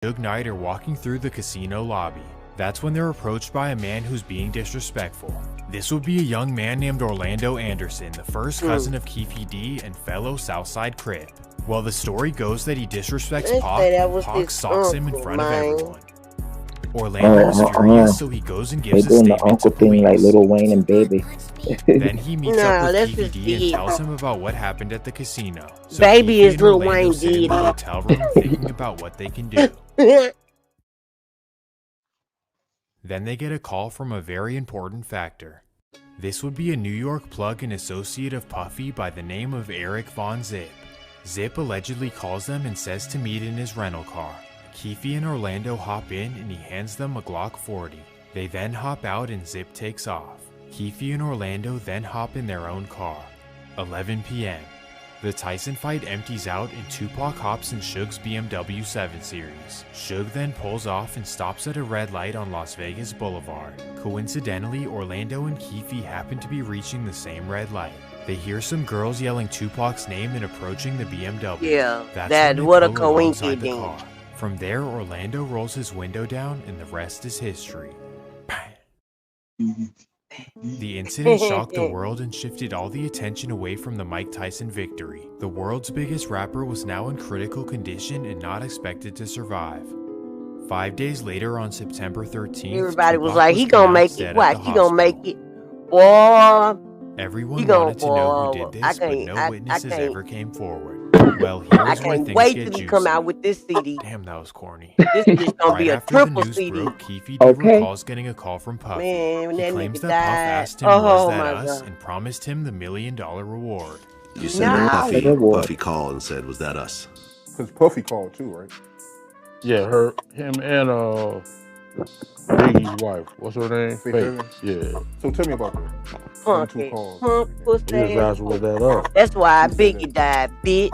Suge Knight are walking through the casino lobby. That's when they're approached by a man who's being disrespectful. This would be a young man named Orlando Anderson, the first cousin of Keefe D and fellow Southside Crip. Well, the story goes that he disrespects Pac and Pac socks him in front of everyone. Orlando is furious, so he goes and gives a statement to police. Like Lil Wayne and Baby. Then he meets up with Keefe D and tells him about what happened at the casino. So Baby Keefe is Lil Wayne sit in the hotel room thinking about what they can do. Then they get a call from a very important factor. This would be a New York plug and associate of Puffy by the name of Eric Von Zip. Zip allegedly calls them and says to meet in his rental car. Keefe and Orlando hop in and he hands them a Glock 40. They then hop out and Zip takes off. Keefe and Orlando then hop in their own car. 11 p.m. The Tyson fight empties out and Tupac hops in Suge's BMW 7 Series. Suge then pulls off and stops at a red light on Las Vegas Boulevard. Coincidentally, Orlando and Keefe happen to be reaching the same red light. They hear some girls yelling Tupac's name and approaching the BMW. Yeah, that's what a coincidence. From there, Orlando rolls his window down and the rest is history. The incident shocked the world and shifted all the attention away from the Mike Tyson victory. The world's biggest rapper was now in critical condition and not expected to survive. 5 days later, on September 13th, everybody was like, he gonna make it. What? He gonna make it. Boy. Everyone wanted to know who did this, but no witnesses ever came forward. Well, here's where things wait get till juicy. he come out with this CD. Damn, that was corny. This is gonna be a after triple the news CD. broke, Keefe D recalls getting a call from Puffy. Man, he that claims nigga that died. Puff asked him, was that us, and promised him the $1 million reward. You said Puffy called and said, was that us? Because Puffy called too, right? Yeah, him and Biggie's wife. What's her name? Faith. Yeah. So tell me about that. Punky. That That's why Biggie died, bitch.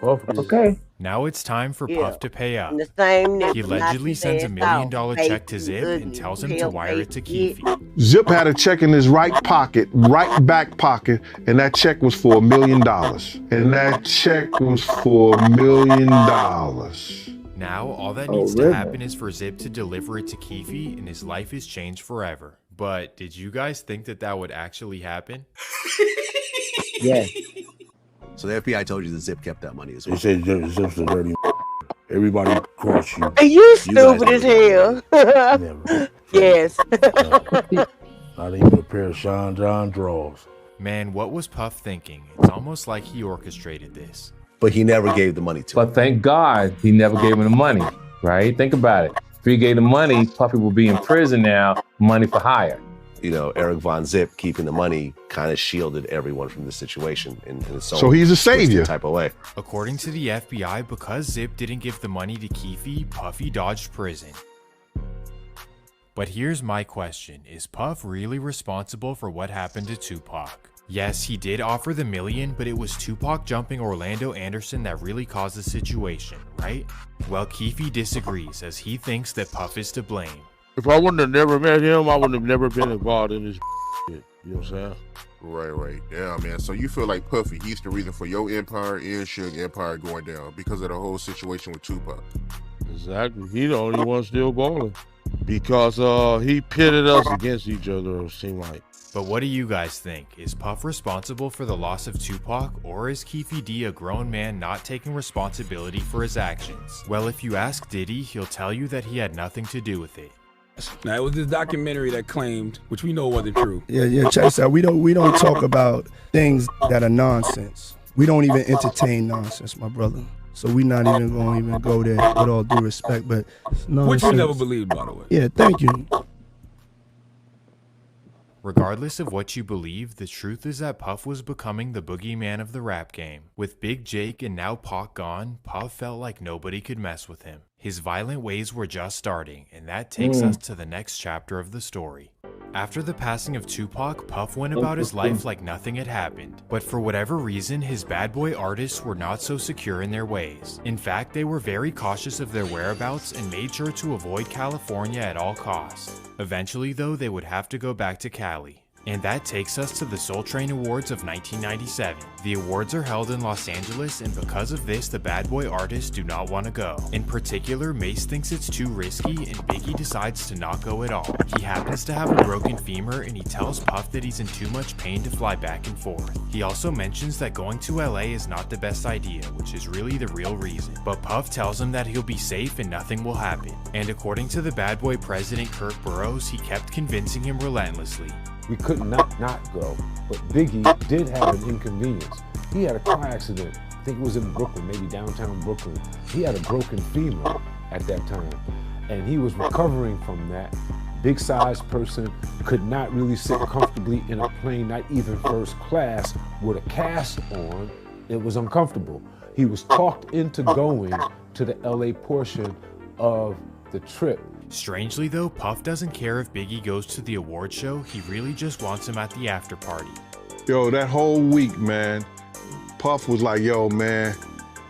Okay. Now it's time for Puff to pay up. The same He allegedly sends $1 million check to Zip and tells him to wire it to Keefe. Zip had a check in his right pocket, right back pocket, and that check was for $1 million. Now, all that needs to happen is for Zip to deliver it to Keefe, and his life is changed forever. But did you guys think that that would actually happen? Yeah. So the FBI told you that Zip kept that money as well. They said Zip's a dirty everybody across you. Are you stupid as hell? Never. Yes. Not even a pair of Sean John drawers. Man, what was Puff thinking? It's almost like he orchestrated this. But he never gave the money to him. But thank God he never gave him the money, right? Think about it. If he gave the money, Puffy will be in prison now, money for hire. You know, Eric Von Zip keeping the money kind of shielded everyone from the situation in its own So he's a savior type of way. According to the FBI, because Zip didn't give the money to Keefe, Puffy dodged prison. But here's my question. Is Puff really responsible for what happened to Tupac? Yes, he did offer the $1 million, but it was Tupac jumping Orlando Anderson that really caused the situation, right? Well, Keefe disagrees, as he thinks that Puff is to blame. If I wouldn't have never met him, I wouldn't have never been involved in this shit. You know what I'm saying? Right. Yeah, man. So you feel like Puffy, he's the reason for your empire and Suge empire going down because of the whole situation with Tupac. Exactly. He the only one still balling. Because he pitted us against each other, it seemed like. But what do you guys think? Is Puff responsible for the loss of Tupac, or is Keefe D a grown man not taking responsibility for his actions? Well, if you ask Diddy, he'll tell you that he had nothing to do with it. Now, it was this documentary that claimed, which we know wasn't true. Yeah, check this out. We don't talk about things that are nonsense. We don't even entertain nonsense, my brother. So we not even gonna even go there with all due respect, but which we never believed, by the way. Yeah, thank you. Regardless of what you believe, the truth is that Puff was becoming the boogeyman of the rap game. With Big Jake and now Pac gone, Puff felt like nobody could mess with him. His violent ways were just starting, and that takes us to the next chapter of the story. After the passing of Tupac, Puff went about his life like nothing had happened. But for whatever reason, his bad boy artists were not so secure in their ways. In fact, they were very cautious of their whereabouts and made sure to avoid California at all costs. Eventually, though, they would have to go back to Cali. And that takes us to the Soul Train Awards of 1997. The awards are held in Los Angeles, and because of this, the bad boy artists do not want to go. In particular, Mace thinks it's too risky, and Biggie decides to not go at all. He happens to have a broken femur, and he tells Puff that he's in too much pain to fly back and forth. He also mentions that going to LA is not the best idea, which is really the real reason. But Puff tells him that he'll be safe and nothing will happen. And according to the bad boy president Kirk Burroughs, he kept convincing him relentlessly. We could not go, but Biggie did have an inconvenience. He had a car accident. I think it was in Brooklyn, maybe downtown Brooklyn. He had a broken femur at that time, and he was recovering from that. Big-sized person, could not really sit comfortably in a plane, not even first class, with a cast on. It was uncomfortable. He was talked into going to the LA portion of the trip. Strangely though, Puff doesn't care if Biggie goes to the award show, he really just wants him at the after party. Yo, that whole week, man, Puff was like, yo, man,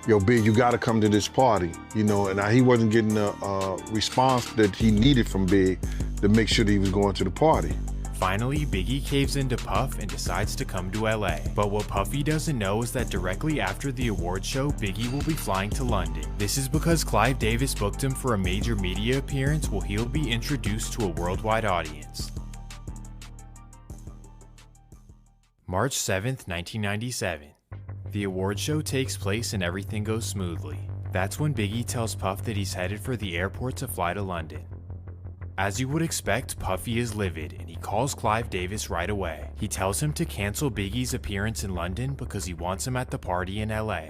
yo, Big, you gotta come to this party, you know, and he wasn't getting the response that he needed from Big to make sure that he was going to the party. Finally, Biggie caves into Puff and decides to come to LA. But what Puffy doesn't know is that directly after the award show, Biggie will be flying to London. This is because Clive Davis booked him for a major media appearance where he'll be introduced to a worldwide audience. March 7th, 1997. The award show takes place and everything goes smoothly. That's when Biggie tells Puff that he's headed for the airport to fly to London. As you would expect, Puffy is livid, and he calls Clive Davis right away. He tells him to cancel Biggie's appearance in London because he wants him at the party in LA.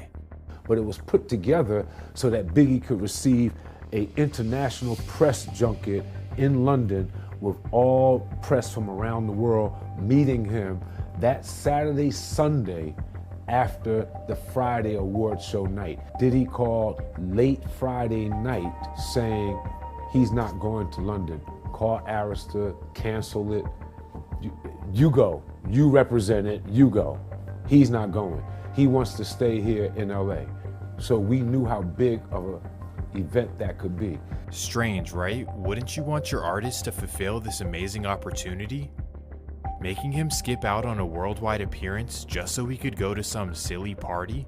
But it was put together so that Biggie could receive an international press junket in London with all press from around the world meeting him that Saturday, Sunday, after the Friday award show night. Diddy called late Friday night saying, he's not going to London. Call Arista, cancel it. You go. You represent it. You go. He's not going. He wants to stay here in LA. So we knew how big of an event that could be. Strange, right? Wouldn't you want your artist to fulfill this amazing opportunity? Making him skip out on a worldwide appearance just so he could go to some silly party?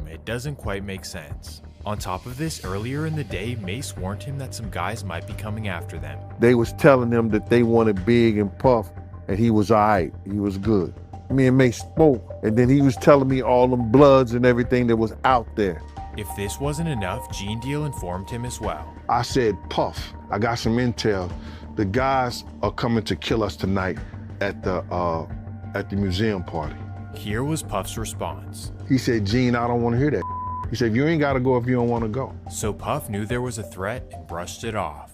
It doesn't quite make sense. On top of this, earlier in the day, Mace warned him that some guys might be coming after them. They was telling him that they wanted Big and Puff, and he was all right, he was good. Me and Mace spoke, and then he was telling me all them bloods and everything that was out there. If this wasn't enough, Gene Deal informed him as well. I said, Puff, I got some intel. The guys are coming to kill us tonight at the museum party. Here was Puff's response. He said, Gene, I don't want to hear that. He said, you ain't got to go if you don't want to go. So Puff knew there was a threat and brushed it off.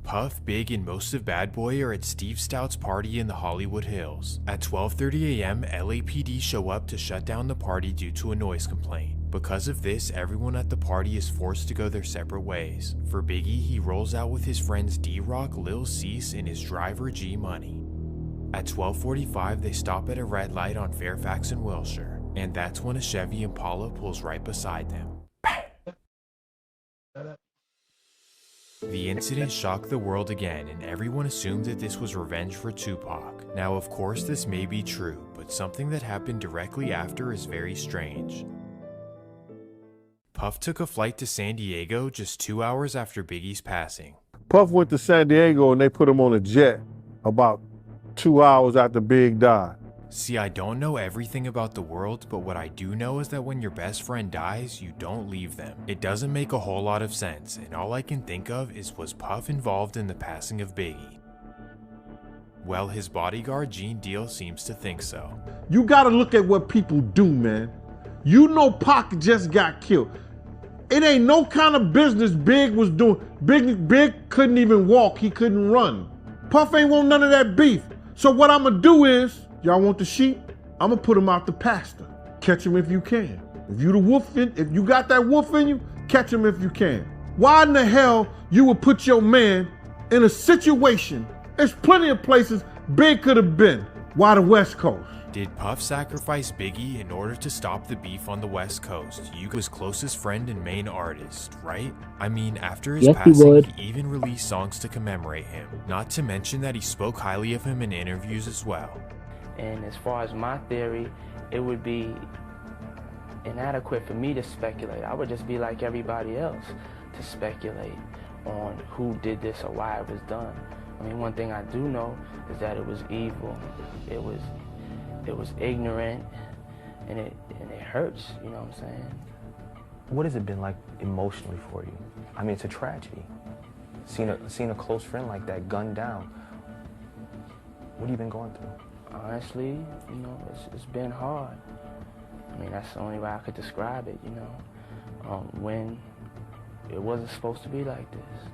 Puff, Big, and most of Bad Boy are at Steve Stout's party in the Hollywood Hills. At 12:30 a.m., LAPD show up to shut down the party due to a noise complaint. Because of this, everyone at the party is forced to go their separate ways. For Biggie, he rolls out with his friends D-Rock, Lil Cease, and his driver G Money. At 12:45, they stop at a red light on Fairfax and Wilshire. And that's when a Chevy Impala pulls right beside them. The incident shocked the world again, and everyone assumed that this was revenge for Tupac. Now, of course, this may be true, but something that happened directly after is very strange. Puff took a flight to San Diego just 2 hours after Biggie's passing. Puff went to San Diego and they put him on a jet about 2 hours after Big died. See, I don't know everything about the world, but what I do know is that when your best friend dies, you don't leave them. It doesn't make a whole lot of sense, and all I can think of is, was Puff involved in the passing of Biggie? Well, his bodyguard Gene Deal seems to think so. You gotta look at what people do, man. You know Pac just got killed. It ain't no kind of business Big was doing. Big couldn't even walk, he couldn't run. Puff ain't want none of that beef. So what I'ma do is, y'all want the sheep? I'ma put him out the pasture. Catch him if you can. If you got that wolf in you, catch him if you can. Why in the hell you would put your man in a situation? There's plenty of places Big could have been. Why the West Coast? Did Puff sacrifice Biggie in order to stop the beef on the West Coast? His closest friend and main artist, right? I mean, after his Yes, he passing, would. he even released songs to commemorate him. Not to mention that he spoke highly of him in interviews as well. And as far as my theory, it would be inadequate for me to speculate. I would just be like everybody else to speculate on who did this or why it was done. I mean, one thing I do know is that it was evil. It was ignorant, and it hurts, you know what I'm saying? What has it been like emotionally for you? I mean, it's a tragedy. Seeing a close friend like that gunned down. What have you been going through? Honestly, you know, it's been hard. I mean, that's the only way I could describe it, you know, when it wasn't supposed to be like this.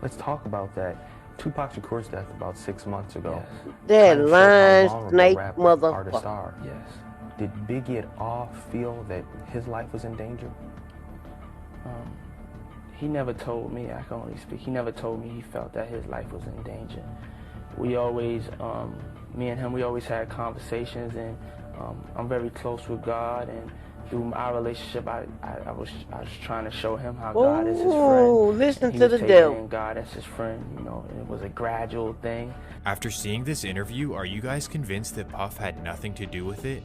Let's talk about that. Tupac Shakur's death about 6 months ago. Yes. That Kind of showed how line vulnerable snake rappers, artists motherfucker. are. Yes. Did Biggie at all feel that his life was in danger? He never told me, I can only speak, he never told me he felt that his life was in danger. We always, me and him, we always had conversations, and I'm very close with God, and through our relationship, I was trying to show him how God is his Ooh, friend. listen He to was the taking devil. in God as his friend, you know, and it was a gradual thing. After seeing this interview, are you guys convinced that Puff had nothing to do with it?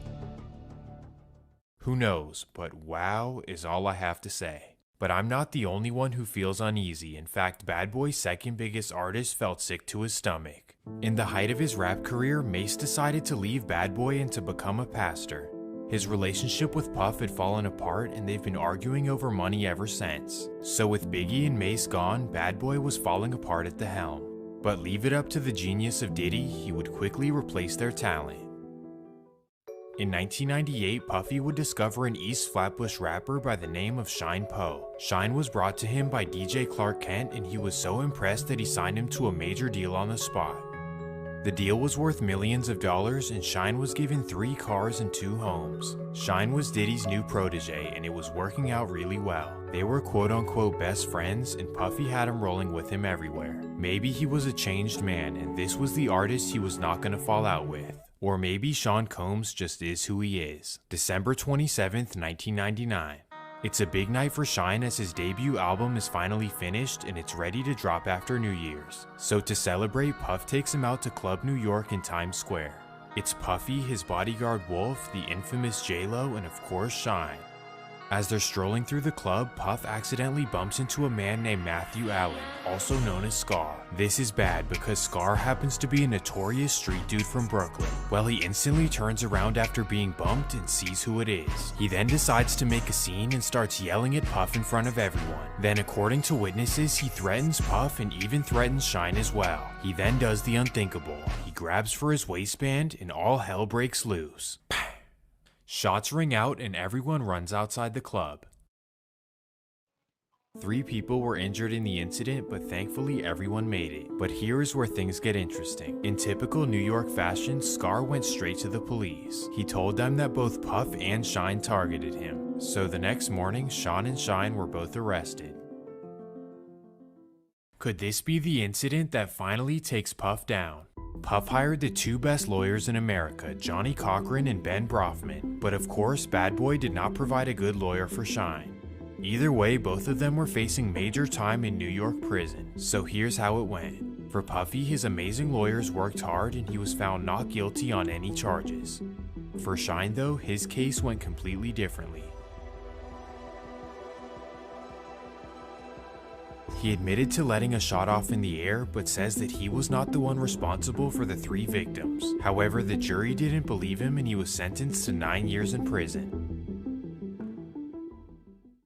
Who knows, but wow is all I have to say. But I'm not the only one who feels uneasy. In fact, Bad Boy's second biggest artist felt sick to his stomach. In the height of his rap career, Mase decided to leave Bad Boy and to become a pastor. His relationship with Puff had fallen apart, and they've been arguing over money ever since. So with Biggie and Mase gone, Bad Boy was falling apart at the helm. But leave it up to the genius of Diddy, he would quickly replace their talent. In 1998, Puffy would discover an East Flatbush rapper by the name of Shine Poe. Shine was brought to him by DJ Clark Kent, and he was so impressed that he signed him to a major deal on the spot. The deal was worth millions of dollars, and Shine was given 3 cars and 2 homes. Shine was Diddy's new protege, and it was working out really well. They were quote-unquote best friends, and Puffy had him rolling with him everywhere. Maybe he was a changed man, and this was the artist he was not going to fall out with. Or maybe Sean Combs just is who he is. December 27th, 1999. It's a big night for Shine as his debut album is finally finished and it's ready to drop after New Year's. So to celebrate, Puff takes him out to Club New York in Times Square. It's Puffy, his bodyguard Wolf, the infamous J-Lo, and of course Shine. As they're strolling through the club, Puff accidentally bumps into a man named Matthew Allen, also known as Scar. This is bad because Scar happens to be a notorious street dude from Brooklyn. Well, he instantly turns around after being bumped and sees who it is. He then decides to make a scene and starts yelling at Puff in front of everyone. Then, according to witnesses, he threatens Puff and even threatens Shine as well. He then does the unthinkable. He grabs for his waistband and all hell breaks loose. Shots ring out and everyone runs outside the club. 3 people were injured in the incident, but thankfully everyone made it. But here is where things get interesting. In typical New York fashion, Scar went straight to the police. He told them that both Puff and Shine targeted him. So the next morning, Sean and Shine were both arrested. Could this be the incident that finally takes Puff down? Puff hired the 2 best lawyers in America, Johnny Cochran and Ben Brofman, but of course Bad Boy did not provide a good lawyer for Shine. Either way, both of them were facing major time in New York prison, so here's how it went. For Puffy, his amazing lawyers worked hard and he was found not guilty on any charges. For Shine though, his case went completely differently. He admitted to letting a shot off in the air, but says that he was not the one responsible for the 3 victims. However, the jury didn't believe him and he was sentenced to 9 years in prison.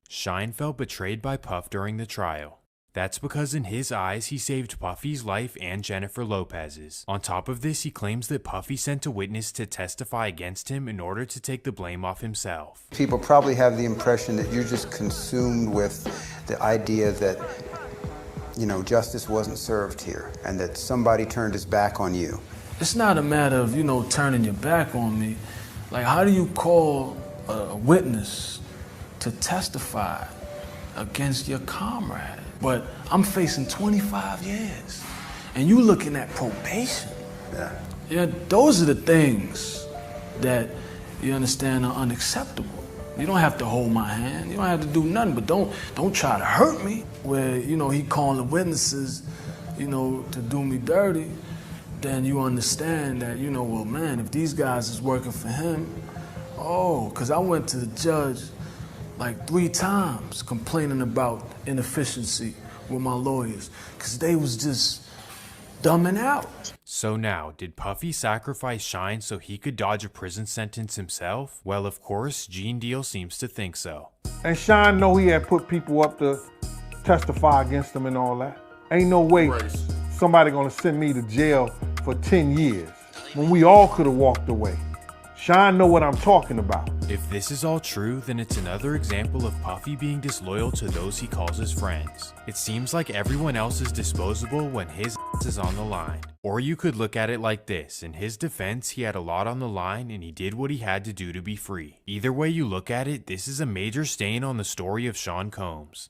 Shine felt betrayed by Puff during the trial. That's because in his eyes, he saved Puffy's life and Jennifer Lopez's. On top of this, he claims that Puffy sent a witness to testify against him in order to take the blame off himself. People probably have the impression that you're just consumed with the idea that, you know, justice wasn't served here and that somebody turned his back on you. It's not a matter of, turning your back on me. Like, how do you call a witness to testify against your comrade? But I'm facing 25 years, and you looking at probation. Yeah. Yeah, those are the things that, you understand, are unacceptable. You don't have to hold my hand. You don't have to do nothing, but don't try to hurt me. Where, you know, he calling the witnesses, you know, to do me dirty, then you understand that, you know, well, man, if these guys is working for him, because I went to the judge like 3 times complaining about inefficiency with my lawyers, because they was just dumbing out. So now, did Puffy sacrifice Shine so he could dodge a prison sentence himself? Well, of course, Gene Deal seems to think so. And Shine know he had put people up to testify against him and all that. Ain't no way somebody gonna send me to jail for 10 years when we all could have walked away. Shine know what I'm talking about. If this is all true, then it's another example of Puffy being disloyal to those he calls his friends. It seems like everyone else is disposable when his ass is on the line. Or you could look at it like this: in his defense, he had a lot on the line and he did what he had to do to be free. Either way you look at it, this is a major stain on the story of Sean Combs.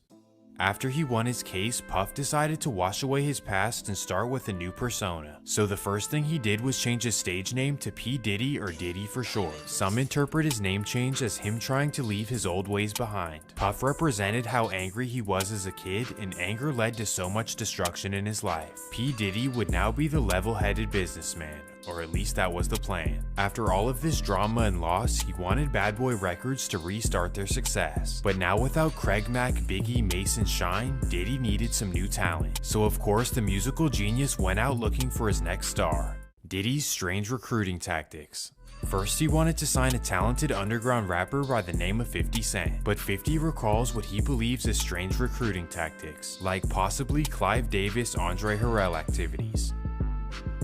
After he won his case, Puff decided to wash away his past and start with a new persona. So the first thing he did was change his stage name to P. Diddy, or Diddy for short. Some interpret his name change as him trying to leave his old ways behind. Puff represented how angry he was as a kid, and anger led to so much destruction in his life. P. Diddy would now be the level-headed businessman, or at least that was the plan. After all of this drama and loss, he wanted Bad Boy Records to restart their success. But now without Craig Mack, Biggie, Mason, Shine, Diddy needed some new talent. So of course the musical genius went out looking for his next star. Diddy's strange recruiting tactics. First, he wanted to sign a talented underground rapper by the name of 50 Cent, but 50 recalls what he believes is strange recruiting tactics, like possibly Clive Davis, Andre Harrell activities.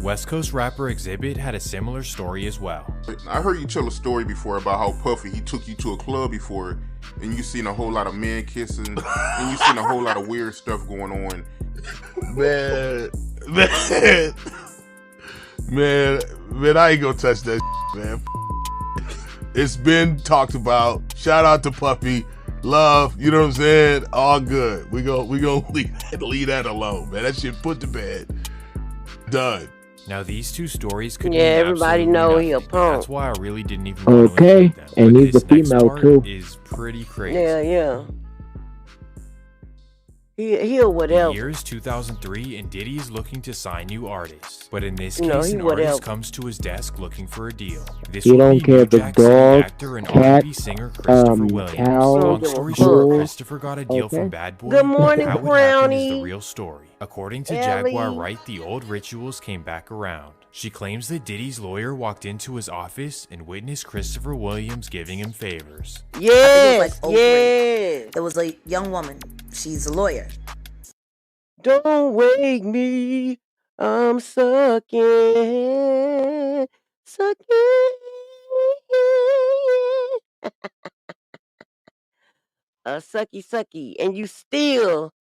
West Coast rapper Exhibit had a similar story as well. I heard you tell a story before about how Puffy, he took you to a club before and you seen a whole lot of men kissing and you seen a whole lot of weird stuff going on. Man, I ain't gonna touch that man. It's been talked about. Shout out to Puffy. Love, you know what I'm saying? All good. We gonna leave that alone, man. That shit put to bed. Done. Now these two stories could mean everybody know he a punk. That's why I really didn't even want to Okay, include them. and But he's this a next female part too. is pretty crazy. Yeah. He whatever. The year is 2003 and Diddy is looking to sign new artists. But in this case, No, he an whatever. artist comes to his desk looking for a deal. This He would don't be care New if it's Jack City dog, actor and cat, R&B singer Christopher Williams. cow, Long story bull. short, Christopher got a deal Okay. from Bad Boy. Good morning, How it happened is the Brownie. real story. According to Ellie. Jaguar Wright, the old rituals came back around. She claims that Diddy's lawyer walked into his office and witnessed Christopher Williams giving him favors. Yes, like yes. There was a young woman. She's a lawyer. Don't wake me. I'm sucking. A sucky. And you still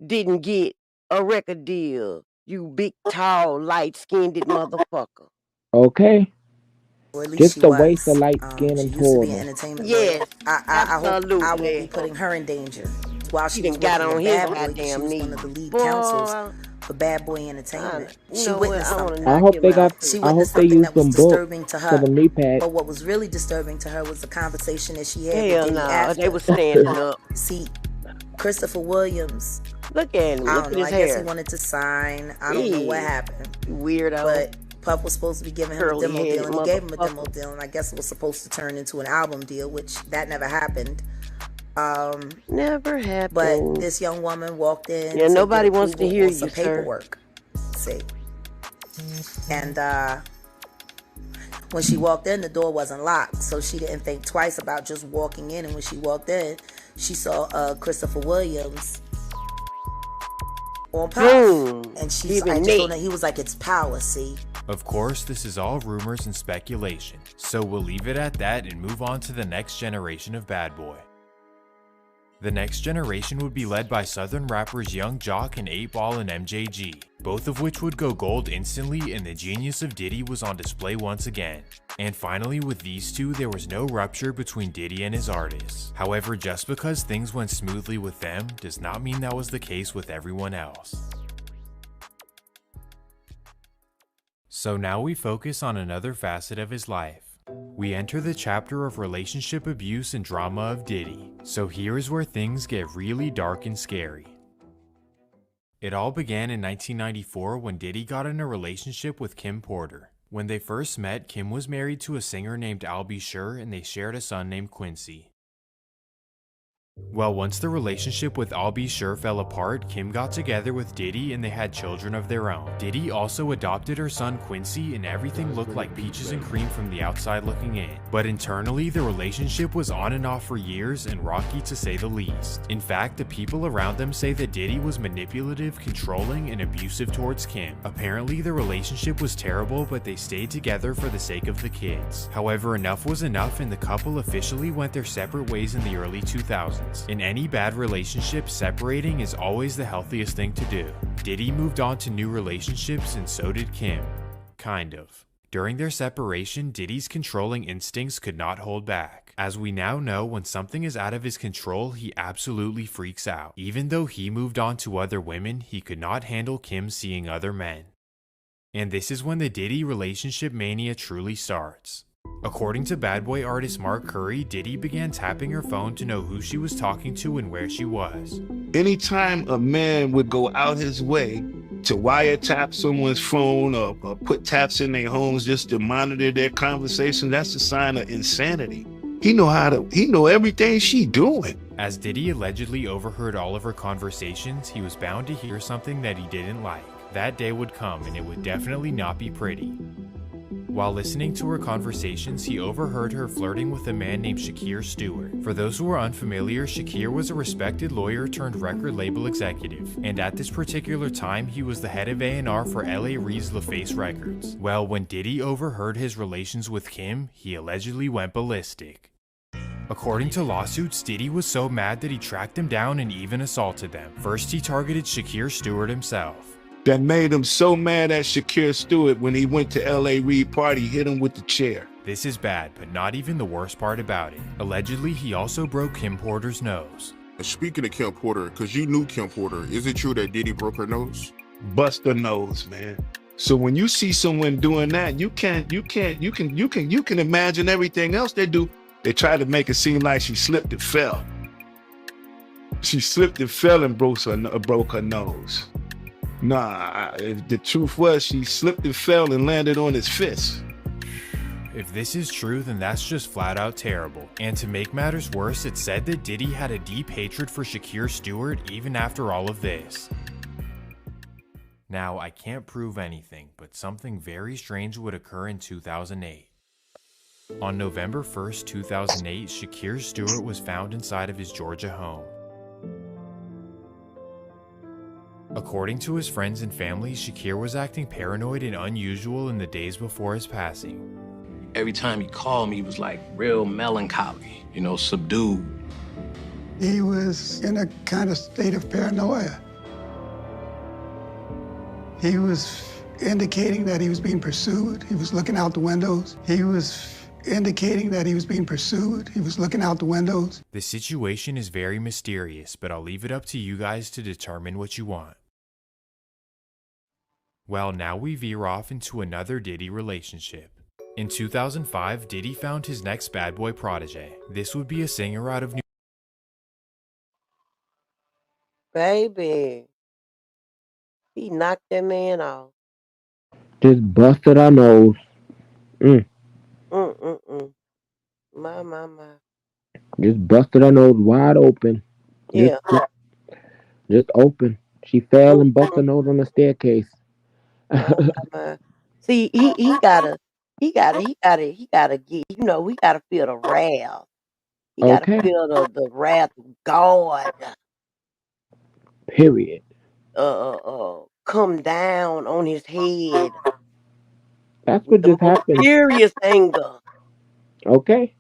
didn't get a record deal. You big, tall, light-skinned motherfucker. Okay. Or at least Just she a was. waste of light She skin and used to be an horrible. entertainment Yes, lawyer. I hope I won't absolutely. be putting her in danger. While she She was done got working on with his Bad Boy, she goddamn was knee. one of the lead Boy, counsels for Bad Boy Entertainment. you She know what? witnessed I wanna something. I hope they got. She I hope witnessed they something use that was some book disturbing to for her. the knee pad. But what was really disturbing to her was the conversation that she had with Hell Diddy no, after. they was standing up. See, Christopher Williams. Look at him. I Look don't at know. his I guess hair. he wanted to sign. I don't know what happened. Weirdo. But Puff was supposed to be giving him a demo Curly-headed deal, and he gave him a motherfucker. demo deal, and I guess it was supposed to turn into an album deal, which that never happened. Never happened. But this young woman walked in. Yeah, to nobody get wants to approval hear on some you, sir. paperwork. See, and when she walked in, the door wasn't locked, so she didn't think twice about just walking in. And when she walked in, she saw Christopher Williams on Puff, Boom. and she's Giving I just me. don't know. He was like, "It's power." See. Of course, this is all rumors and speculation, so we'll leave it at that and move on to the next generation of Bad Boy. The next generation would be led by Southern rappers Young Jock and 8Ball and MJG, both of which would go gold instantly, and the genius of Diddy was on display once again. And finally, with these two, there was no rupture between Diddy and his artists. However, just because things went smoothly with them does not mean that was the case with everyone else. So now we focus on another facet of his life. We enter the chapter of relationship abuse and drama of Diddy, so here is where things get really dark and scary. It all began in 1994 when Diddy got in a relationship with Kim Porter. When they first met, Kim was married to a singer named Al B. Sure and they shared a son named Quincy. Well, once the relationship with Al B. Sure fell apart, Kim got together with Diddy and they had children of their own. Diddy also adopted her son Quincy and everything looked like peaches and cream from the outside looking in. But internally, the relationship was on and off for years and rocky to say the least. In fact, the people around them say that Diddy was manipulative, controlling, and abusive towards Kim. Apparently, the relationship was terrible, but they stayed together for the sake of the kids. However, enough was enough and the couple officially went their separate ways in the early 2000s. In any bad relationship, separating is always the healthiest thing to do. Diddy moved on to new relationships and so did Kim. Kind of. During their separation, Diddy's controlling instincts could not hold back. As we now know, when something is out of his control, he absolutely freaks out. Even though he moved on to other women, he could not handle Kim seeing other men. And this is when the Diddy relationship mania truly starts. According to Bad Boy artist Mark Curry, Diddy began tapping her phone to know who she was talking to and where she was. Anytime a man would go out his way to wiretap someone's phone or put taps in their homes just to monitor their conversation, that's a sign of insanity. He know everything she doing. As Diddy allegedly overheard all of her conversations, he was bound to hear something that he didn't like. That day would come and it would definitely not be pretty. While listening to her conversations, he overheard her flirting with a man named Shakir Stewart. For those who are unfamiliar, Shakir was a respected lawyer turned record label executive, and at this particular time, he was the head of A&R for LA Reid's LaFace Records. Well, when Diddy overheard his relations with Kim, he allegedly went ballistic. According to lawsuits, Diddy was so mad that he tracked them down and even assaulted them. First, he targeted Shakir Stewart himself. That made him so mad at Shakir Stewart when he went to LA Reid party, hit him with the chair. This is bad, but not even the worst part about it. Allegedly, he also broke Kim Porter's nose. Speaking of Kim Porter, because you knew Kim Porter, is it true that Diddy broke her nose? Bust her nose, man. So when you see someone doing that, you can imagine everything else they do. They try to make it seem like she slipped and fell. She slipped and fell and broke her nose. Nah, the truth was she slipped and fell and landed on his fist. If this is true, then that's just flat out terrible. And to make matters worse, it's said that Diddy had a deep hatred for Shakir Stewart even after all of this. Now, I can't prove anything, but something very strange would occur in 2008. On November 1st, 2008, Shakir Stewart was found inside of his Georgia home. According to his friends and family, Shakir was acting paranoid and unusual in the days before his passing. Every time he called me, he was like real melancholy, subdued. He was in a kind of state of paranoia. He was indicating that he was being pursued. He was looking out the windows. He was indicating that he was being pursued. He was looking out the windows. The situation is very mysterious, but I'll leave it up to you guys to determine what you want. Well, now we veer off into another Diddy relationship. In 2005, Diddy found his next bad boy protege. This would be a singer out of New Baby, he knocked that man off. Just busted our nose. My. Just busted her nose wide open. Yeah. Just open. She fell and busted her nose on the staircase. My. See, he gotta get, we gotta feel the wrath. He gotta feel the wrath of God. Period. Come down on his head. That's what just happened. Serious anger. Okay.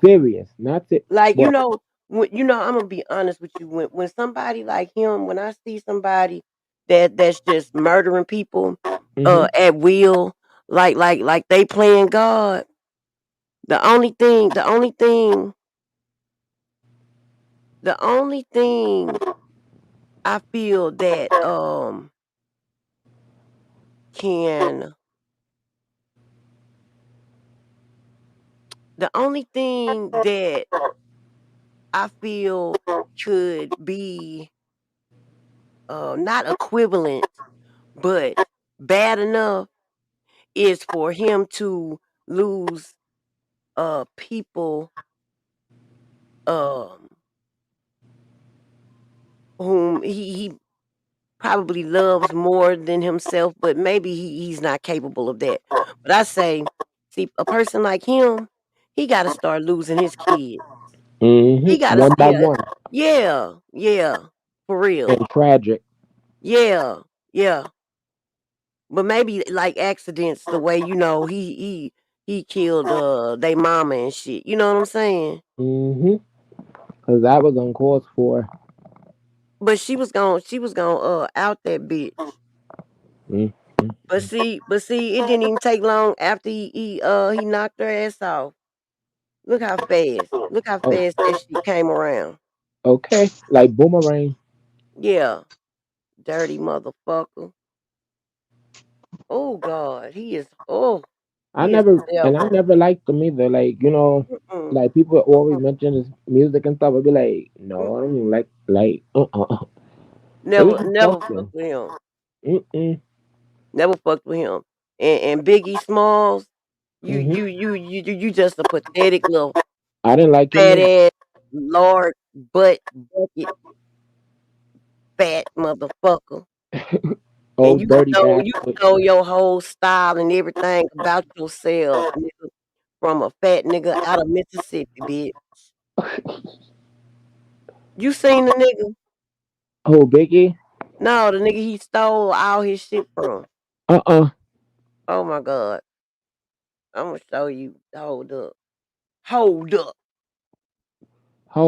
Serious. Not it. Like, I'm gonna be honest with you. When somebody like him, when I see somebody that's just murdering people at will, like they playing God, the only thing I feel that can The only thing that I feel could be not equivalent, but bad enough is for him to lose people um whom he probably loves more than himself, but maybe he's not capable of that. But I say, see, a person like him, he got to start losing his kids. He got to, One by yeah, one. yeah, for real, And tragic. yeah, yeah. But maybe like accidents, the way he killed they mama and shit. You know what I'm saying? Because that was uncalled for. But she was gonna out that bitch. Mm. But see, it didn't even take long after he knocked her ass off. Look how fast. Look how Oh, fast that shit came around. okay. Like boomerang. Yeah, dirty motherfucker. Oh God, I he is never, the and I devil. never liked him either. Like, Mm-mm, like people always mm-mm, mention his music and stuff. I'd be like, no, I don't mm-mm. even like, It was Never, just never something. fucked with him. Mm-mm. Never fucked with him. And Biggie Smalls, you hmm you you you you you just a pathetic little I didn't like him fat either. ass lard bucket fat motherfucker. Oh, And dirty you bastard. stole your whole style and everything about yourself, nigga, from a fat nigga out of Mississippi, bitch. You seen the nigga? Oh, Biggie. No, the nigga he stole all his shit from. Uh-uh. Oh my God. I'm gonna show you. Hold up. Hold up.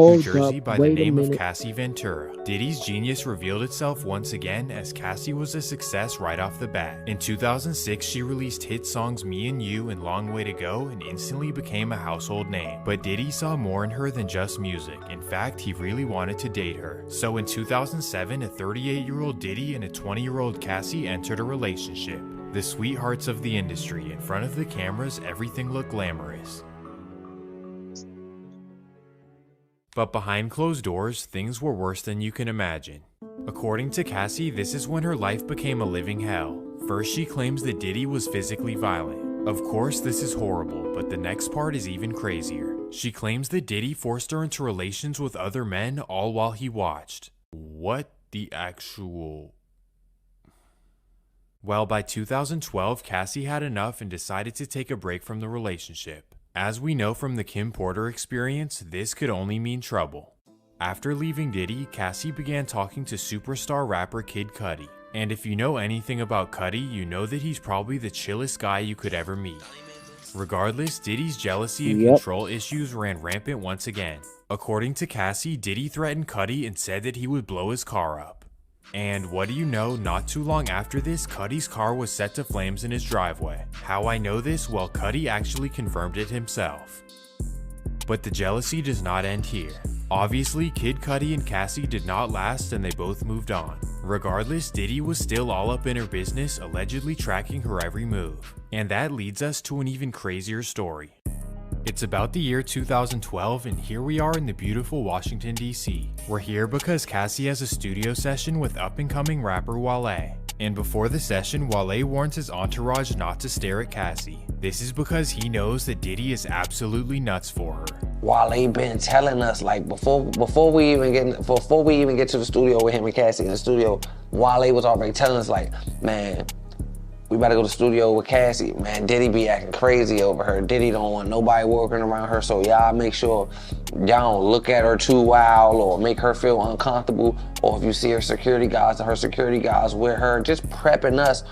New Hold up. Jersey by the Wait a name of minute. Cassie Ventura. Diddy's genius revealed itself once again as Cassie was a success right off the bat. In 2006, she released hit songs Me and You and Long Way to Go and instantly became a household name. But Diddy saw more in her than just music. In fact, he really wanted to date her. So in 2007, a 38-year-old Diddy and a 20-year-old Cassie entered a relationship. The sweethearts of the industry. In front of the cameras, everything looked glamorous. But behind closed doors, things were worse than you can imagine. According to Cassie, this is when her life became a living hell. First, she claims that Diddy was physically violent. Of course, this is horrible, but the next part is even crazier. She claims that Diddy forced her into relations with other men all while he watched. What the actual... Well, by 2012, Cassie had enough and decided to take a break from the relationship. As we know from the Kim Porter experience, this could only mean trouble. After leaving Diddy, Cassie began talking to superstar rapper Kid Cudi. And if you know anything about Cudi, you know that he's probably the chillest guy you could ever meet. Regardless, Diddy's jealousy and control issues ran rampant once again. According to Cassie, Diddy threatened Cudi and said that he would blow his car up. And what do you know, not too long after this, Cudi's car was set to flames in his driveway. How I know this? Well, Cudi actually confirmed it himself. But the jealousy does not end here. Obviously, Kid Cudi and Cassie did not last and they both moved on. Regardless, Diddy was still all up in her business, allegedly tracking her every move. And that leads us to an even crazier story. It's about the year 2012 and here we are in the beautiful Washington, D.C. We're here because Cassie has a studio session with up-and-coming rapper Wale. And before the session, Wale warns his entourage not to stare at Cassie. This is because he knows that Diddy is absolutely nuts for her. Wale been telling us, like, before we even get to the studio with him and Cassie in the studio, Wale was already telling us, like, man, we better go to the studio with Cassie. Man, Diddy be acting crazy over her. Diddy don't want nobody working around her, so y'all make sure y'all don't look at her too wild or make her feel uncomfortable. Or if you see her security guards with her, just prepping us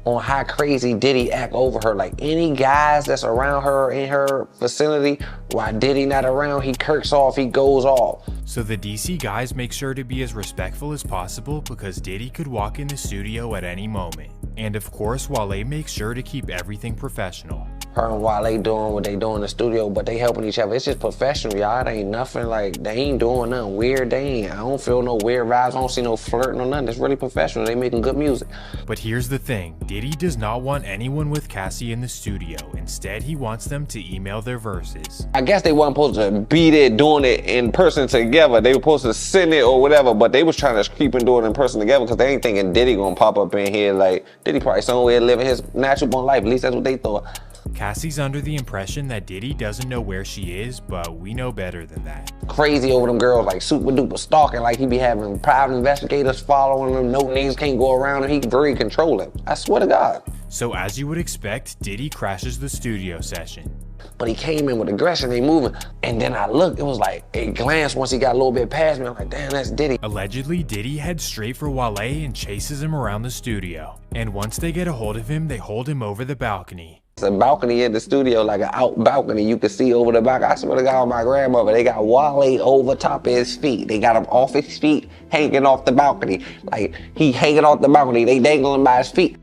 on how crazy Diddy act over her. Like any guys that's around her in her vicinity, while Diddy not around, he kirks off, he goes off. So the DC guys make sure to be as respectful as possible because Diddy could walk in the studio at any moment. And of course, Wale makes sure to keep everything professional. her and Wale doing what they do in the studio, but they helping each other. It's just professional, y'all. It ain't nothing like, they ain't doing nothing weird. I don't feel no weird vibes. I don't see no flirting or nothing. It's really professional. They making good music. But here's the thing, Diddy does not want anyone with Cassie in the studio. Instead, he wants them to email their verses. I guess they wasn't supposed to be there doing it in person together. They were supposed to send it or whatever, but they was trying to keep and do it in person together because they ain't thinking Diddy gonna pop up in here. Like, Diddy probably somewhere living his natural born life. At least that's what they thought. Cassie's under the impression that Diddy doesn't know where she is, but we know better than that. Crazy over them girls, like super duper stalking, like he be having private investigators following him, no names can't go around him, he very controlling. I swear to God. So as you would expect, Diddy crashes the studio session. But he came in with aggression, they moving, and then I looked, it was like a glance once he got a little bit past me, I'm like, damn, that's Diddy. Allegedly, Diddy heads straight for Wale and chases him around the studio. And once they get a hold of him, they hold him over the balcony. It's a balcony in the studio, like an out balcony. You can see over the back. I swear to God, my grandmother, they got Wale over top of his feet. They got him off his feet, hanging off the balcony. Like, he hanging off the balcony. They dangling by his feet.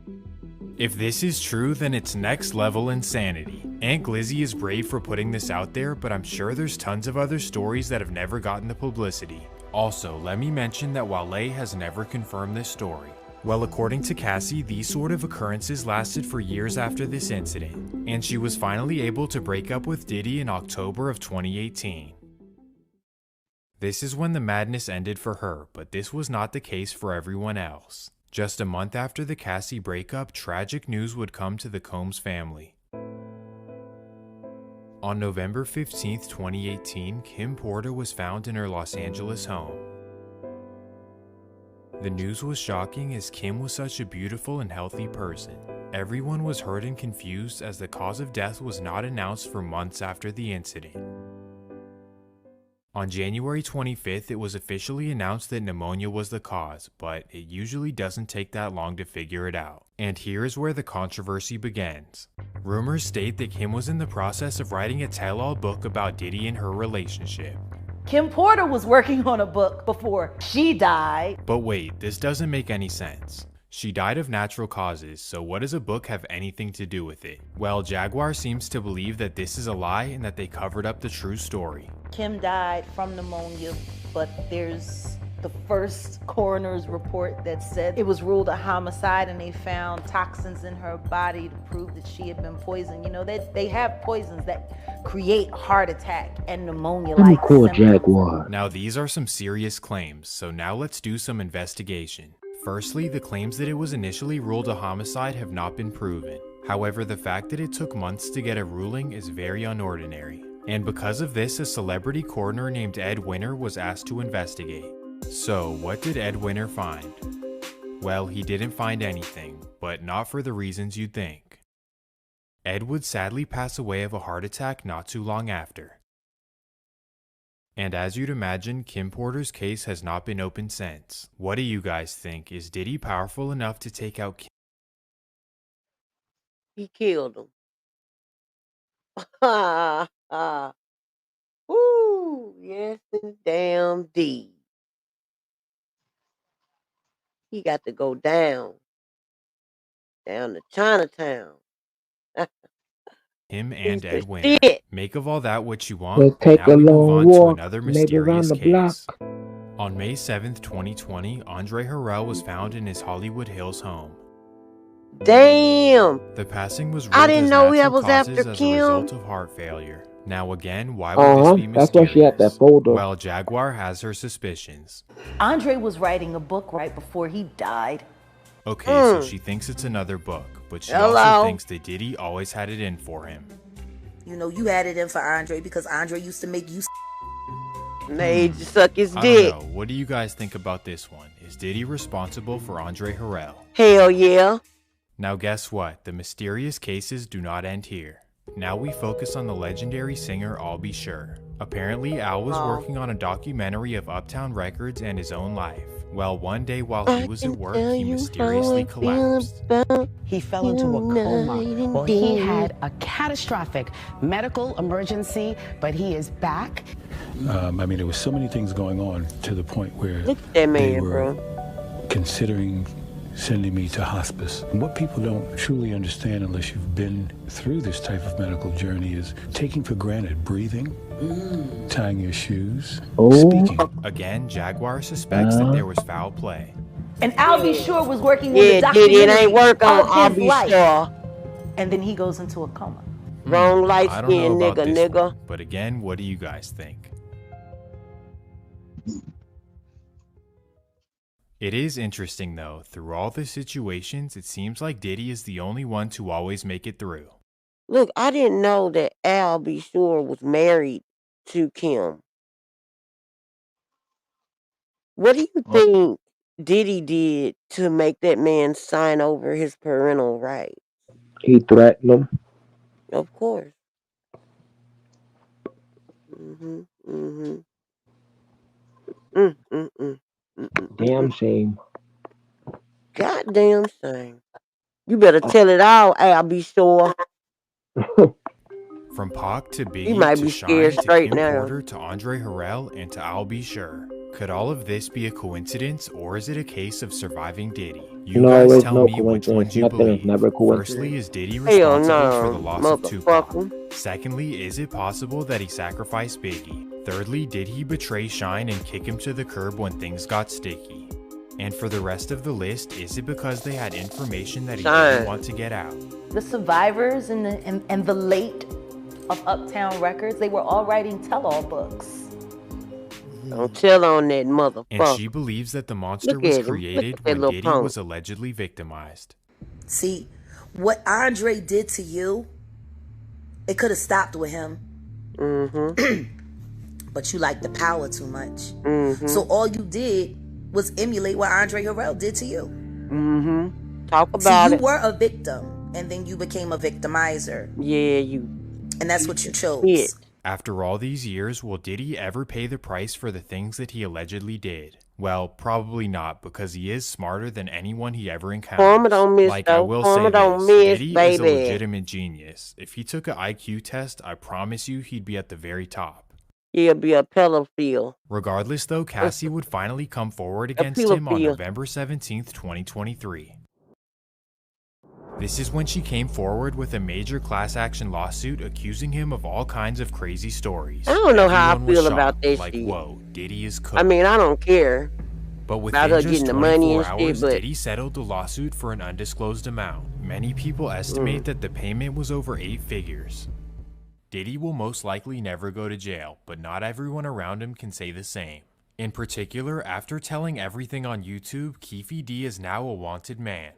If this is true, then it's next level insanity. Aunt Glizzy is brave for putting this out there, but I'm sure there's tons of other stories that have never gotten the publicity. Also, let me mention that Wale has never confirmed this story. Well, according to Cassie, these sort of occurrences lasted for years after this incident, and she was finally able to break up with Diddy in October of 2018. This is when the madness ended for her, but this was not the case for everyone else. Just a month after the Cassie breakup, tragic news would come to the Combs family. On November 15, 2018, Kim Porter was found in her Los Angeles home. The news was shocking as Kim was such a beautiful and healthy person. Everyone was hurt and confused as the cause of death was not announced for months after the incident. On January 25th, it was officially announced that pneumonia was the cause, but it usually doesn't take that long to figure it out. And here's where the controversy begins. Rumors state that Kim was in the process of writing a tell-all book about Diddy and her relationship. Kim Porter was working on a book before she died. But wait, this doesn't make any sense. She died of natural causes, so what does a book have anything to do with it? Well, Jaguar seems to believe that this is a lie and that they covered up the true story. Kim died from pneumonia, but there's the first coroner's report that said it was ruled a homicide and they found toxins in her body to prove that she had been poisoned. You know, they have poisons that create heart attack and pneumonia-like symptoms. Jaguar. Now these are some serious claims, so now let's do some investigation. Firstly, the claims that it was initially ruled a homicide have not been proven. However, the fact that it took months to get a ruling is very unordinary. And because of this, a celebrity coroner named Ed Winter was asked to investigate. So, what did Ed Winter find? Well, he didn't find anything, but not for the reasons you'd think. Ed would sadly pass away of a heart attack not too long after. And as you'd imagine, Kim Porter's case has not been opened since. What do you guys think? Is Diddy powerful enough to take out Kim? He killed him. Ha ha. Woo, yes indeed. He got to go down to Chinatown. Him and Ed Winter. Shit. Make of all that what you want. Let's take Now a we move long on to walk, another maybe around mysterious the case. block. On May 7th, 2020, Andre Harrell was found in his Hollywood Hills home. Damn. The passing was I ruled didn't as know that natural was causes after as Kim. a result of heart failure. Now again, why would this be mysterious? That's why she had that folder. Well, Jaguar has her suspicions. Andre was writing a book right before he died. Okay, so she thinks it's another book, but she also thinks that Diddy always had it in for him. You know, you had it in for Andre because Andre used to make you made you suck his I dick. don't know. What do you guys think about this one? Is Diddy responsible for Andre Harrell? Hell yeah. Now guess what? The mysterious cases do not end here. Now we focus on the legendary singer I'll Be Sure. Apparently, Al was working on a documentary of Uptown Records and his own life. Well, one day while he was at work, he mysteriously collapsed. He fell into a coma. Well, he had a catastrophic medical emergency, but he is back. I mean, there was so many things going on to the point where Look at that man, they were considering sending me to hospice. And what people don't truly understand unless you've been through this type of medical journey is taking for granted breathing, tying your shoes, speaking. Again, Jaguar suspects that there was foul play. And I'll be sure was working on the Yeah, documentary Diddy, it ain't work on of I'll his be life. sure. And then he goes into a coma. Wrong light I don't know skin about nigga, this nigga. one, but again, what do you guys think? It is interesting though, through all the situations, it seems like Diddy is the only one to always make it through. Look, I didn't know that Al B. Sure was married to Kim. What do you think Diddy did to make that man sign over his parental rights? He threatened him. Of course. Mm-hmm. Mm-hmm. Damn shame. Goddamn shame. You better tell it all, Al B. Sure. From Pac to He Biggie might to be Shine scared to straight Kim now. Porter to Andre Harrell and to I'll Be Sure. Could all of this be a coincidence or is it a case of surviving Diddy? You No, guys it's tell no me which ones coincidence. you Nothing is believe. never coincidence. Firstly, is Diddy Hell responsible for no, the loss of Tupac? motherfucker. Secondly, is it possible that he sacrificed Biggie? Thirdly, did he betray Shine and kick him to the curb when things got sticky? And for the rest of the list, is it because they had information that he didn't Shine. want to get out? The survivors and the late of Uptown Records, they were all writing tell-all books. Don't tell on that motherfucker. And she believes that the monster Look was at him. Look created at that when little Diddy punk. was allegedly victimized. See, what Andre did to you, it could have stopped with him. But you like the power too much. So all you did was emulate what Andre Harrell did to you. Talk See, about you it. were a victim, and then you became a victimizer. Yeah, you. And that's what you chose. Shit. After all these years, will Diddy ever pay the price for the things that he allegedly did? Well, probably not, because he is smarter than anyone he ever encountered. Karma don't miss, Like, I though. will Karma say don't this, miss, Diddy is a baby. legitimate genius. If he took an IQ test, I promise you he'd be at the very top. He'll be a pedophile. Regardless though, Cassie would finally come forward against him on November 17th, 2023. This is when she came forward with a major class action lawsuit accusing him of all kinds of crazy stories. I don't know how I Everyone was feel about shocked, this like, shit. whoa, Diddy is cooked. I mean, I don't care But about within her just getting the money 24 and shit, hours, but Diddy settled the lawsuit for an undisclosed amount. Many people estimate that the payment was over 8 figures. Diddy will most likely never go to jail, but not everyone around him can say the same. In particular, after telling everything on YouTube, Keefe D is now a wanted man.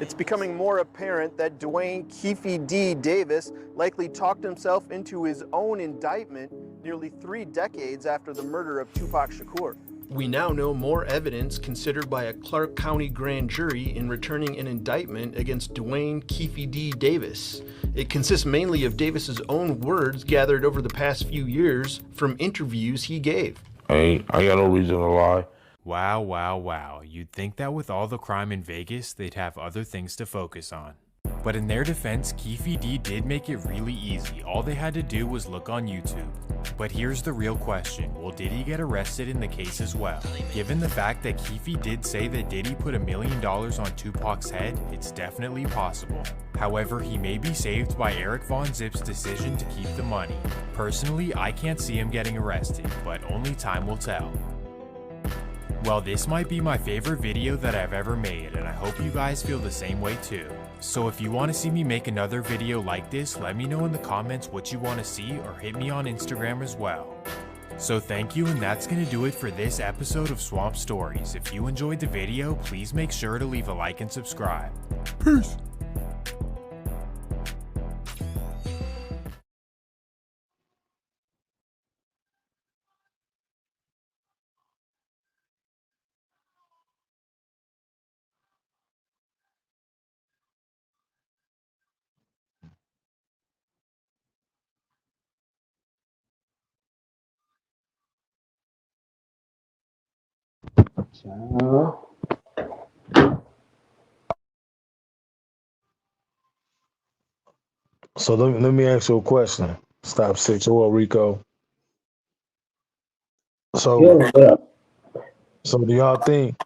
It's becoming more apparent that Dwayne Keefe D. Davis likely talked himself into his own indictment nearly 3 decades after the murder of Tupac Shakur. We now know more evidence considered by a Clark County grand jury in returning an indictment against Dwayne Keefe D. Davis. It consists mainly of Davis's own words gathered over the past few years from interviews he gave. I got no reason to lie. Wow, wow, wow. You'd think that with all the crime in Vegas, they'd have other things to focus on. But in their defense, Keefe D did make it really easy. All they had to do was look on YouTube. But here's the real question. Will Diddy get arrested in the case as well? Given the fact that Keefe did say that Diddy put $1 million on Tupac's head, it's definitely possible. However, he may be saved by Eric Von Zip's decision to keep the money. Personally, I can't see him getting arrested, but only time will tell. Well, this might be my favorite video that I've ever made, and I hope you guys feel the same way too. So if you want to see me make another video like this, let me know in the comments what you want to see, or hit me on Instagram as well. So thank you, and that's going to do it for this episode of Swamp Stories. If you enjoyed the video, please make sure to leave a like and subscribe. Peace! So let me ask you a question. Stop 6 or Rico. So, Yeah. so do y'all think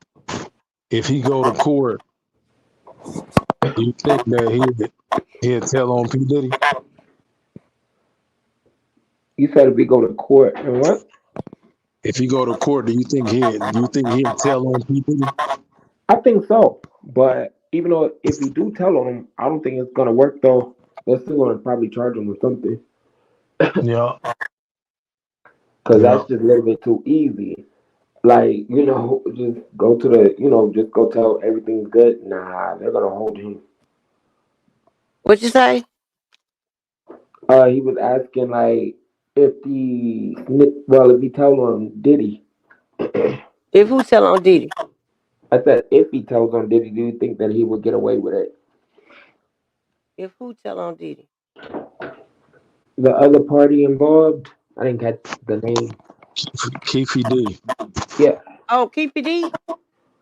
if he go to court, do you think that he'd tell on P. Diddy? You said if we go to court and what? If he go to court, do you think he'd tell on P. Diddy? I think so, but even though if he do tell on him, I don't think it's gonna work though. They're still gonna probably charge him with something Yeah. because Yeah. that's just a little bit too easy. Like just go to just go tell everything's good. Nah, they're gonna hold him. What you say? He was asking like if he tell on Diddy. If who tell on Diddy? I said if he tells on Diddy, do you think that he would get away with it? If who tell on Diddy? The other party involved, I didn't catch the name. Keefy D. Yeah. Oh, Keefy D.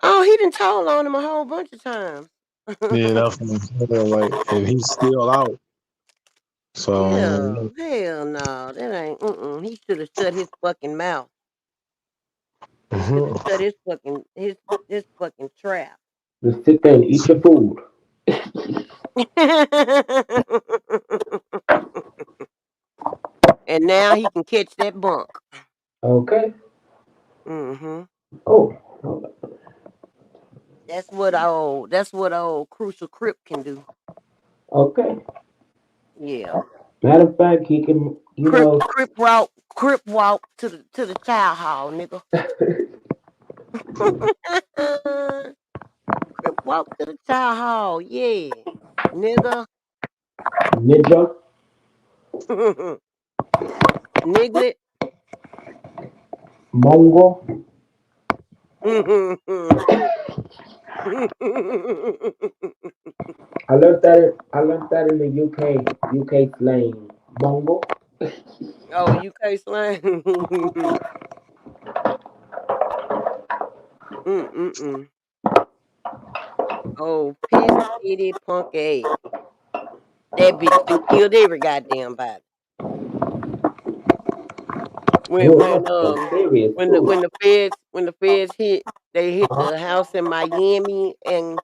Oh, he done told on him a whole bunch of times. Yeah, that's what I'm saying. Like, if he's still out. So Hell no, that ain't. He should have shut his fucking mouth. He should have shut his fucking trap. Just sit there and eat your food. And now he can catch that bunk. Okay. Mm-hmm. Oh. That's what old Crucial Crip can do. Okay. Yeah. Matter of fact, he can. Crip walk to the child hall, nigga. Crip walk to the child hall, yeah, nigga. Ninja. Niglet. Mongo. I learned that in the UK slang. Mongo. Oh, UK slang. Oh, piss kitty punk ass. That bitch done killed every goddamn body. When the feds hit the house in Miami and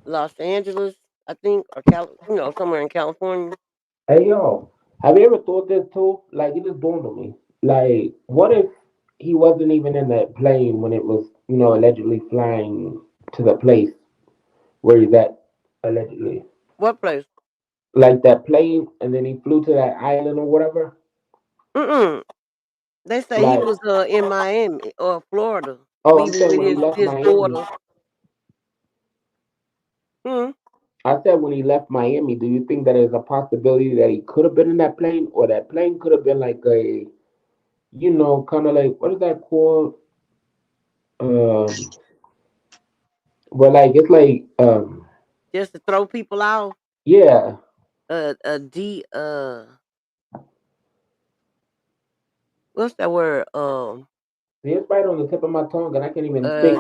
Los Angeles, I think, or somewhere in California. Hey yo, have you ever thought this too? Like it just dawned on me. Like, what if he wasn't even in that plane when it was, allegedly flying to the place where he's at, allegedly? What place? Like that plane, and then he flew to that island or whatever. They say he was in Miami or Florida, Oh, I'm leaving saying with when he left his Miami. daughter. I said when he left Miami, do you think that there's a possibility that he could have been in that plane, or that plane could have been like kind of like what is that called? Well, like it's like just to throw people off. Yeah. What's that word? See, it's right on the tip of my tongue, and I can't even think.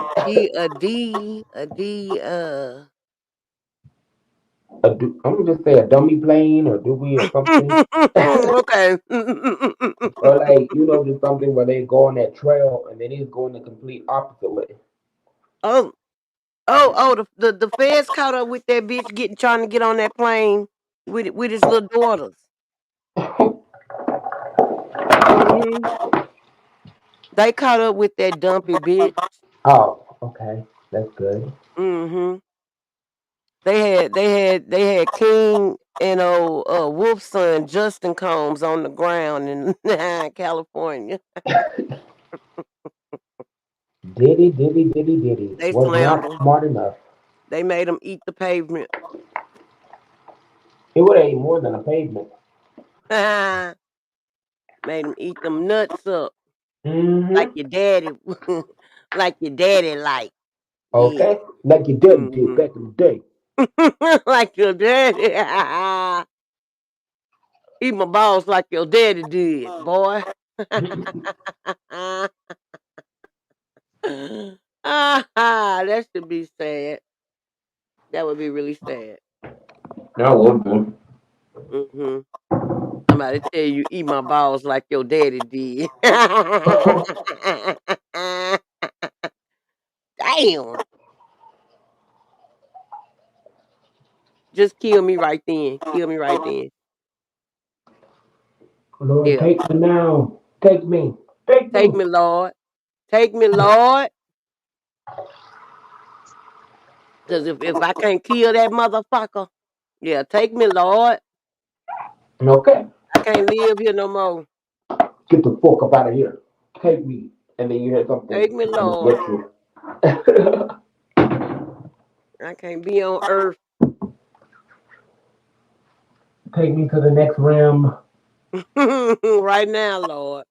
I'm gonna just say a dummy plane or doobie or something. Okay. Or like just something where they go on that trail and then he's going the complete opposite way. The feds caught up with that bitch trying to get on that plane with his little daughters. They caught up with that dumpy bitch. Oh, okay, that's good. They had King and Wolf's son Justin Combs on the ground in California. Diddy. They Was slammed not him. smart enough. They made him eat the pavement. It would have ate more than a pavement. Made him eat them nuts up. Like your daddy, like your daddy like. Okay, yeah. Like your daddy did back in the day. Like your daddy. Eat my balls like your daddy did, boy. That should be sad. That would be really sad. That would be. Somebody tell you eat my balls like your daddy did. Damn. Just kill me right then. Kill me right then. Lord, Yeah. take me now. Take me. Take Take me. me, Lord. Take me, Lord. Cause if I can't kill that motherfucker, yeah, take me, Lord. Okay. I can't live here no more. Get the fuck up out of here. Take me. And then you hear something. Take me, I'm gonna Lord. get you. I can't be on earth. Take me to the next realm. Right now, Lord.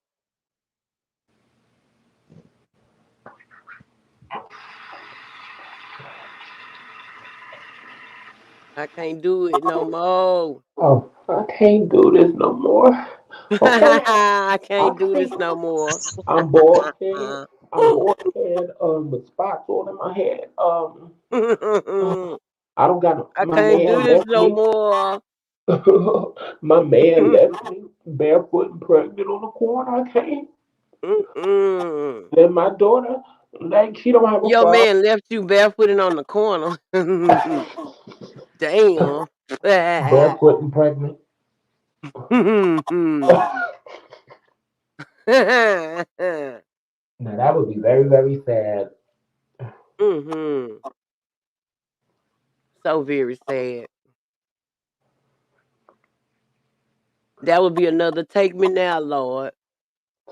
I can't do it no more. Oh, I can't do this no more. Okay. I I can't do this can't. no more. I'm bored head. I'm bored head. With spots all in my head. I don't got I my can't do man this left no me. more. My man left me barefoot and pregnant on the corner. I can't. Then my daughter, like she don't have a Your father. man left you barefooted on the corner. Damn. Barefoot and pregnant. Now that would be very, very sad. So very sad. That would be another take me now, Lord.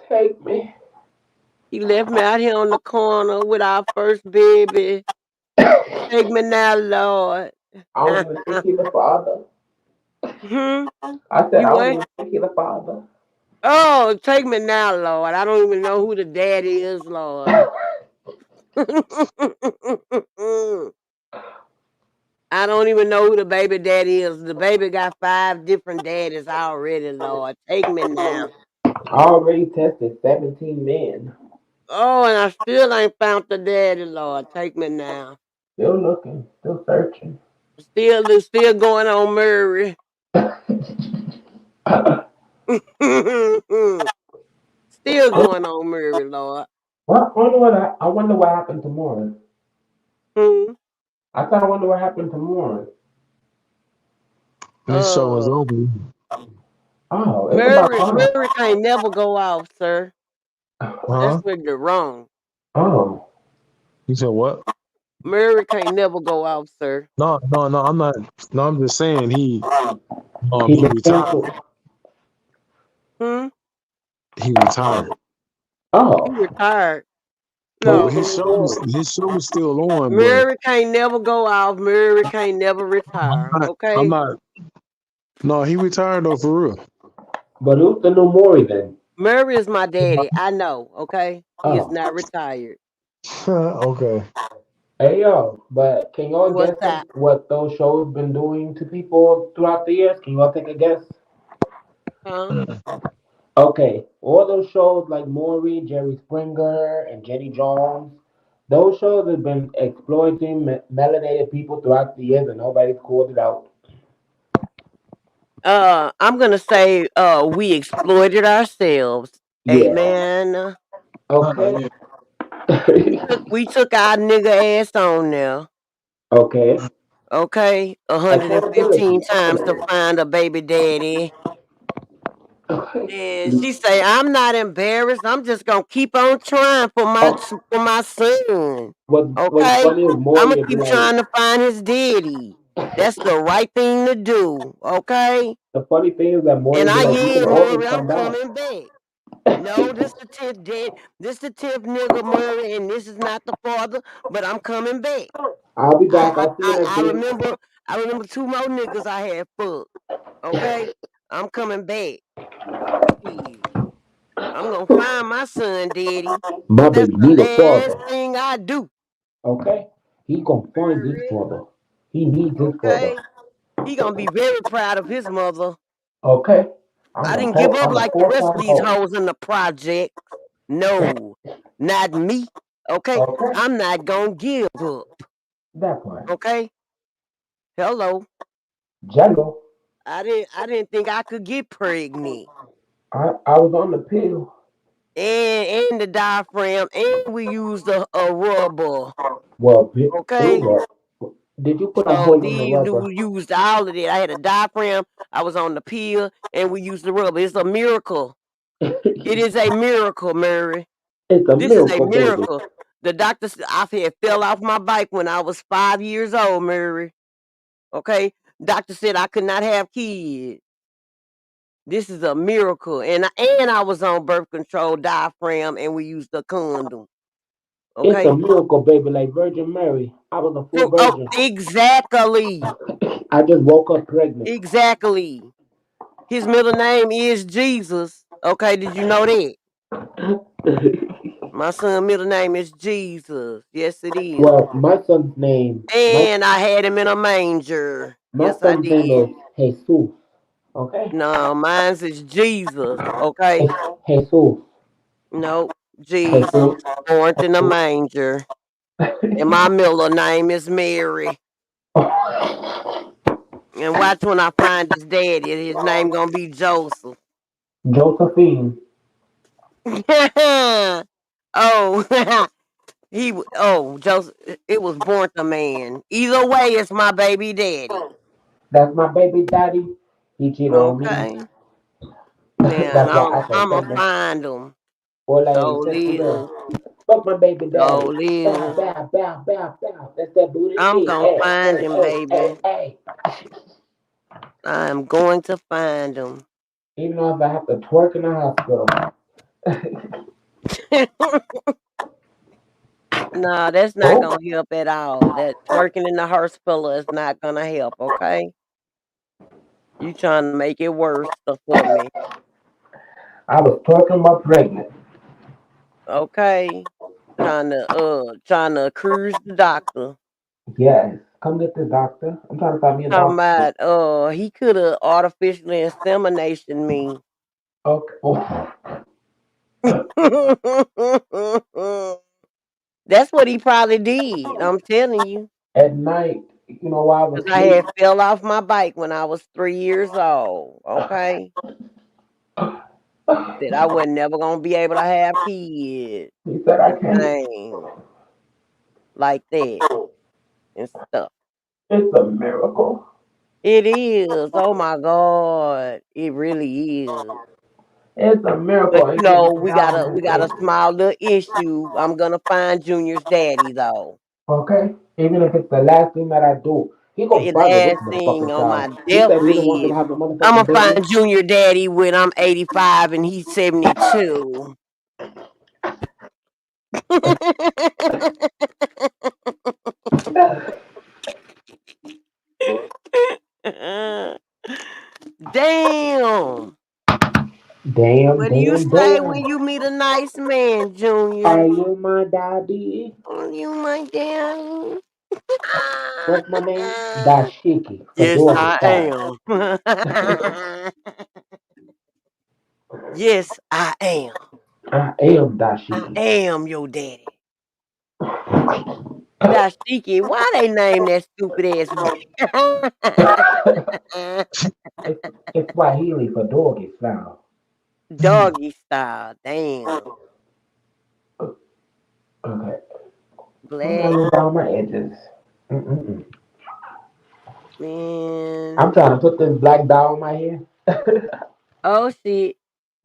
Take me. He left me out here on the corner with our first baby. Take me now, Lord. I don't even think he's the father. Hmm? I said I You don't what? even think he's the father. Oh, take me now, Lord. I don't even know who the daddy is, Lord. I don't even know who the baby daddy is. The baby got 5 different daddies already, Lord. Take me now. I already tested 17 men. Oh, and I still ain't found the daddy, Lord. Take me now. Still looking, still searching. Still going on Murray. Still going on Murray, Lord. Well, I wonder what happened to Morris. I thought I wonder what happened to Morris. This show was over. Oh, it's about time. Murray can't never go off, sir. That's Huh? where you're wrong. Oh. You said what? Murray can't never go off, sir. No, I'm not. No, I'm just saying he He been retired. canceled. He retired. He Oh. retired. But No. his show was still on, but Murray can't never go off. Murray can't never retire. I'm Okay? not. No, he retired though for real. But who's the new Maury then? Murray is my daddy. I know. Okay? He is Oh. not retired. Okay. Hey yo, but can y'all What's guess that? what those shows been doing to people throughout the years? Can y'all take a guess? Huh? Okay, all those shows like Maury, Jerry Springer, and Jenny Jones, those shows have been exploiting melanated people throughout the years, and nobody's called it out. I'm gonna say we exploited ourselves. Yeah. Amen. Okay. We took our nigga ass on there. Okay. Okay, Accountability. 115 times to find a baby daddy. And she say, I'm not embarrassed. I'm just gonna keep on trying for my son. What's Okay? funny is I'ma Maury would be keep like, trying to find his daddy. That's the right thing to do. Okay? the funny thing is that Maury And would be I like, you can yeah, always Murray, I'm come back. coming back. No, this the 10th dad. This the 10th nigga Murray, and this is not the father, but I'm coming back. I'll be back. I I'll see you I, next I week. remember I remember 2 more niggas I had fucked. Okay? I'm coming back. Shit. I'm gonna find my son, daddy. My That's baby the need a last father. thing I do. Okay? He gonna find his father. He needs his father. Okay? He gonna be very proud of his mother. Okay? I didn't give up I'm a like the rest of full-time these hoe. hoes in the project. No, not me. Okay? Okay? I'm not gonna give up. That part. Okay? Hello. Jello. I didn't think I could get pregnant. I was on the pill. And the diaphragm, and we used a rubber. Well, Okay? Did you put a So hole in the these rubber? dudes used all of it. I had a diaphragm. I was on the pill, and we used the rubber. It's a miracle. It is a miracle, Mary. It's a This is a miracle, baby. miracle. The doctor said I had fell off my bike when I was 5 years old, Mary. Okay, doctor said I could not have kids. This is a miracle, and I was on birth control, diaphragm, and we used a condom. It's a Okay. miracle, baby, like Virgin Mary. I was a full Oh, virgin. exactly. I just woke up pregnant. Exactly. His middle name is Jesus. Okay, did you know that? My son's middle name is Jesus. Yes, it is. Well, my son's name, And I had him in a manger. my Yes, I son's name did. is Jesus. Okay. No, mine's is Jesus. Okay. Jesus. Nope. Jesus. Jesus. Born in a manger. And my middle name is Mary. And watch when I find his daddy. His name gonna be Joseph. Josephine. Oh, Joseph. It was born a man. Either way, it's my baby daddy. That's my baby daddy. He cheated on me. Okay. Man, That's why I can't I'ma stand him. find him. Or like, So sexy live. red. Fuck my baby So daddy. Bow, live. bow, bow, bow, bow. That's that booty I'm shit. gonna Hey, find hey, him, hey, hey, baby. hey. I'm going to find him. Even though if I have to twerk in the hospital. No, that's not gonna help at all. That twerking in the hospital is not gonna help, okay? You trying to make it worse for me. I was twerking my pregnant. Okay. Trying to cruise the doctor. Yes. Come get the doctor. I'm trying to find me a Talking doctor. about he could have artificially insemination me. Okay. Oh. That's what he probably did. I'm telling you. At night, you know, while I was Because I asleep. had fell off my bike when I was 3 years old. Okay. Said I wasn't never gonna be able to have kids He said I and can't. things like that and stuff. It's a miracle. It is. Oh my God. It really is. It's a miracle. But Ain't getting me we down got on a we this got a thing. small little issue. I'm gonna find Junior's daddy though. Okay? Even if it's the last thing that I do. He gonna find me this Last thing motherfucking on child. my He said he didn't want me deathbed. to have a I'm motherfucking gonna baby. find Junior daddy when I'm 85 and he's 72. Damn. Damn, What do you damn, say when damn. you meet a nice man, Junior? Are you my daddy? Are you my daddy? What's my name? Dashiki. For Yes, doggy I style. am. Yes, I am. I am I Dashiki. am your daddy. Dashiki, why they name that stupid ass It's Swahili for doggy style. doggy style? Damn. Okay. I'm Black gonna down my edges. Mm-mm-mm. man. I'm trying to put this black dye on my hair. Oh shit.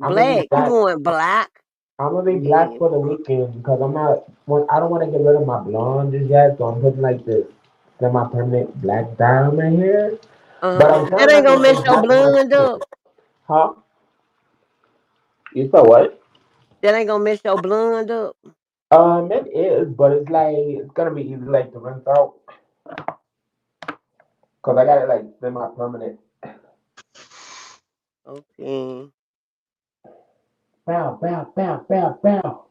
I'm gonna be Black. You black. going black? I'm gonna be black Yeah. for the weekend because I'm not. I don't want to get rid of my blonde just yet, so I'm putting like this semi-permanent black dye on my hair. But I'm That trying ain't not to gonna mess get your black on my blonde skin. up. Huh? You said what? That ain't gonna mess your blonde up. It is, but it's like it's gonna be easy like to rinse out because I got it like semi-permanent. Okay. Bow, bow, bow, bow, bow.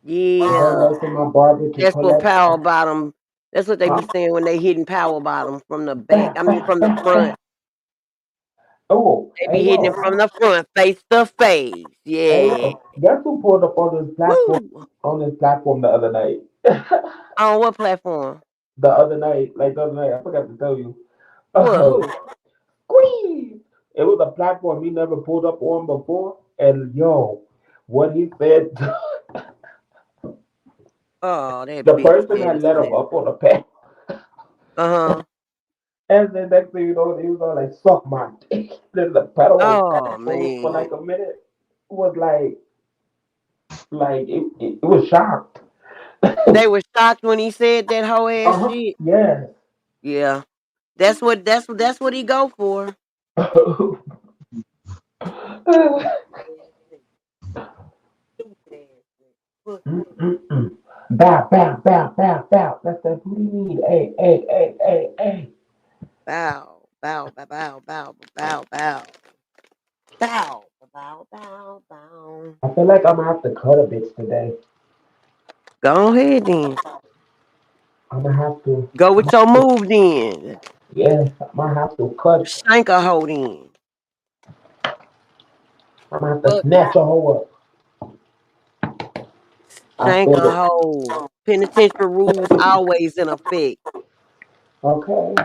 Very Yeah. nice to my barber to That's what collect. power bottom. That's what they be Huh? saying when they hitting power bottom from the back. Bow, I mean bow, from the bow, front. bow. Oh, They hey be hitting yo, it from the front, face to face. hey Yeah. yo. Guess who pulled up Woo. on this platform the other night? On what platform? The other night, like the other night, I forgot to tell you. What? Who? Squeeze! It was a platform he never pulled up on before, and yo, what he said, Oh, that the bitch person had ass let him nigga. up on the pad. Uh-huh. And then next thing you know, he was all like, suck my dick. Then the pedal Oh for man. like a minute was like it was shocked. They were shocked when he said that whole ass Uh-huh. shit. Yeah. Yeah. That's what he go for. Mm-mm-mm. Bow, bow, bow, bow, bow. That's that booty need. Hey, hey, hey, hey, hey. Bow, bow, bow, bow, bow, bow, bow. Bow, bow, bow, bow. I feel like I'm gonna have to cut a bitch today. Go ahead then. I'm gonna have to. Go with your move then. Yes, I'm gonna have to cut. Shank a hoe then. I'm gonna have to Fuck snatch a hoe up. I shank feel a it. hoe. Penitentiary rules always in effect. Okay.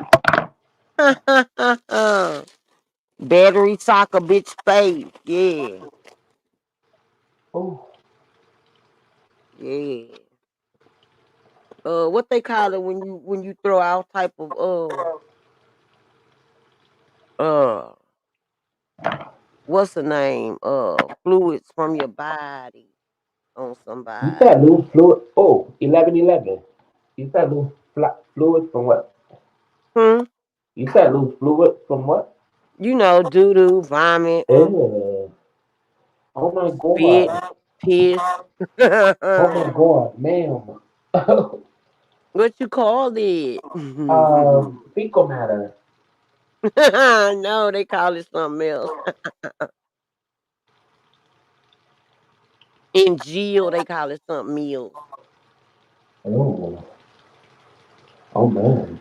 Battery soccer bitch face. Yeah. Oh. Yeah. What they call it when you throw out type of uh what's the name? Fluids from your body on You somebody. said lose fluid. Oh, 11-11. You said lose fluid from what? Hmm? You said lose fluid from what? You know, doo doo, vomit, Ew. Oh my spit, god. piss. Oh my god, ma'am. What you call it? Fecal matter. No, they call it something else. In jail, they call it something else. Oh. Oh man.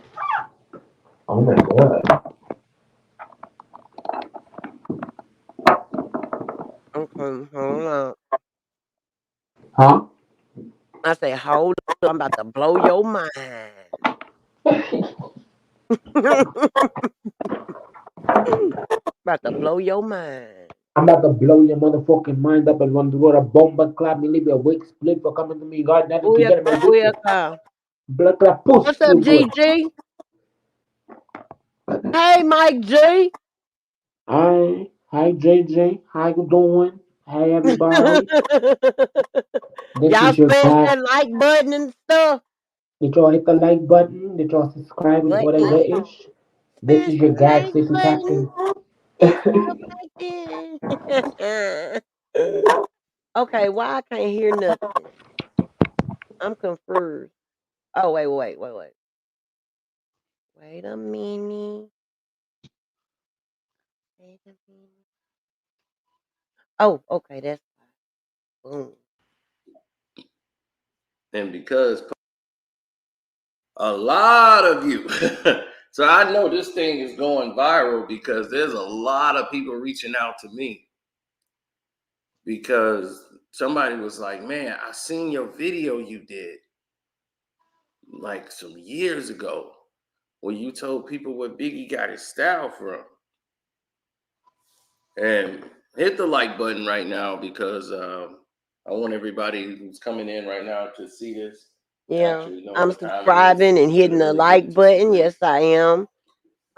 Oh my god. Okay, hold on. Huh? I say, hold up, I'm about to blow your mind. About to blow your mind. I'm about to blow your motherfucking mind up and run through a bomba clap me, leave your wig split for coming to me. God, nothing to get my Booyaka, dick. booyaka. Blood clap push What's up, you good. GG? Hey, Mike G. Hi JJ, how you doing? Hey everybody. This Y'all is your smash guy. that like button and stuff. Did y'all hit the like button? Did y'all subscribe and all that Button. good ish? This Smash is your the guy, like Sissy button. talking. Hit the button. Okay, why I can't hear nothing? I'm confused. Oh, wait. Wait a minute. Wait a minute. Oh, okay, that's fine. Boom. And because a lot of you, so I know this thing is going viral because there's a lot of people reaching out to me because somebody was like, man, I seen your video you did like some years ago where you told people where Biggie got his style from. And hit the like button right now because I want everybody who's coming in right now to see this. Yeah, Actually know I'm what time it is subscribing so and we hitting can the really get like into some button. great. Yes, I am.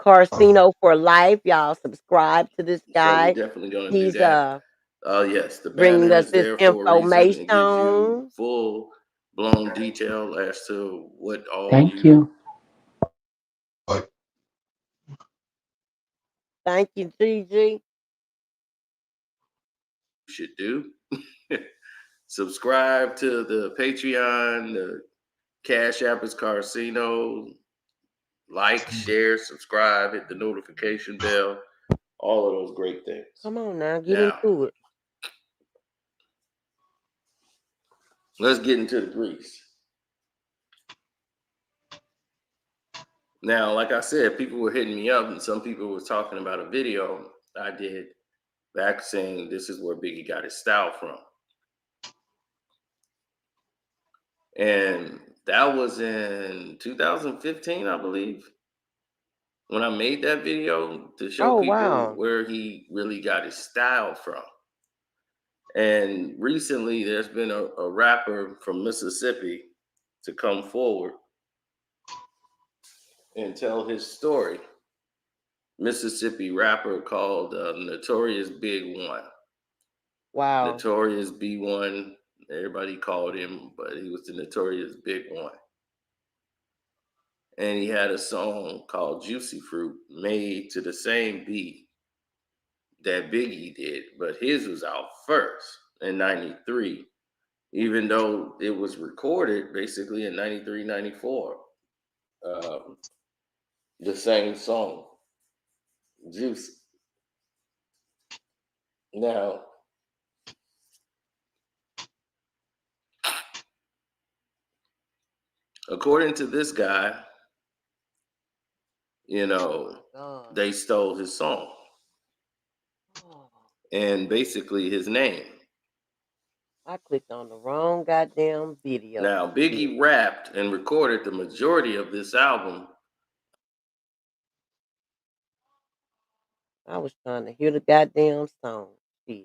Carcino for life. Y'all subscribe to this So we're guy. definitely going to do He's that. Yes, the bringing banner us is this there for a reason. It gives you information. full blown detail as to what all Thank you you. Thank you, GG. should do. Subscribe to the Patreon, the Cash App is Carcino. Like, share, subscribe, hit the notification bell, all of those great things. Come on now, get Now, into it. let's get into the grease. Now, like I said, people were hitting me up, and some people were talking about a video I did back saying this is where Biggie got his style from. And that was in 2015, I believe, when I made that video to show Oh people wow. where he really got his style from. And recently, there's been a rapper from Mississippi to come forward and tell his story. Mississippi rapper called Notorious Big One. Wow. Notorious B1, everybody called him, but he was the Notorious Big One. And he had a song called Juicy Fruit made to the same beat that Biggie did, but his was out first in 93, even though it was recorded basically in 93, 94. The same song, Juicy. Now, according to this guy, they stole his song and basically his name. I clicked on the wrong goddamn video. Now, Biggie rapped and recorded the majority of this album. I was trying to hear the goddamn song. Shit.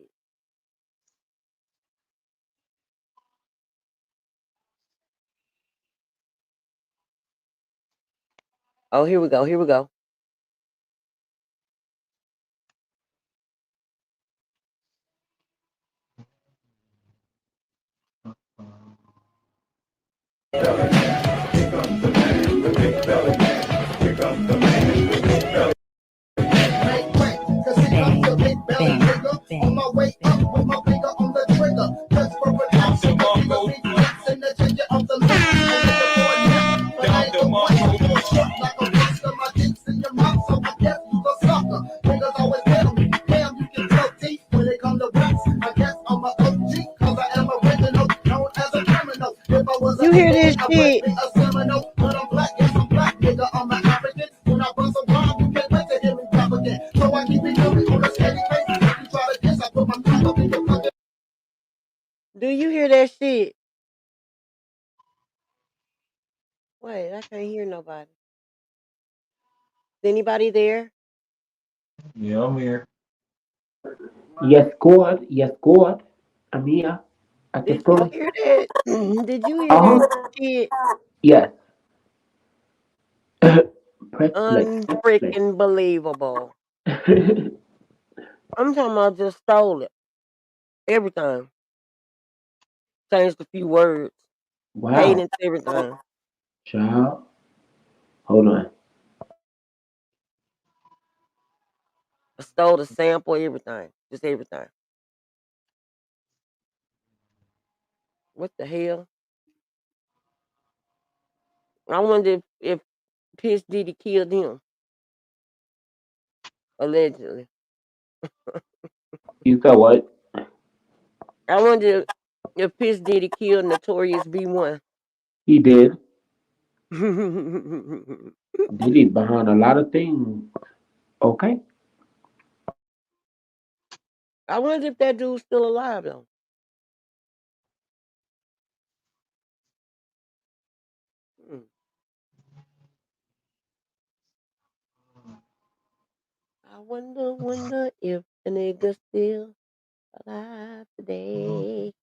Oh, here we go. Here we go. On my way up with my finger on the trigger, just for protection. And the ginger of the mix. But I ain't the one who's short like a monster. My dick's in your mouth, so I guess you the sucker. Niggas always tell me, damn, you can tell deep when it come to raps. I guess I'm a OG, cause I am original, known as a criminal. If I was You hear this I shit? would be a seminal, but I'm black, yes, I'm black, nigga, I'm an African. When I bust a rhyme, you can't wait to hear me rap again. So I keep it moving on a steady pace. Do you hear that shit? Wait, I can't hear nobody. Is anybody there? Yeah, I'm here. Yes, God. Yes, God. I'm here. At the Did you store. hear that? Did you hear Uh-huh. that shit? Yes. Press play. Unfreaking believable. I'm talking about just stole it. Everything. Changed a few words. Paid Wow. into everything. Child. Hold on. I stole the sample, everything. Just everything. What the hell? I wonder if Piss Diddy killed him. Allegedly. You said what? I wonder if Piss Diddy killed Notorious B1. He did. Diddy's behind a lot of things. Okay. I wonder if that dude's still alive though. Hmm. I wonder if the nigga's still alive today.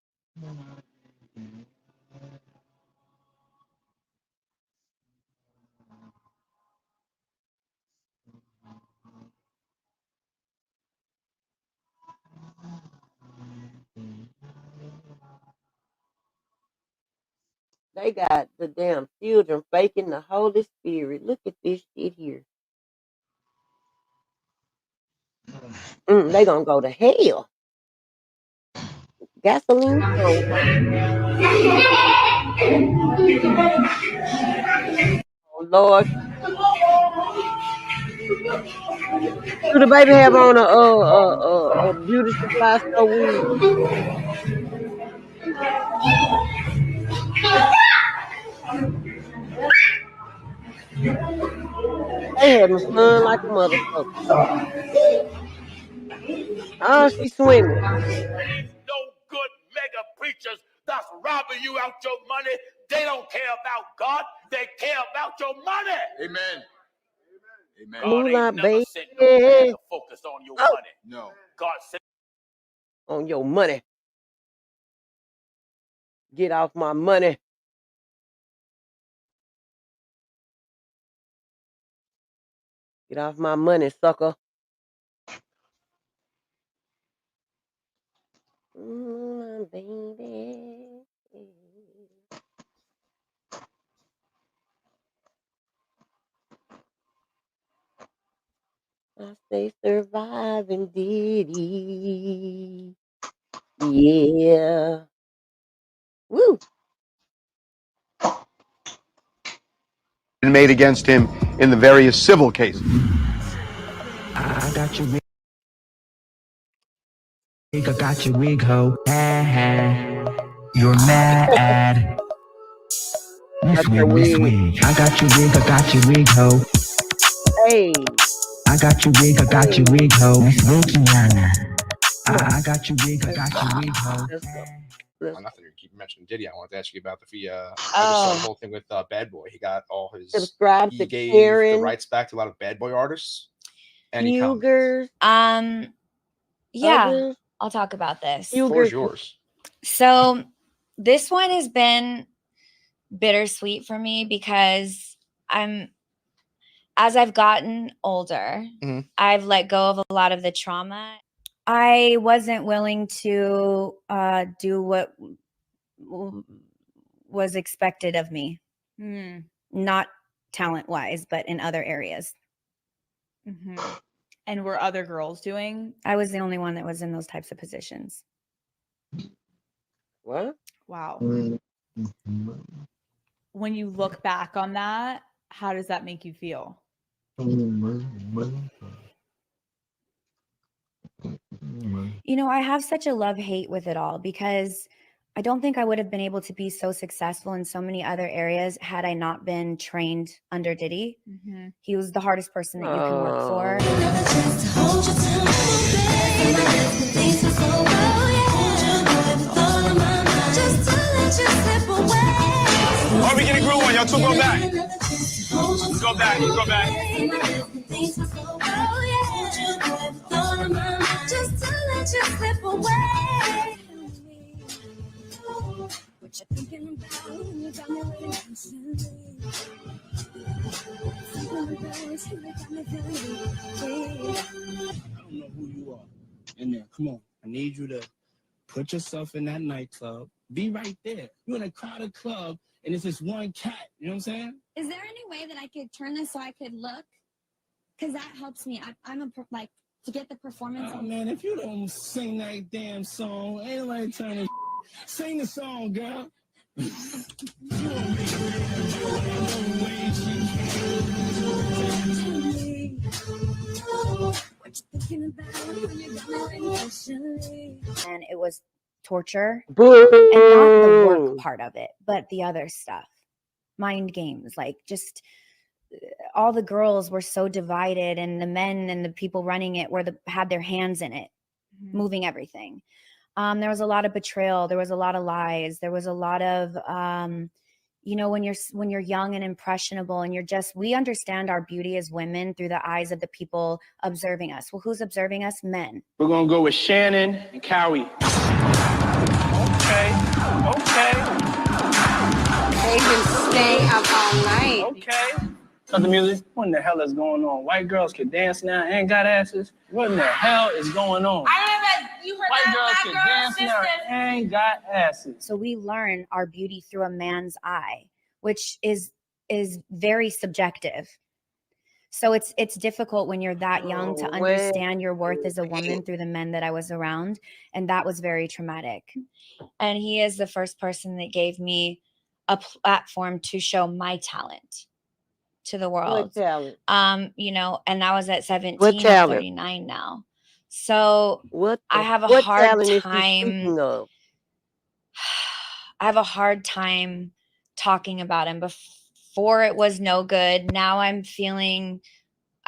They got the damn children faking the Holy Spirit. Look at this shit here. They gonna go to hell. Gasoline stove. Oh Lord. Do the baby have on a beauty supply store wig? They had my son like a motherfucker. Oh, she's swimming. No good mega preachers that's robbing you out your money. They don't care about God. They care about your money. Amen. Amen. God Moolah, ain't never baby. sent no man to focus on your money. No. God said On your money. Get off my money. Get off my money, sucker. Baby. I say surviving Diddy. Yeah. Woo. Been made against him in the various civil cases. I got your wig, I got your wig, ho. You're mad. This wig. I got your wig, I got your wig, ho. Hey. I got your wig, I got your wig, ho. Miss Wilkiana. I got your wig, I got your wig, ho. Nothing. You keep mentioning Diddy. I wanted to ask you about the I just saw the whole thing with Bad Boy. He got all his. Subscribe he to gave Karen. the rights back to a lot of Bad Boy artists. Any Hugers. Yeah, Others? I'll talk about this. The floor is yours. So this one has been bittersweet for me because as I've gotten older, I've let go of a lot of the trauma. I wasn't willing to do what was expected of me, not talent-wise, but in other areas. And were other girls doing? I was the only one that was in those types of positions. What? Wow. When you look back on that, how does that make you feel? You know, I have such a love-hate with it all because I don't think I would have been able to be so successful in so many other areas had I not been trained under Diddy. He was the hardest person that you can work for. Are we getting groove on? Y'all two go back. Go back. You go back. I don't know who you are. In there, come on. I need you to put yourself in that nightclub. Be right there. You're in a crowded club, and it's this one cat. You know what I'm saying? Is there any way that I could turn this so I could look? Because that helps me. I'm to get the performance. Oh, man, if you don't sing that damn song, ain't nobody turn it. Sing the song, girl. And it was torture. And not the work part of it, but the other stuff. Mind games, like just all the girls were so divided, and the men and the people running it had their hands in it, moving everything. There was a lot of betrayal. There was a lot of lies. There was a lot of, you know, when you're young and impressionable and we understand our beauty as women through the eyes of the people observing us. Well, who's observing us? Men. We're going to go with Shannon and Cowie. Okay. They can stay up all night. Okay. Cut the music. What in the hell is going on? White girls can dance now and got asses? What in the hell is going on? I know that you heard White that. girls can dance now and got asses. So we learn our beauty through a man's eye, which is very subjective. So it's difficult when you're that young to understand your worth as a woman through the men that I was around. And that was very traumatic. And he is the first person that gave me a platform to show my talent to the world. What talent? You know, and that was at 17. What I'm talent? 39 now. So I have a what hard talent is he time. speaking of? I have a hard time talking about him. Before it was no good. Now I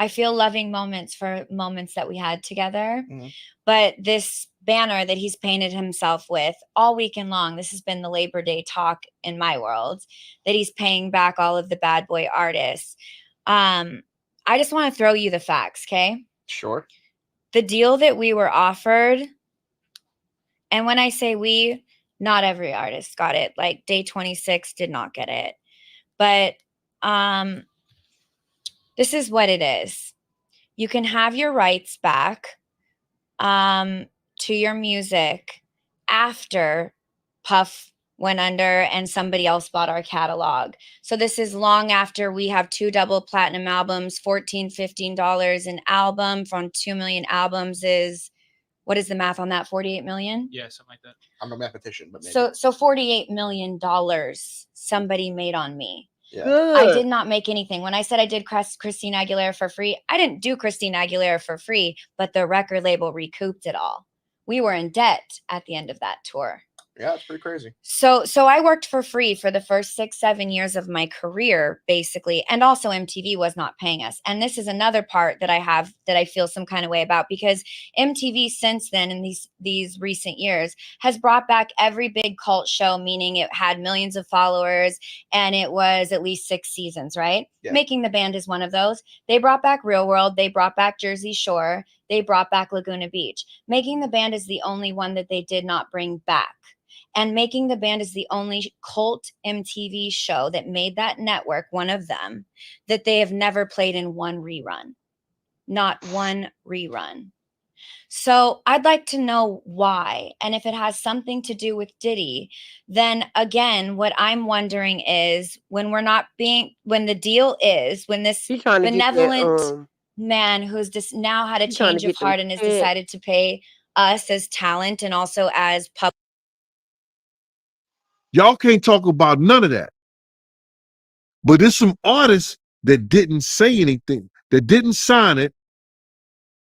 feel loving moments for moments that we had together. But this banner that he's painted himself with all weekend long, this has been the Labor Day talk in my world, that he's paying back all of the bad boy artists. I just want to throw you the facts, okay? Sure. The deal that we were offered, and when I say we, not every artist got it. Like Day 26 did not get it. But this is what it is. you can have your rights back to your music after Puff went under and somebody else bought our catalog. So this is long after we have 2 double platinum albums, $15 an album from 2 million albums is, what is the math on that? 48 million? Yeah, something like that. I'm a mathematician, but maybe. So $48 million somebody made on me. Yeah. I Good. did not make anything. When I said I did Christina Aguilera for free, I didn't do Christina Aguilera for free, but the record label recouped it all. We were in debt at the end of that tour. Yeah, it's pretty crazy. So I worked for free for the first 6-7 years of my career, basically. And also MTV was not paying us. And this is another part that I have that I feel some kind of way about, because MTV since then, in these recent years, has brought back every big cult show, meaning it had millions of followers and it was at least 6 seasons, right? Yeah. Making the Band is one of those. They brought back Real World. They brought back Jersey Shore. They brought back Laguna Beach. Making the Band is the only one that they did not bring back. And Making the Band is the only cult MTV show that made that network, one of them, that they have never played in one rerun. Not one rerun. So I'd like to know why. And if it has something to do with Diddy, then again, what I'm wondering is when the deal is, when this benevolent man who's just now had a change of heart and has decided to pay us as talent and also as public. Y'all can't talk about none of that. But there's some artists that didn't say anything, that didn't sign it,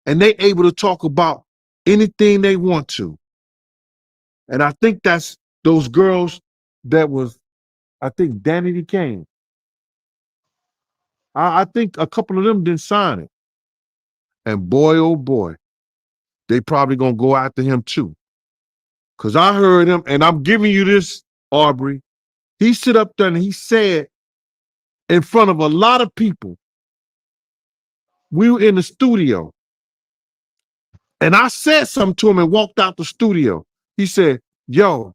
and they able to talk about anything they want to. And I think that's those girls that was, I think Danny Kane. I think a couple of them didn't sign it. And boy, oh boy, they probably gonna go after him too. Cause I heard him, and I'm giving you this, Aubrey. He stood up there and he said in front of a lot of people, we were in the studio. And I said something to him and walked out the studio. He said, yo,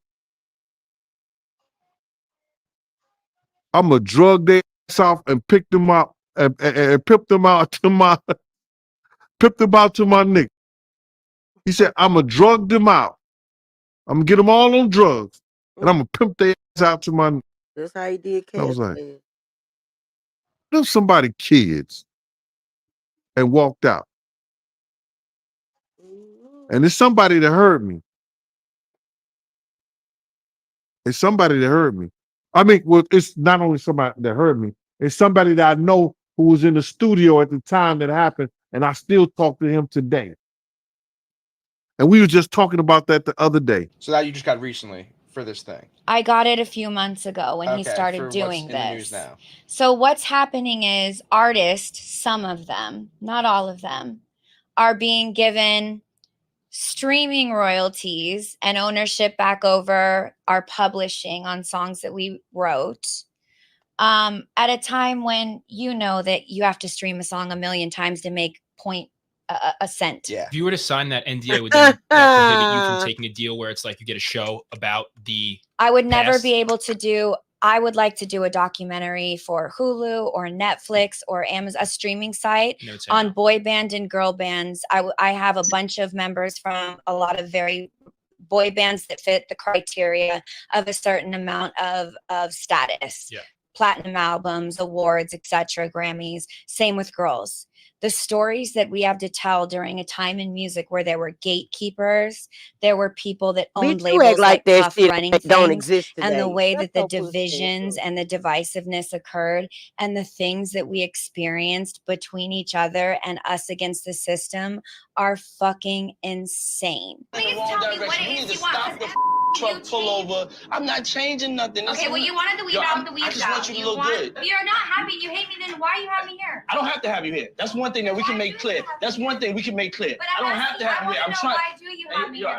I'm going to drug their ass off and pick them up and pip them out to my nigga. He said, I'm going to drug them out. I'm going to get them all on drugs. And I'm going to pimp their ass out to my nigga. That's how he did I was like, Cassie. them somebody kids. And walked out. And it's somebody that heard me. It's somebody that heard me. I mean, well, it's not only somebody that heard me, it's somebody that I know who was in the studio at the time that happened, and I still talk to him today. And we were just talking about that the other day. So that you just got recently for this thing. I got it a few months ago when he started doing this. In the news now. So what's happening is artists, some of them, not all of them, are being given streaming royalties and ownership back over our publishing on songs that we wrote at a time when you know that you have to stream a song 1 million times to make a cent. Yeah. If you were to sign that NDA, would that prohibit you from taking a deal where it's like you get a show about the I would never past? be able to do. I would like to do a documentary for Hulu or Netflix or Amazon, a streaming site on boy band and girl bands. I have a bunch of members from a lot of very boy bands that fit the criteria of a certain amount of status. Yeah. Platinum albums, awards, etc., Grammys. Same with girls. The stories that we have to tell during a time in music where there were gatekeepers, there were people that owned labels like Puff running things, don't exist today. and the way That's that the so pussy. divisions and the divisiveness occurred, and the things that we experienced between each other and us against the system are fucking insane. Please tell me what it is you want. Truck pull over. I'm not changing nothing. Okay, well, you wanted the weed out, the weed I just out. want you to look good. You're not happy. You hate me. Then why are you having me here? I don't have to have you here. That's one thing that we can make clear. That's one thing we can make clear. But I don't have to have you here. I'm trying. Why do you have me here? I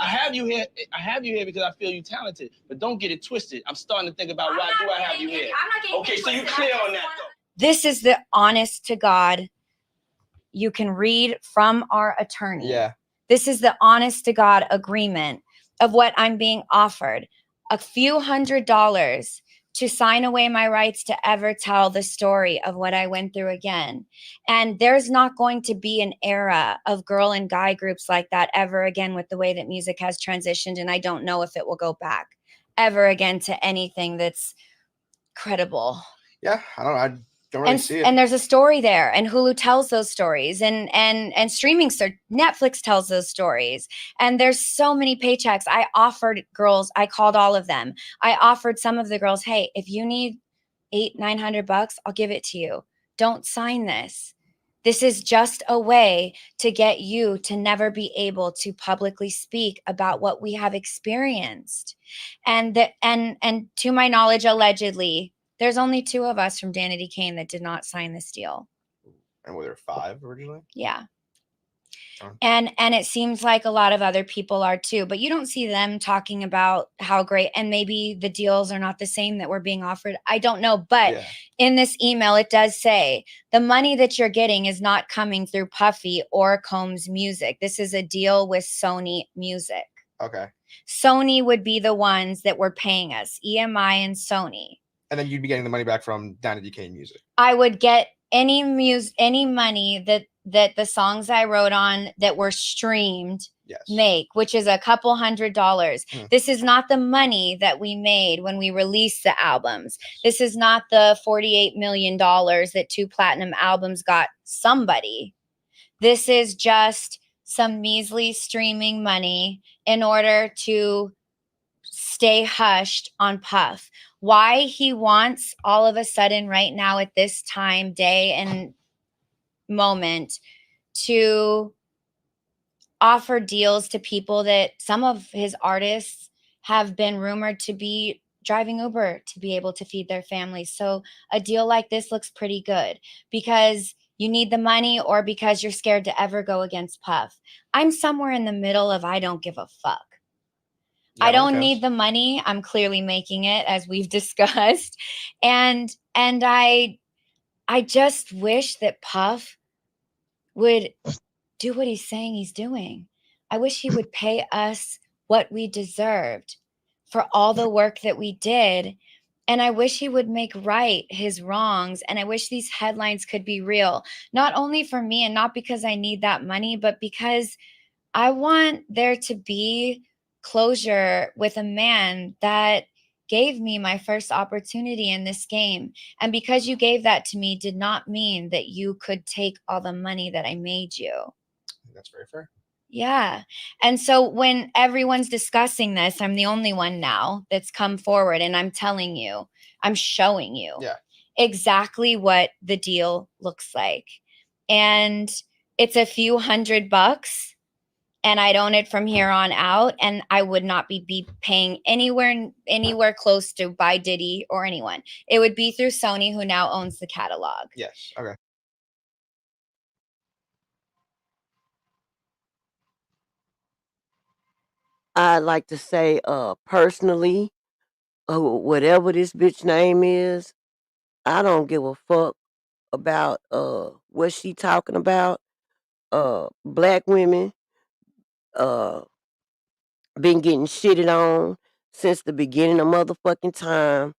have you here. I have you here because I feel you talented. But don't get it twisted. I'm starting to think about why do I have you here. Okay, so you clear on that though. This is the honest to God. You can read from our attorney. Yeah. This is the honest to God agreement of what I'm being offered. A few $100 to sign away my rights to ever tell the story of what I went through again. And there's not going to be an era of girl and guy groups like that ever again with the way that music has transitioned. And I don't know if it will go back ever again to anything that's credible. Yeah, I don't really see it. And there's a story there, and Hulu tells those stories, and streaming Netflix tells those stories, and there's so many paychecks. I offered girls, I called all of them. I offered some of the girls, hey, if you need $800-900, I'll give it to you. Don't sign this. This is just a way to get you to never be able to publicly speak about what we have experienced. And to my knowledge, allegedly, there's only 2 of us from Danity Kane that did not sign this deal. And were there 5 originally? Yeah. And it seems like a lot of other people are too, but you don't see them talking about how great, and maybe the deals are not the same that were being offered. I don't know. But in this email, it does say the money that you're getting is not coming through Puffy or Combs Music. This is a deal with Sony Music. Okay. Sony would be the ones that were paying us, EMI and Sony. And then you'd be getting the money back from Danity Kane Music. I would get any money that the songs I wrote on that were streamed make, which is a couple $100. This is not the money that we made when we released the albums. This is not the $48 million that 2 platinum albums got somebody. This is just some measly streaming money in order to stay hushed on Puff. Why he wants all of a sudden right now at this time, day, and moment to offer deals to people that some of his artists have been rumored to be driving Uber to be able to feed their families. So a deal like this looks pretty good because you need the money or because you're scared to ever go against Puff. I'm somewhere in the middle of I don't give a fuck. I don't need the money. I'm clearly making it, as we've discussed. And I just wish that Puff would do what he's saying he's doing. I wish he would pay us what we deserved for all the work that we did. And I wish he would make right his wrongs. And I wish these headlines could be real, not only for me and not because I need that money, but because I want there to be closure with a man that gave me my first opportunity in this game. And because you gave that to me did not mean that you could take all the money that I made you. That's very fair. Yeah. And so when everyone's discussing this, I'm the only one now that's come forward, and I'm telling you, I'm showing you exactly what the deal looks like. And it's a few $100. And I'd own it from here on out, and I would not be paying anywhere close to by Diddy or anyone. It would be through Sony, who now owns the catalog. Yes. Okay. I'd like to say, personally, whatever this bitch name is, I don't give a fuck about what she talking about. Black women been getting shitted on since the beginning of motherfucking time.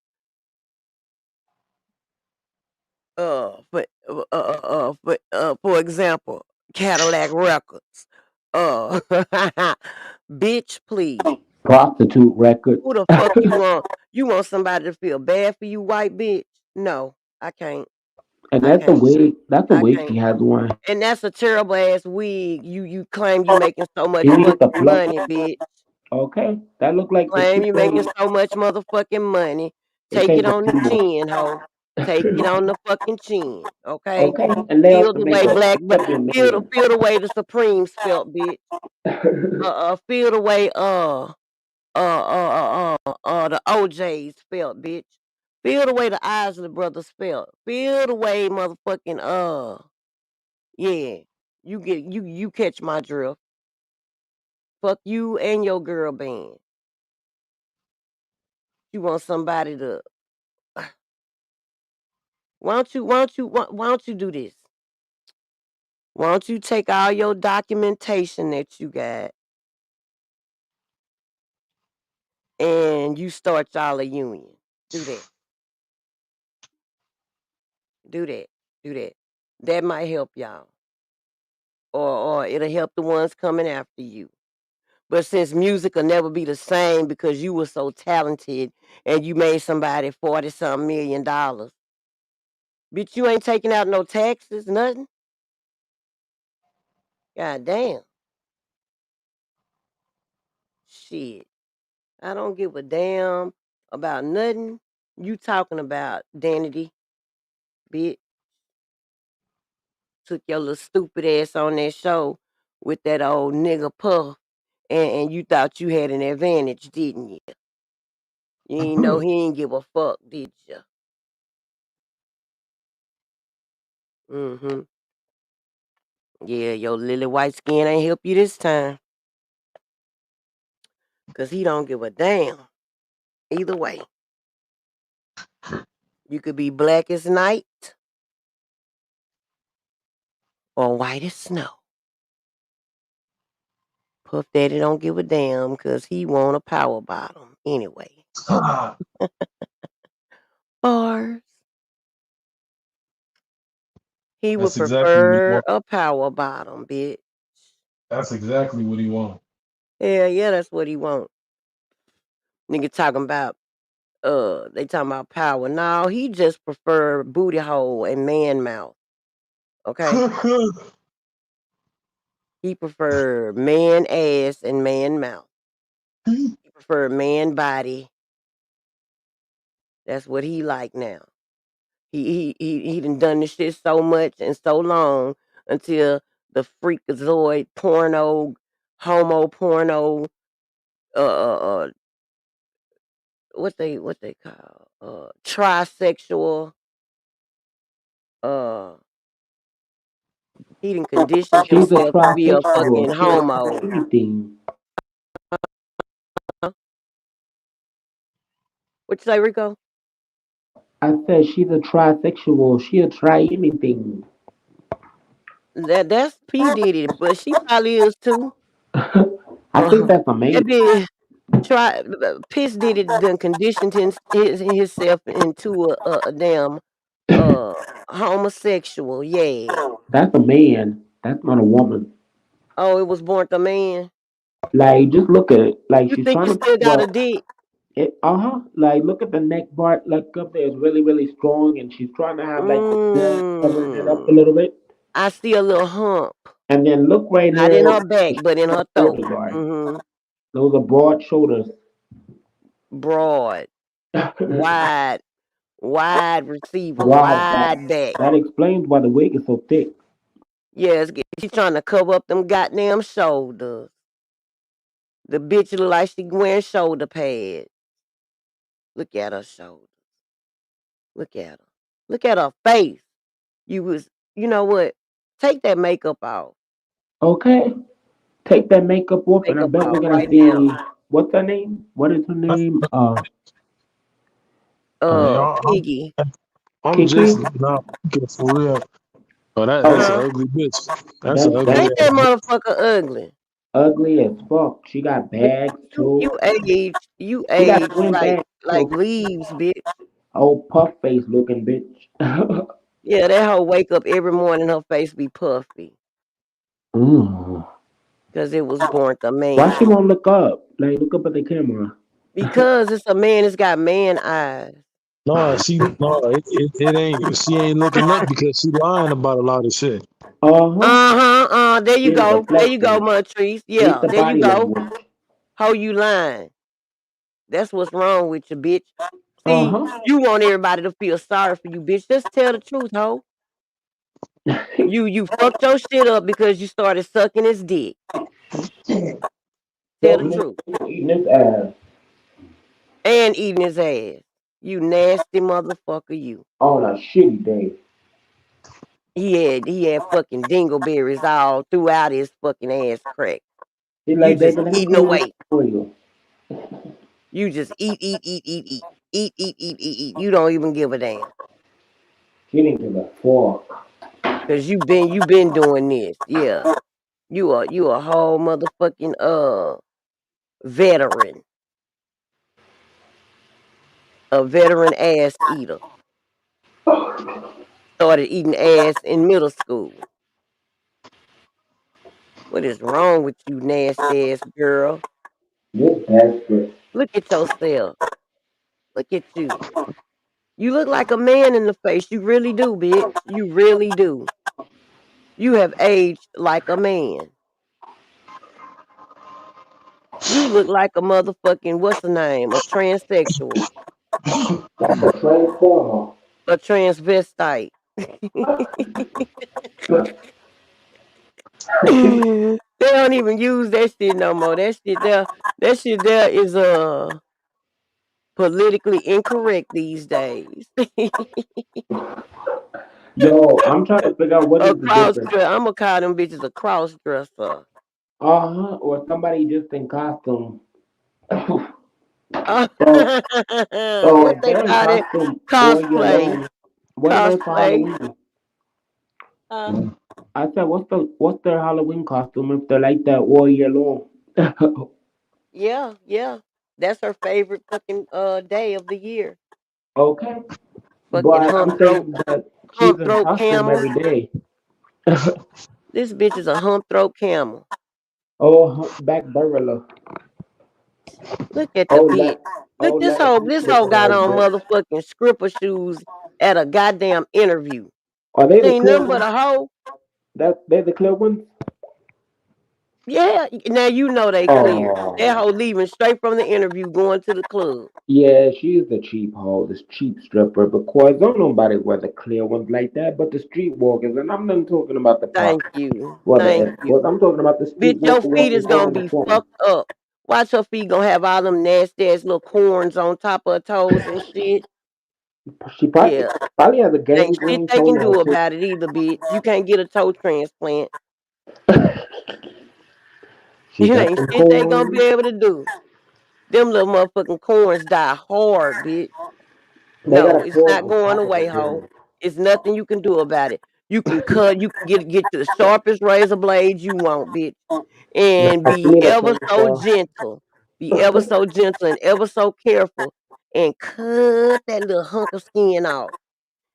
For example, Cadillac Records. Bitch, please. Prostitute record. Who the fuck you want? You want somebody to feel bad for you, white bitch? No, I can't. And that's a wig. That's a wig she has one. And that's a terrible ass wig. You claim you making so much He needs to fucking pluck- money, bitch. Okay, that look like Claim the you making so much motherfucking money. Take it on the chin, ho. Take it on the fucking chin, okay? Okay, and they Feel also the make way a black, fucking feel million. the way the Supremes felt, bitch. Feel the way the OJs felt, bitch. Feel the way the Isley brothers felt. Feel the way motherfucking yeah. You catch my drift. Fuck you and your girl band. You want somebody to why don't you do this? Why don't you take all your documentation that you got and you start y'all a union? Do that. Do that. Do that. That might help y'all. Or it'll help the ones coming after you. But since music will never be the same because you were so talented and you made somebody 40-something million dollars, bitch, you ain't taking out no taxes, nothing. God damn. Shit. I don't give a damn about nothing you talking about, Danity, bitch. Took your little stupid ass on that show with that old nigga Puff, and you thought you had an advantage, didn't you? You ain't know he ain't give a fuck, did you? Mm-hmm. Yeah, your lily white skin ain't help you this time. Cause he don't give a damn. Either way. You could be black as night or white as snow. Puff Daddy don't give a damn because he want a power bottom anyway. Bars. He would That's exactly what he prefer wants. a power bottom, bitch. That's exactly what he wants. Yeah, that's what he want. Nigga talking about they talking about power. No, he just prefer booty hole and man mouth. Okay? He prefer man ass and man mouth. He prefer man body. That's what he like now. He done this shit so much and so long until the freakazoid porno, homo porno, uh, what they call trisexual. He done conditioned She's a himself to be a fucking trisexual. She'll try homo. anything. What you say, Rico? I said she's a trisexual. She'll try anything. That's P Diddy, but she probably is too. I think that's a man. That bitch try Piss Diddy done conditioned himself into a damn uh homosexual. Yeah. That's a man. That's not a woman. Oh, it was born a man. Like, just look at it. Like, You she's think trying you to still got a well, dick? Like, look at the neck part. Like up there is really, really strong, and she's trying to have like the blood covering it up a little bit. I see a little hump. And then look right Not here. in her back, but in her throat. Shoulders are. Mm-hmm. Those are broad shoulders. Broad. Wide. Wide receiver. Wow, Wide back. that explains why the wig is so thick. Yes, she's trying to cover up them goddamn shoulders. The bitch look like she wearing shoulder pads. Look at her shoulders. Look at her. Look at her face. You know what? Take that makeup off. Okay, take that makeup off, and I Makeup bet off we're gonna right now. see what's her name. What is her name? Piggy. I'm Kiki. just not looking for real. Oh, that's an Huh? ugly bitch. That's an ugly Ain't ass that bitch. motherfucker ugly? Ugly as fuck. She got bags too. You She got age twin bags like too. leaves, bitch. Old puff face looking bitch. Yeah, that hoe wake up every morning, her face be puffy. Mm. Cause it was born a Why she man. won't look up? Like look up at the camera. Because it's a man, it's got man eyes. It ain't. She ain't looking up because she lying about a lot of shit. Uh-huh. There you She is go. There you go, deflecting. Montrese. Read Yeah, the there you body go. language. How you lying? That's what's wrong with you, bitch. See, Uh-huh. you want everybody to feel sorry for you, bitch. Just tell the truth, ho. You fucked your shit up because you started sucking his dick. Tell the truth. Eating his ass. And eating his ass. You nasty motherfucker, you. On a shitty day. He had fucking dingleberries all throughout his fucking ass crack. He's You like, just baby, let me eating clean this away. for you. You just eat, eat, eat, eat, eat. Eat, eat, eat, eat, eat. You don't even give a damn. She didn't give a fuck. Cause you been doing this. Yeah. You a whole motherfucking veteran. A veteran ass eater. started eating ass in middle school. What is wrong with you, nasty ass girl? You're desperate. Look at yourself. Look at you. You look like a man in the face. You really do, bitch. You really do. You have aged like a man. You look like a motherfucking, what's the name? A transsexual. Like a transformer. A transvestite. They don't even use that shit no more. That shit there is politically incorrect these days. Yo, I'm trying to figure out what A is the cross difference. dresser. I'm gonna call them bitches a cross dresser. Or somebody just in costume. So, What so if they they're in call it? costume all year Cosplay. long, what are they for Cosplay. Halloween? Uh, I said, what's their Halloween costume if they're like that all year long? yeah. That's her favorite fucking day of the year. Okay, Fucking but I'm saying that she's hump in throat costume camel. every day. This bitch is a hump throat camel. Oh, humpback gorilla. Look at the Oh, bitch. Look, this let it hoe, be this with hoe got her, on bitch. motherfucking stripper shoes at a goddamn interview. Are they She the ain't clear nothing but ones? a hoe. They're the clear ones. Yeah, now you know they clear. That Oh, hoe leaving straight from the interview, going to the club. yeah, she's the cheap hoe, this cheap stripper. Because don't nobody wear the clear ones like that, but the streetwalkers. And I'm not talking about the pop, Thank you. well, the Thank escorts. you. I'm talking about the Bitch, your streetwalker feet walking is gonna down the be corner. fucked up. Watch her feet gonna have all them nasty ass little corns on top of her toes and shit. She Yeah. probably has a Ain't shit gangrene they can toenail do too. about it either, bitch. You can't get a toe transplant. She It got ain't some shit they gonna be corns. able to do. Them little motherfucking corns die hard, bitch. They got No, a it's corn not on going top of the away, ho. corn. It's nothing you can do about it. You can cut, you can get the sharpest razor blades you want, bitch. Nah, And give be me the ever so chainsaw. gentle. Be ever so gentle and ever so careful. And cut that little hunk of skin off.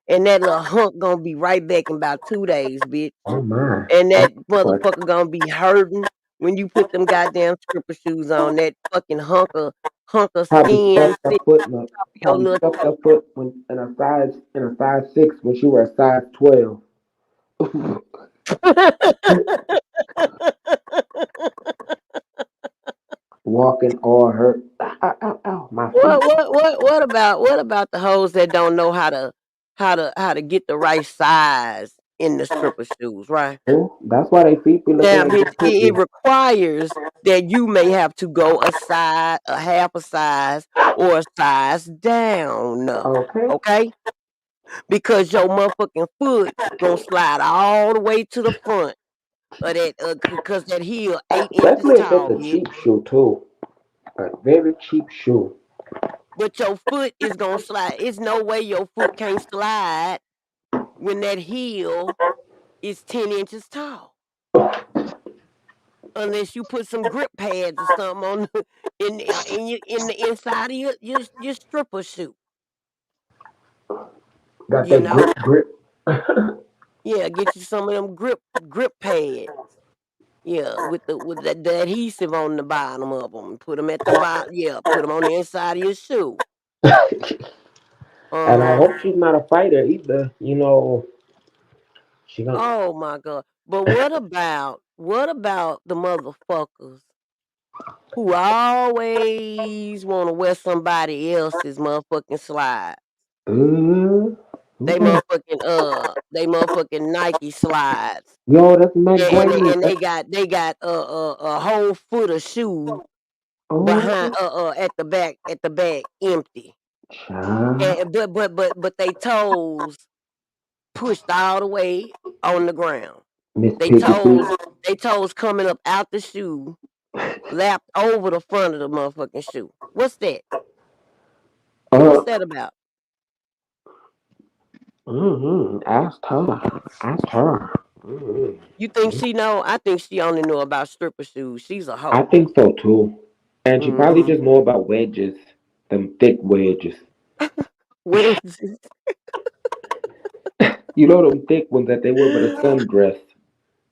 And that little hunk gonna be right back in about 2 days, bitch. Oh my. And Oh, that but motherfucker gonna be hurting when you put them goddamn stripper shoes on. That fucking hunk of probably skin stuffed her sitting foot in a, on your probably little stuffed her toe. foot in a size 6 when she was a size 12. Walking all hurt. Ow, ow, ow, my feet. What about the hoes that don't know how to get the right size in the stripper shoes, right? Oh, that's why they feet be looking Now, like bitch, the it cookie. requires that you may have to go a half a size, or a size down. Okay. Okay? Because your motherfucking foot gonna slide all the way to the front of that, because that heel 8 inches Especially if it's tall, a bitch. cheap shoe too. A very cheap shoe. But your foot is gonna slide. It's no way your foot can't slide when that heel is 10 inches tall. Unless you put some grip pads or something on in the inside of your stripper shoe. Got You that know? grip. Yeah, get you some of them grip pads. Yeah, with the adhesive on the bottom of them. Put them at the bottom. Yeah, put them on the inside of your shoe. And I Uh-huh. hope she's not a fighter either. You know, she gonna. Oh my god. But what about the motherfuckers who always want to wear somebody else's motherfucking slide? Who that? They motherfucking Nike slides. Yo, that's Meg And they, Whitney. and they got they got a whole foot of shoe behind Oh, at the back empty. child. And but they toes pushed all the way on the ground. Miss They Piggy toes Feet. they toes coming up out the shoe, lapped over the front of the motherfucking shoe. What's that? Uh, What's that about? Ask her. Ask her. You think she know? I think she only know about stripper shoes. She's a I hoe. think so too. And she probably Mm-hmm. just know about wedges. Them thick wedges. Wedges. You know them thick ones that they wear with a sundress.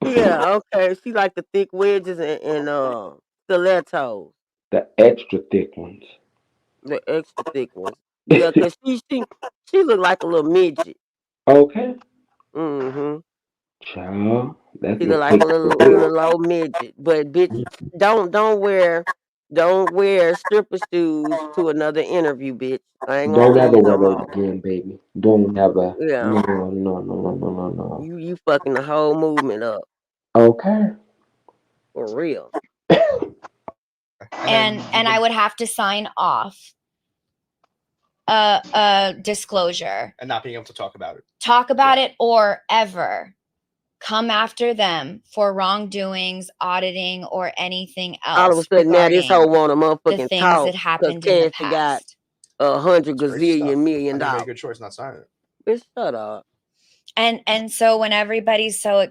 Yeah, okay. She like the thick wedges and stilettos, The extra thick ones. the extra thick ones. Yeah, cause she look like a little midget. Okay. Mm-hmm. Child, that's She Miss look like a Piggy for real. little old midget. But bitch, don't wear stripper shoes to another interview, bitch. I ain't gonna Don't see ever you no wear those more. again, baby. Don't ever. Yeah, No, no, no, no, no, no, no. you fucking the whole movement up Okay. for real. And I would have to sign off a disclosure. And not being able to talk about it. Talk about it or ever come after them for wrongdoings, auditing, or anything All of a else sudden now this hoe regarding want to the motherfucking things talk that because happened in the Cassie got past. 100 Crazy stuff. gazillion million I think you made a dollars. good choice not signing it. Bitch, shut up. And so when everybody's so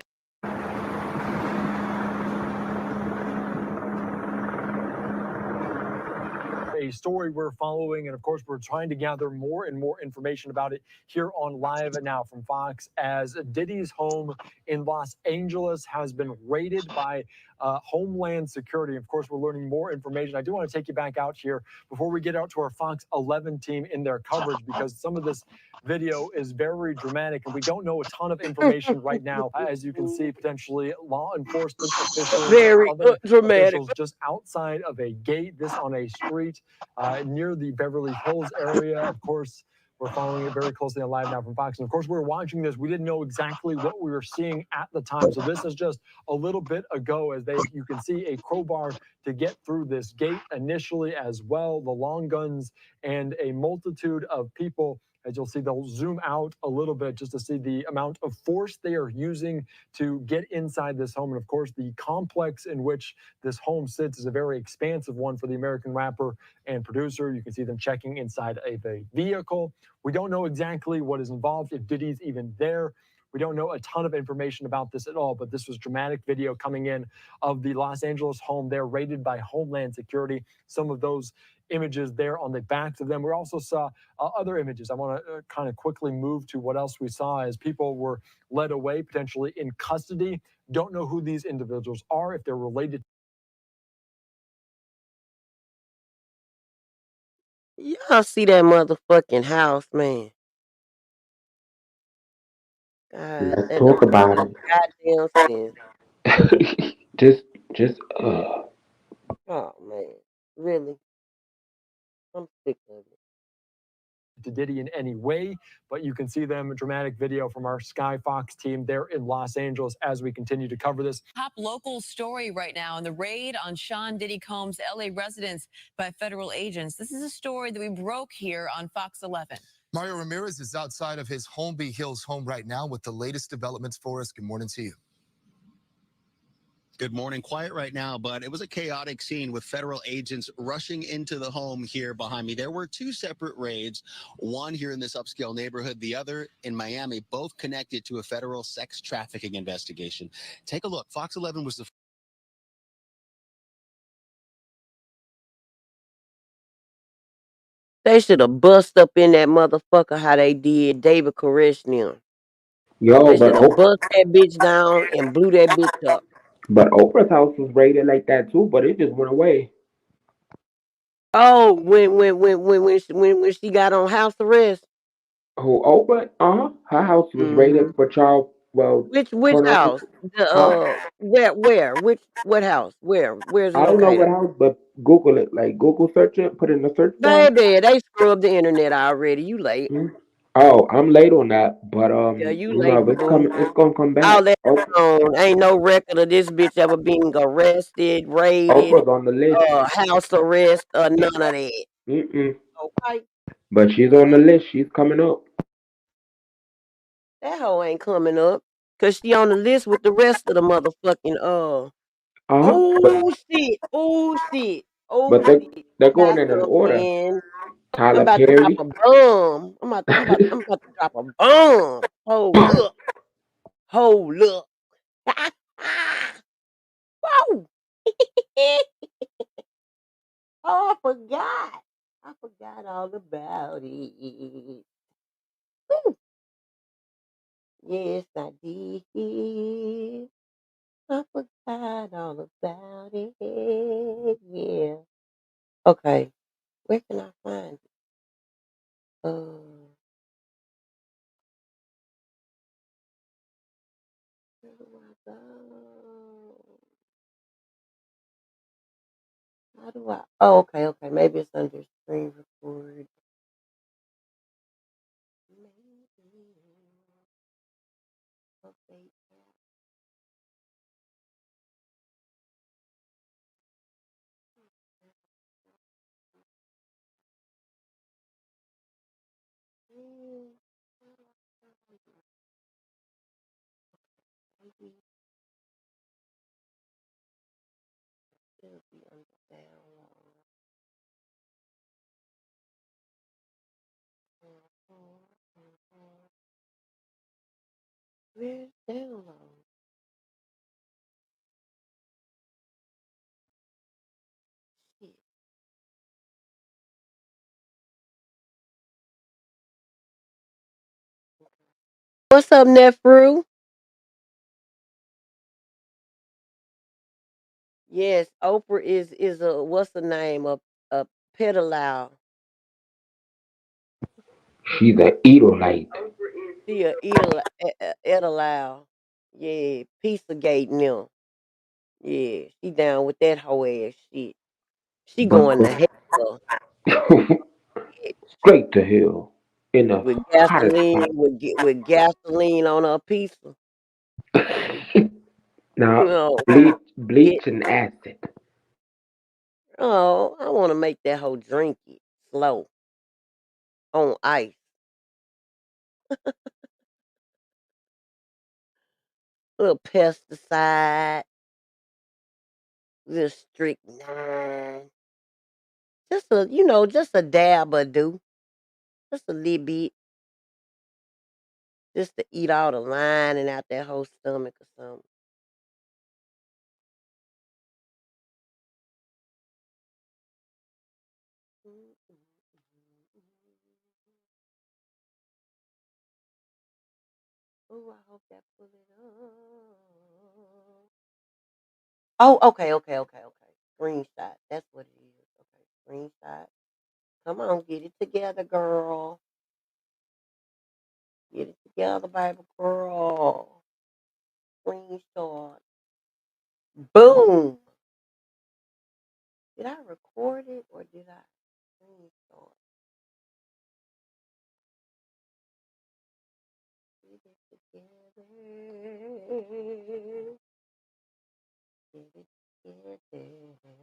a story we're following, and of course, we're trying to gather more and more information about it here on Live Now from Fox, as Diddy's home in Los Angeles has been raided by Homeland Security. Of course, we're learning more information. I do want to take you back out here before we get out to our Fox 11 team in their coverage, because some of this video is very dramatic, and we don't know a ton of information right now. As you can see, potentially law enforcement officials, Very other dramatic. officials just outside of a gate, this on a street near the Beverly Hills area. Of course, we're following it very closely on Live Now from Fox. And of course, we're watching this. We didn't know exactly what we were seeing at the time. So this is just a little bit ago, as you can see a crowbar to get through this gate initially as well, the long guns and a multitude of people. As you'll see, they'll zoom out a little bit just to see the amount of force they are using to get inside this home. And of course, the complex in which this home sits is a very expansive one for the American rapper and producer. You can see them checking inside of a vehicle. We don't know exactly what is involved, if Diddy's even there. We don't know a ton of information about this at all, but this was dramatic video coming in of the Los Angeles home there, raided by Homeland Security. Some of those images there on the backs of them. We also saw other images. I want to kind of quickly move to what else we saw as people were led away, potentially in custody. Don't know who these individuals are, if they're related. Y'all see that motherfucking house, man. God, Let's that talk don't make about no goddamn sense. it. just. Oh, man. Really? I'm sick of it. To Diddy in any way, but you can see them, a dramatic video from our Sky Fox team there in Los Angeles as we continue to cover this. Top local story right now in the raid on Sean Diddy Combs' LA residence by federal agents. This is a story that we broke here on Fox 11. Mario Ramirez is outside of his Holmby Hills home right now with the latest developments for us. Good morning to you. Good morning. Quiet right now, but it was a chaotic scene with federal agents rushing into the home here behind me. There were two separate raids, one here in this upscale neighborhood, the other in Miami, both connected to a federal sex trafficking investigation. Take a look. Fox 11 was the They should have bust up in that motherfucker how they did David Koresh now. Yo, They should have bust that bitch down and blew that bitch up. But Oprah's house was raided like that too, but it just went away. Oh, when she got on house arrest. Who Oprah? Her house was raided for child. Well, Which pornography. house? The Huh? where? What house? Where's it I don't know what located? house, but Google it. Like Google search it, put it in the search bar. Baby, they scrubbed the internet already. You late. Oh, I'm late on that, but Yeah, you you late, know, boo boo. it's gonna come All back. that on. Ain't no record of this bitch ever being arrested, raided, Oprah's on the list. house arrest, or none of that. Okay. But she's on the list. She's coming up. That hoe ain't coming up. Cause she on the list with the rest of the motherfucking But oh shit. Oh shit. Oh but shit. they're I going got in an order. something. I'm Tyler about to drop Perry. a bomb. I'm about to drop a bomb. Hold up. Hold up. Whoa. Oh, I forgot. I forgot all about it. Woo. Yes, I did. I forgot all about it. Yeah. Okay. Where can I find it? Where do I go? How do I? Oh, okay, okay. Maybe it's under screen record. Okay. Maybe it'll be under download. Where's download? Shit. What's up, Nephew? Yes, Oprah is a what's the name? A pedophile. She's an Edomite. She a Edelal. Yeah, Pizzagate them. Yeah, she down with that whole ass shit. She going to hell. Straight to hell in the With hottest gasoline, spot. with gasoline on her pizza. Now, No, bleach and acid. oh, I want to make that whole drink it slow on ice. Little pesticide, little strychnine. Just a dab or do. Just a little bit. Just to eat all the lining out that whole stomach or something. Oh, I hope that pull it up. Oh, okay. Screenshot. That's what it is. Okay, screenshot. Come on, get it together, girl. Get it together, baby girl. Screenshot. Boom. Did I record it or did I screenshot? Get it together. Get it together.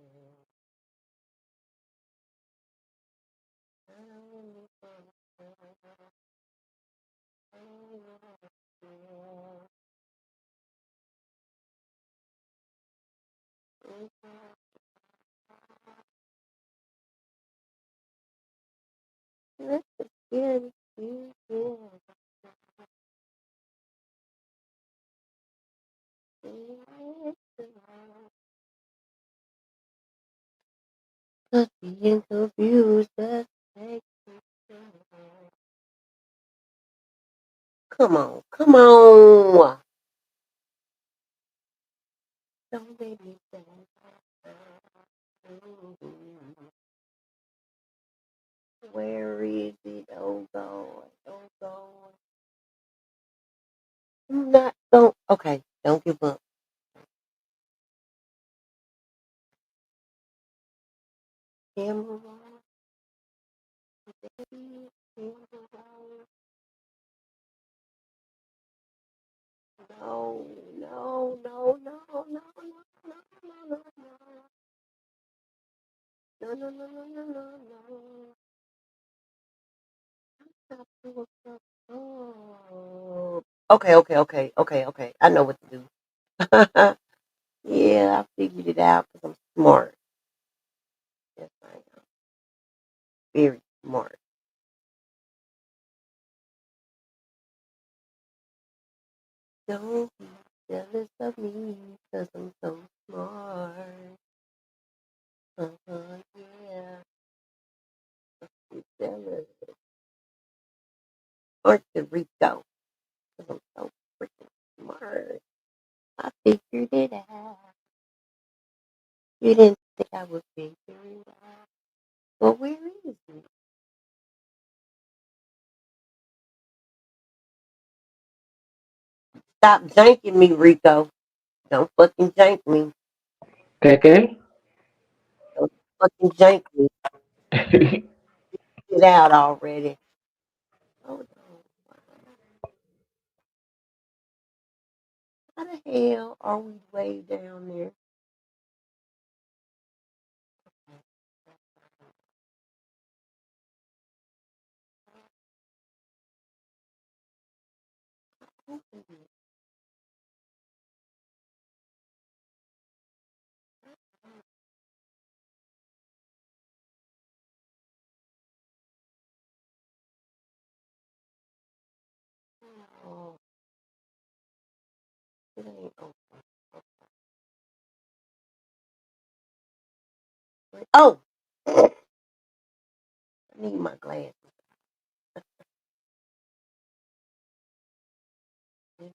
Let's just get it together. Cause being confused just makes me sad. Come on, come on. Don't make me sad. Where is it? Oh God, oh God. I'm not don't okay, don't give up. Camera roll, baby, camera roll. No, no, no, no, no, no, no, no, no, no. No, no, no, no, no, no, no. Stop doing stuff. Oh. Okay. I know what to do. Yeah, I figured it out because I'm smart. Yes, I am. Very smart. Don't be jealous of me because I'm so smart. Yeah. Be jealous. Puerto Rico. 'Cause I'm so figured it out. You didn't think I would figure it out. Well, where is it? Stop janking me, Rico. Don't fucking jank me. Okay. Don't fucking jank me. Get out already. Hold on. How the hell are we way down there? Oh, it ain't open. Oh, I need my glasses. Come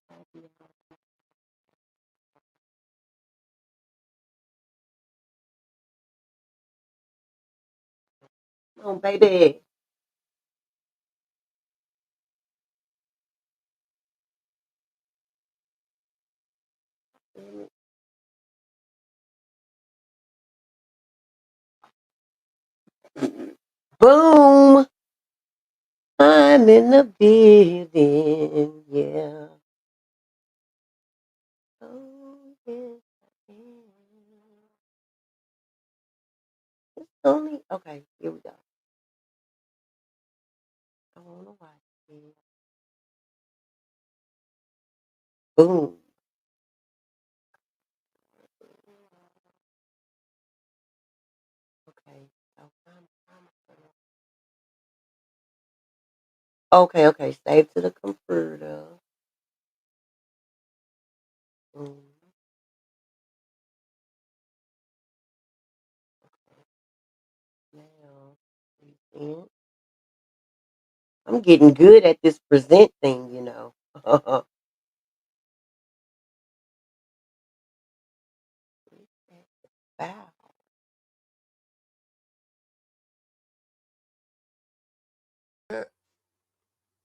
on, baby. Boom. I'm in the building. Yeah. Oh, yes, I am. It's only okay. Here we go. I wanna watch it. Boom. Okay. So okay. Save to the computer. Boom. Now, present. I'm getting good at this present thing, you know. Wow.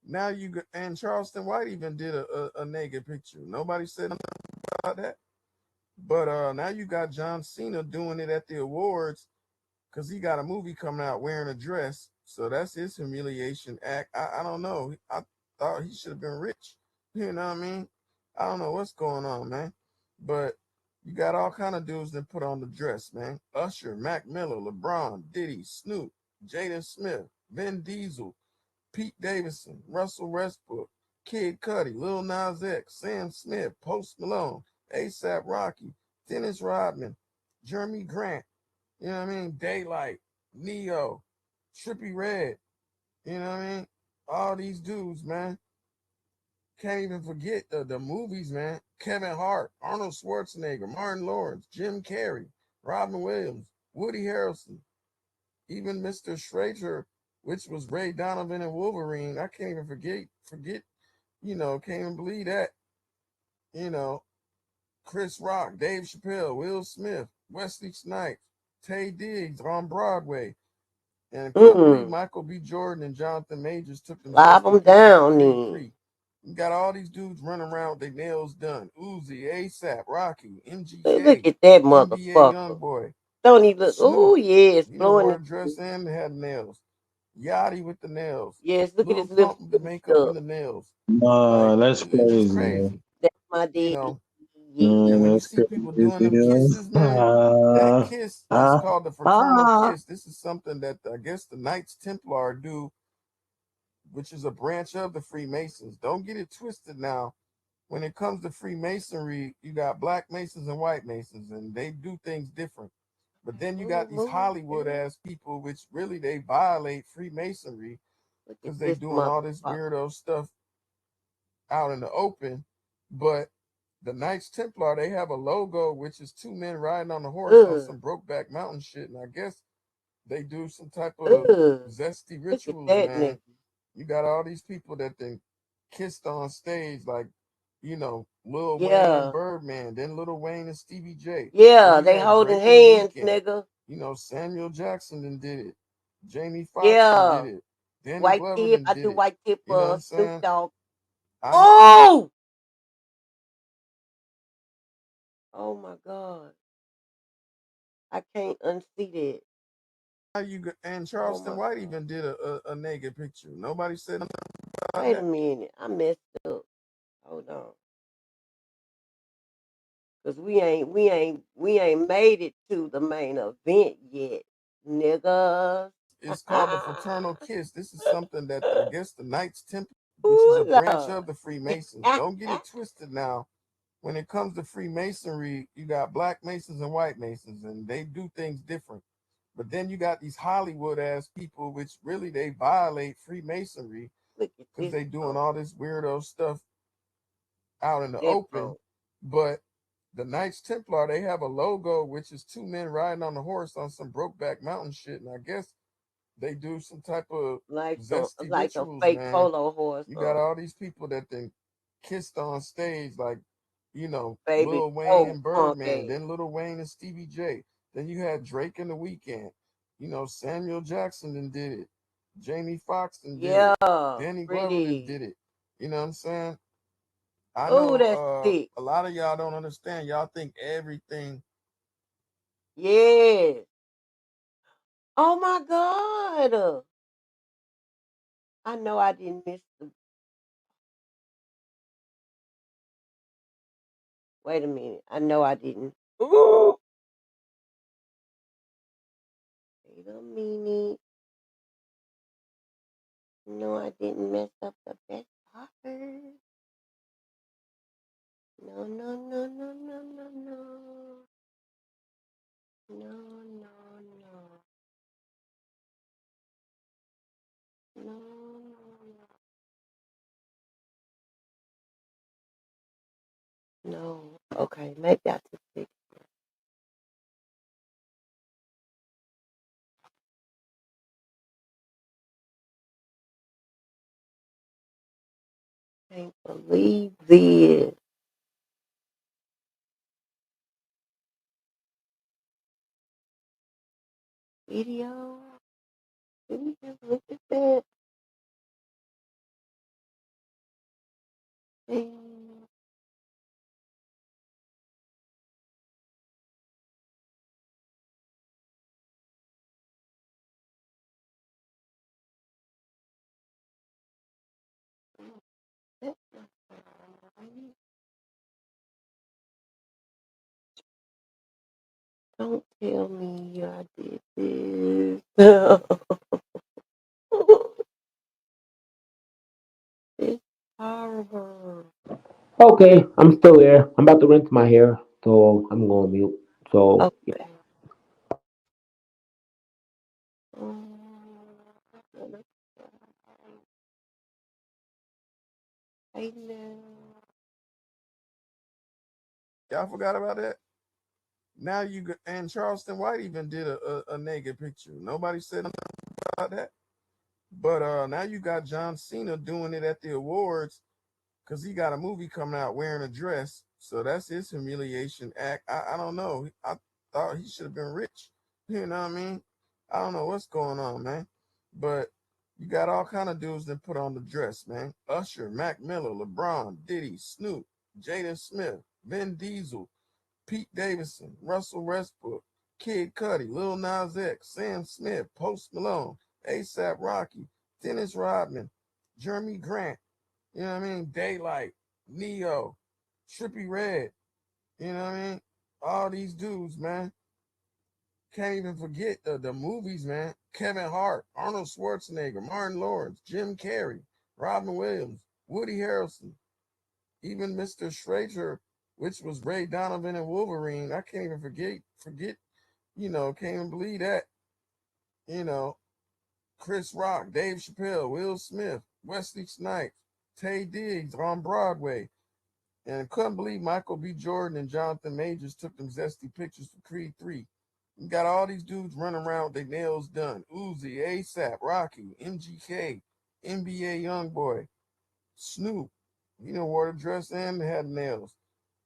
Now you got, and Charleston White even did a naked picture. Nobody said nothing about that. But now you got John Cena doing it at the awards because he got a movie coming out wearing a dress. So that's his humiliation act. I don't know. I thought he should have been rich. You know what I mean? I don't know what's going on, man. But you got all kind of dudes that put on the dress, man. Usher, Mac Miller, LeBron, Diddy, Snoop, Jaden Smith, Vin Diesel, Pete Davidson, Russell Westbrook, Kid Cudi, Lil Nas X, Sam Smith, Post Malone, ASAP Rocky, Dennis Rodman, Jeremy Grant, you know what I mean? Daylight, Neo, Trippy Red, you know what I mean? All these dudes, man. Can't even forget the movies, man. Kevin Hart, Arnold Schwarzenegger, Martin Lawrence, Jim Carrey, Robin Williams, Woody Harrelson, even Mr. Schrager, which was Ray Donovan and Wolverine. I can't even forget, can't even believe that. You know, Chris Rock, Dave Chappelle, Will Smith, Wesley Snipes, Tay Diggs on Broadway. And couldn't believe Michael B. Jordan and Jonathan Majors took them Lob them down, then. You got all these dudes running around with their nails done. Uzi, ASAP, Rocky, Look MGK, at that NBA motherfucker. Youngboy. Don't he look? Snoop, Oh, yes. he done Blowing wore his a dress and had nails. Yachty with the nails. yes, look at Lil his lips Pump with the makeup up. and the nails. Nah, Like, that's it's just crazy, man. crazy. That's my You daddy. know, and Man, when you that's see people doing them crazy. kisses, man, that kiss is called the fraternal kiss. This is something that I guess the Knights Templar do, which is a branch of the Freemasons. Don't get it twisted now. When it comes to Freemasonry, you got black Masons and white Masons, and they do things different. But then you got these Hollywood ass people, which really they violate Freemasonry because they doing all this weirdo stuff out in the open. But the Knights Templar, they have a logo which is two men riding on a horse on some Brokeback Mountain shit, and I guess they do some type of zesty rituals, man. You got all these people that then kissed on stage, like, Lil Wayne Yeah. and Birdman, then Lil Wayne and Stevie J. Yeah, Then you they had holding Drake and The hands, Weeknd. nigga. Samuel Jackson then did it. Jamie Foxx Yeah. did it. Danny White Glover tip. then I did do it. white tip You know what for I'm Snoop saying? Dogg. I Oh! Oh my God. I can't unsee that. and Oh Charleston my White God. even did a naked picture. Nobody said nothing about Wait a that. minute. I messed up. Hold on. Cause we ain't made it to the main event yet, nigga. It's called the Fraternal Kiss. This is something that I guess the Knights Templar, which is a Ooh, branch Lord. of the Freemasons. Don't get it twisted now. When it comes to Freemasonry, you got black Masons and white Masons, and they do things different. But then you got these Hollywood ass people, which really they violate Freemasonry Look at because this they doing punk. all this weirdo stuff out in the That open. punk. But the Knights Templar, they have a logo which is two men riding on a horse on some Brokeback Mountain shit, and I guess they do some type of Like zesty a rituals, fake man. polo horse. You got all these people that then kissed on stage, like Baby. Lil Wayne Oh, and punk Birdman, ass. then Lil Wayne and Stevie J. Then you had Drake and The Weeknd. Samuel Jackson then did it. Jamie Foxx then did Yeah. it. Danny Glover then Pretty. did it. You know what I'm saying? I Oh, know that's sick. a lot of y'all don't understand. Y'all think everything. Yes. Oh my God. I know I didn't miss the. Wait a minute. I know I didn't. Ooh. Wait a minute. No, I didn't mess up the best part. No, no, no, no, no, no, no. No, no, no. No, no, no. No. Okay, maybe I took it. Can't believe this. Video. Did we just look at that? Thing? That's not right. Don't tell me I did this. It's horrible. Okay, I'm still here. I'm about to rinse my hair, so I'm going mute. So yeah. Okay. I know. Y'all forgot about that? Now and Charleston White even did a naked picture. Nobody said nothing about that. But now you got John Cena doing it at the awards because he got a movie coming out wearing a dress. So that's his humiliation act. I don't know. I thought he should have been rich. You know what I mean? I don't know what's going on, man. But you got all kind of dudes that put on the dress, man. Usher, Mac Miller, LeBron, Diddy, Snoop, Jaden Smith, Vin Diesel, Pete Davidson, Russell Westbrook, Kid Cudi, Lil Nas X, Sam Smith, Post Malone, ASAP Rocky, Dennis Rodman, Jeremy Grant, you know what I mean? Daylight, Neo, Trippy Red, you know what I mean? All these dudes, man. Can't even forget the movies, man. Kevin Hart, Arnold Schwarzenegger, Martin Lawrence, Jim Carrey, Robin Williams, Woody Harrelson, even Mr. Schrager, which was Ray Donovan and Wolverine. I can't even forget, can't even believe that. You know, Chris Rock, Dave Chappelle, Will Smith, Wesley Snipes, Tay Diggs on Broadway. And couldn't believe Michael B. Jordan and Jonathan Majors took them zesty pictures for Creed 3. You got all these dudes running around with their nails done. Uzi, ASAP, Rocky, MGK, NBA Youngboy, Snoop. You know, wore the dress and had nails.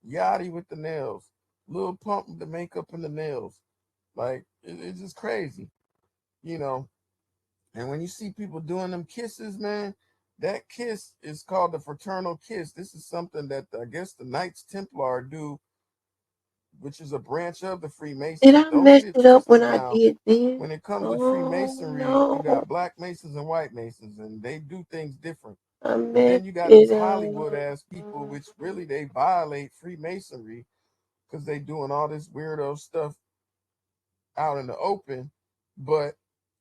Yachty with the nails. Lil Pump with the makeup and the nails. Like, it's just crazy, you know. And when you see people doing them kisses, man, that kiss is called the fraternal kiss. This is something that I guess the Knights Templar do, which is a branch of the Did Freemasons. I Don't get mess it it up when twisted I now. did this? When it comes to Oh Freemasonry, you no, got black Masons and white Masons, and they do things different. I But messed then you got it these Hollywood up. ass people, which really they violate Freemasonry because they doing all this weirdo stuff out in the open. But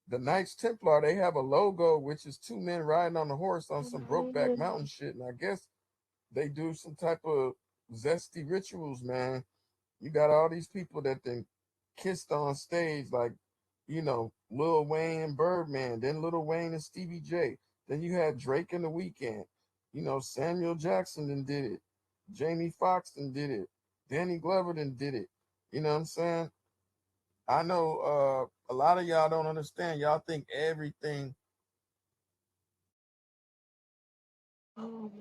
the Knights Templar, they have a logo which is two men riding on a horse on some Brokeback Mountain shit, and I guess they do some type of zesty rituals, man. You got all these people that then kissed on stage, like, you know, Lil Wayne and Birdman, then Lil Wayne and Stevie J. Then you had Drake and The Weeknd. You know, Samuel Jackson then did it. Jamie Foxx then did it. Danny Glover then did it. You know what I'm saying? I know a lot of y'all don't understand. Y'all think everything. Oh.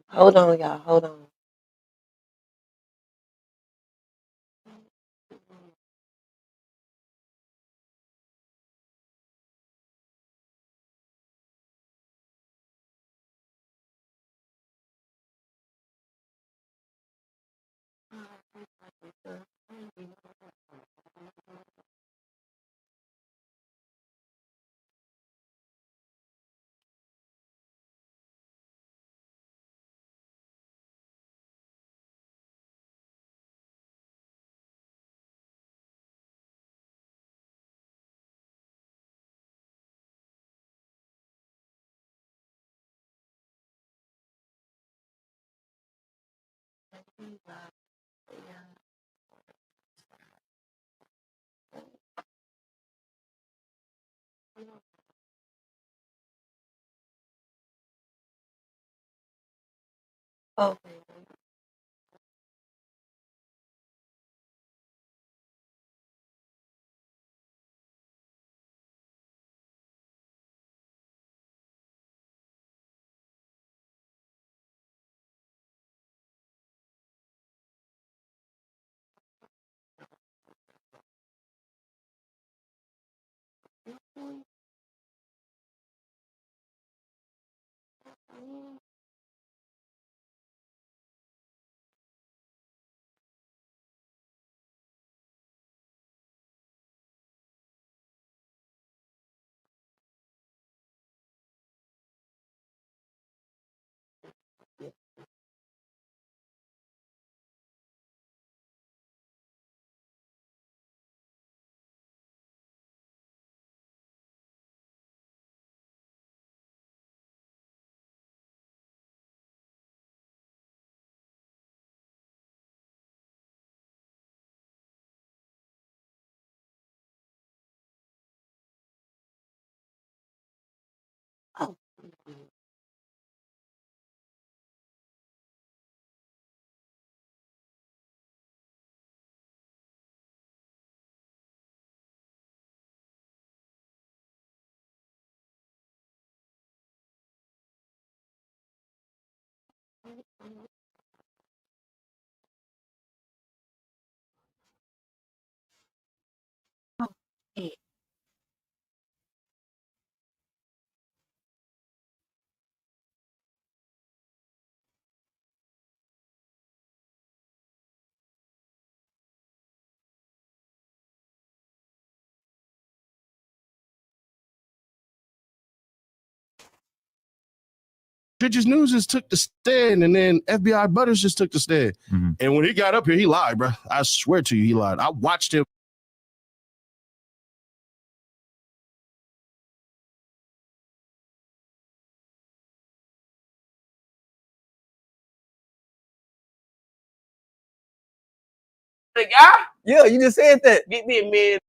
Hold on, y'all. Hold on. Oh. Oh. Judge's News just took the stand, and then FBI Butters just took the stand. And when he got up here, he lied, bro. I swear to you, he lied. I watched him. The guy? Yeah, you just said that. Get me a man.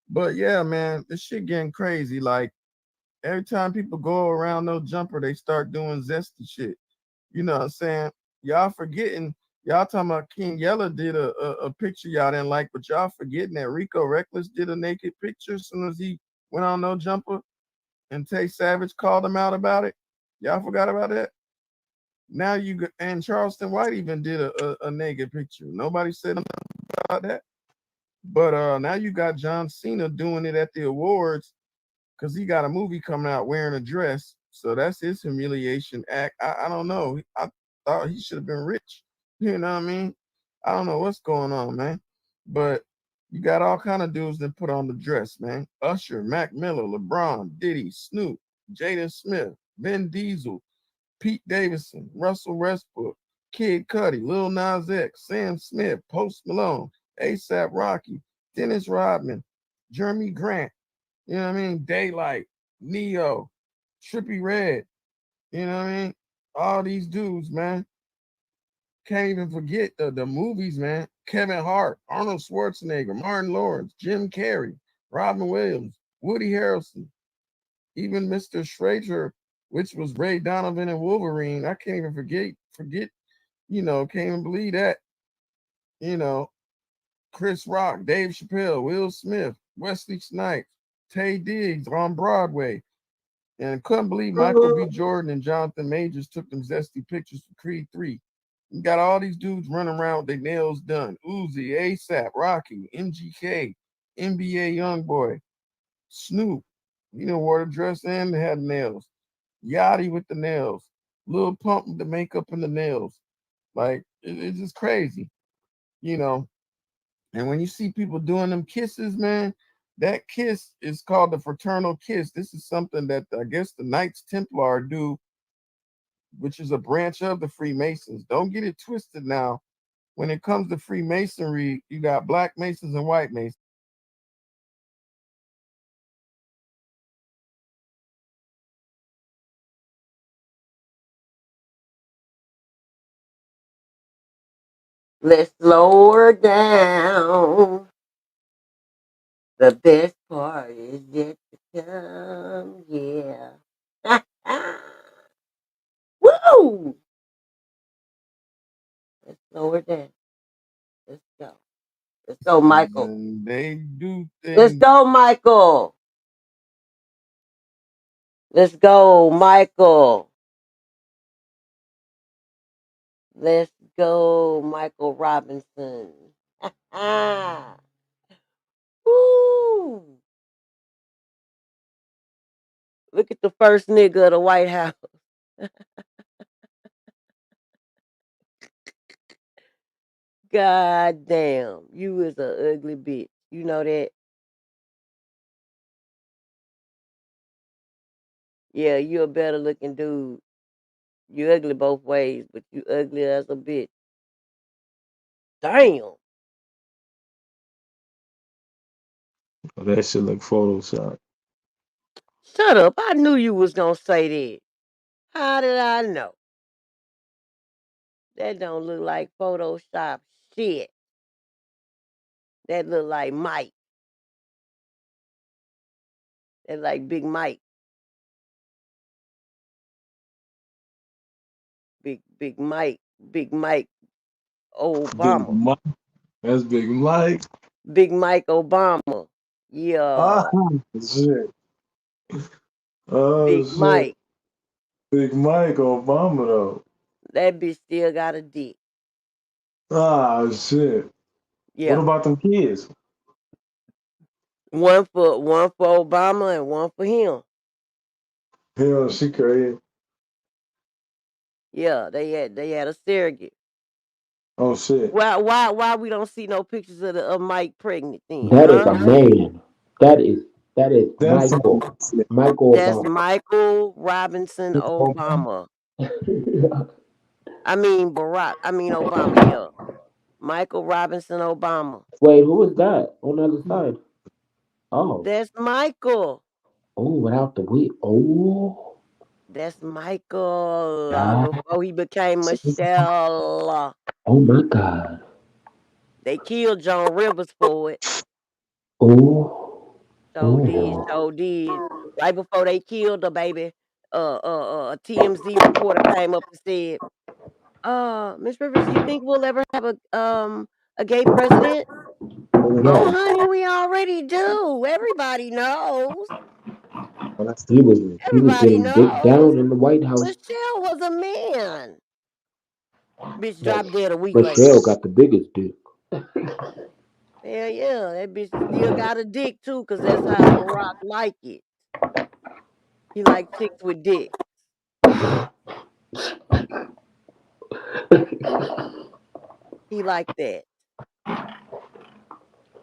But yeah, man, this shit getting crazy. Like every time people go around no jumper, they start doing zesty shit. You know what I'm saying? Y'all forgetting, y'all talking about King Yella did a picture y'all didn't like, but y'all forgetting that Rico Reckless did a naked picture as soon as he went on no jumper and Tay Savage called him out about it. Y'all forgot about that? Now and Charleston White even did a naked picture. Nobody said nothing about that. But now you got John Cena doing it at the awards because he got a movie coming out wearing a dress. So that's his humiliation act. I don't know. I thought he should have been rich. You know what I mean? I don't know what's going on, man. But you got all kind of dudes that put on the dress, man. Usher, Mac Miller, LeBron, Diddy, Snoop, Jaden Smith, Vin Diesel, Pete Davidson, Russell Westbrook, Kid Cudi, Lil Nas X, Sam Smith, Post Malone, ASAP Rocky, Dennis Rodman, Jeremy Grant, you know what I mean? Daylight, Neo, Trippy Red, you know what I mean? All these dudes, man. Can't even forget the movies, man. Kevin Hart, Arnold Schwarzenegger, Martin Lawrence, Jim Carrey, Robin Williams, Woody Harrelson, even Mr. Schrager, which was Ray Donovan and Wolverine. I can't even forget, can't even believe that. You know, Chris Rock, Dave Chappelle, Will Smith, Wesley Snipes, Tay Diggs on Broadway. And couldn't believe Michael B. Jordan and Jonathan Majors took them zesty pictures for Creed 3. You got all these dudes running around with their nails done. Uzi, ASAP, Rocky, MGK, NBA Youngboy, Snoop, wore the dress and had nails. Yachty with the nails. Lil Pump with the makeup and the nails. Like, it's just crazy, you know. And when you see people doing them kisses, man, that kiss is called the fraternal kiss. This is something that I guess the Knights Templar do, which is a branch of the Freemasons. Don't get it twisted now. When it comes to Freemasonry, you got black Masons and white Masons. Let's slow her down. The best part is yet to come. Yeah. Woo! Let's slow her down. Let's go. Let's go, Michael. And they do things. Let's go, Michael. Let's go, Michael. Let's go, Michael Robinson. Woo! Look at the first nigga of the White House. God damn, you is a ugly bitch. You know that? Yeah, you a better looking dude. You ugly both ways, but you ugly as a bitch. Damn. Oh, that shit look Photoshop. Shut up. I knew you was gonna say that. How did I know? That don't look like Photoshop shit. That look like Mike. That like Big Mike. Big Mike. Big Mike Big Obama. Mike. That's Big Mike. Big Mike Obama. Yeah. Ah, shit. Oh, Big shit. Mike. Big Mike Obama, though. That bitch still got a dick. Ah, shit. What Yeah. about them kids? One for Obama and one for him. Hell, she crazy. Yeah, they had a surrogate. Oh, shit. Why we don't see no pictures of Mike pregnant then, That is huh? a man. That is That's Michael That's Obama. Michael Robinson Obama. I mean Obama, yeah. Michael Robinson Obama. Wait, who is that on the other side? Oh, That's Michael. oh, without the wig. Oh, That's Michael that. before he became Michelle. Oh my God. They killed Joan Rivers for it. Ooh. So did, Ooh. so did. Right before they killed the baby, a TMZ reporter came up and said, Miss Rivers, you think we'll ever have a gay president? Oh, Yes. honey, we already do. Everybody knows. He was Everybody getting dick knows. down in the White House. Michelle was a man. Bitch But dropped dead a week later. Michelle got the biggest dick. Hell yeah, that bitch still got a dick too, cause that's how Barack like it. He like chicks with dick. He like that.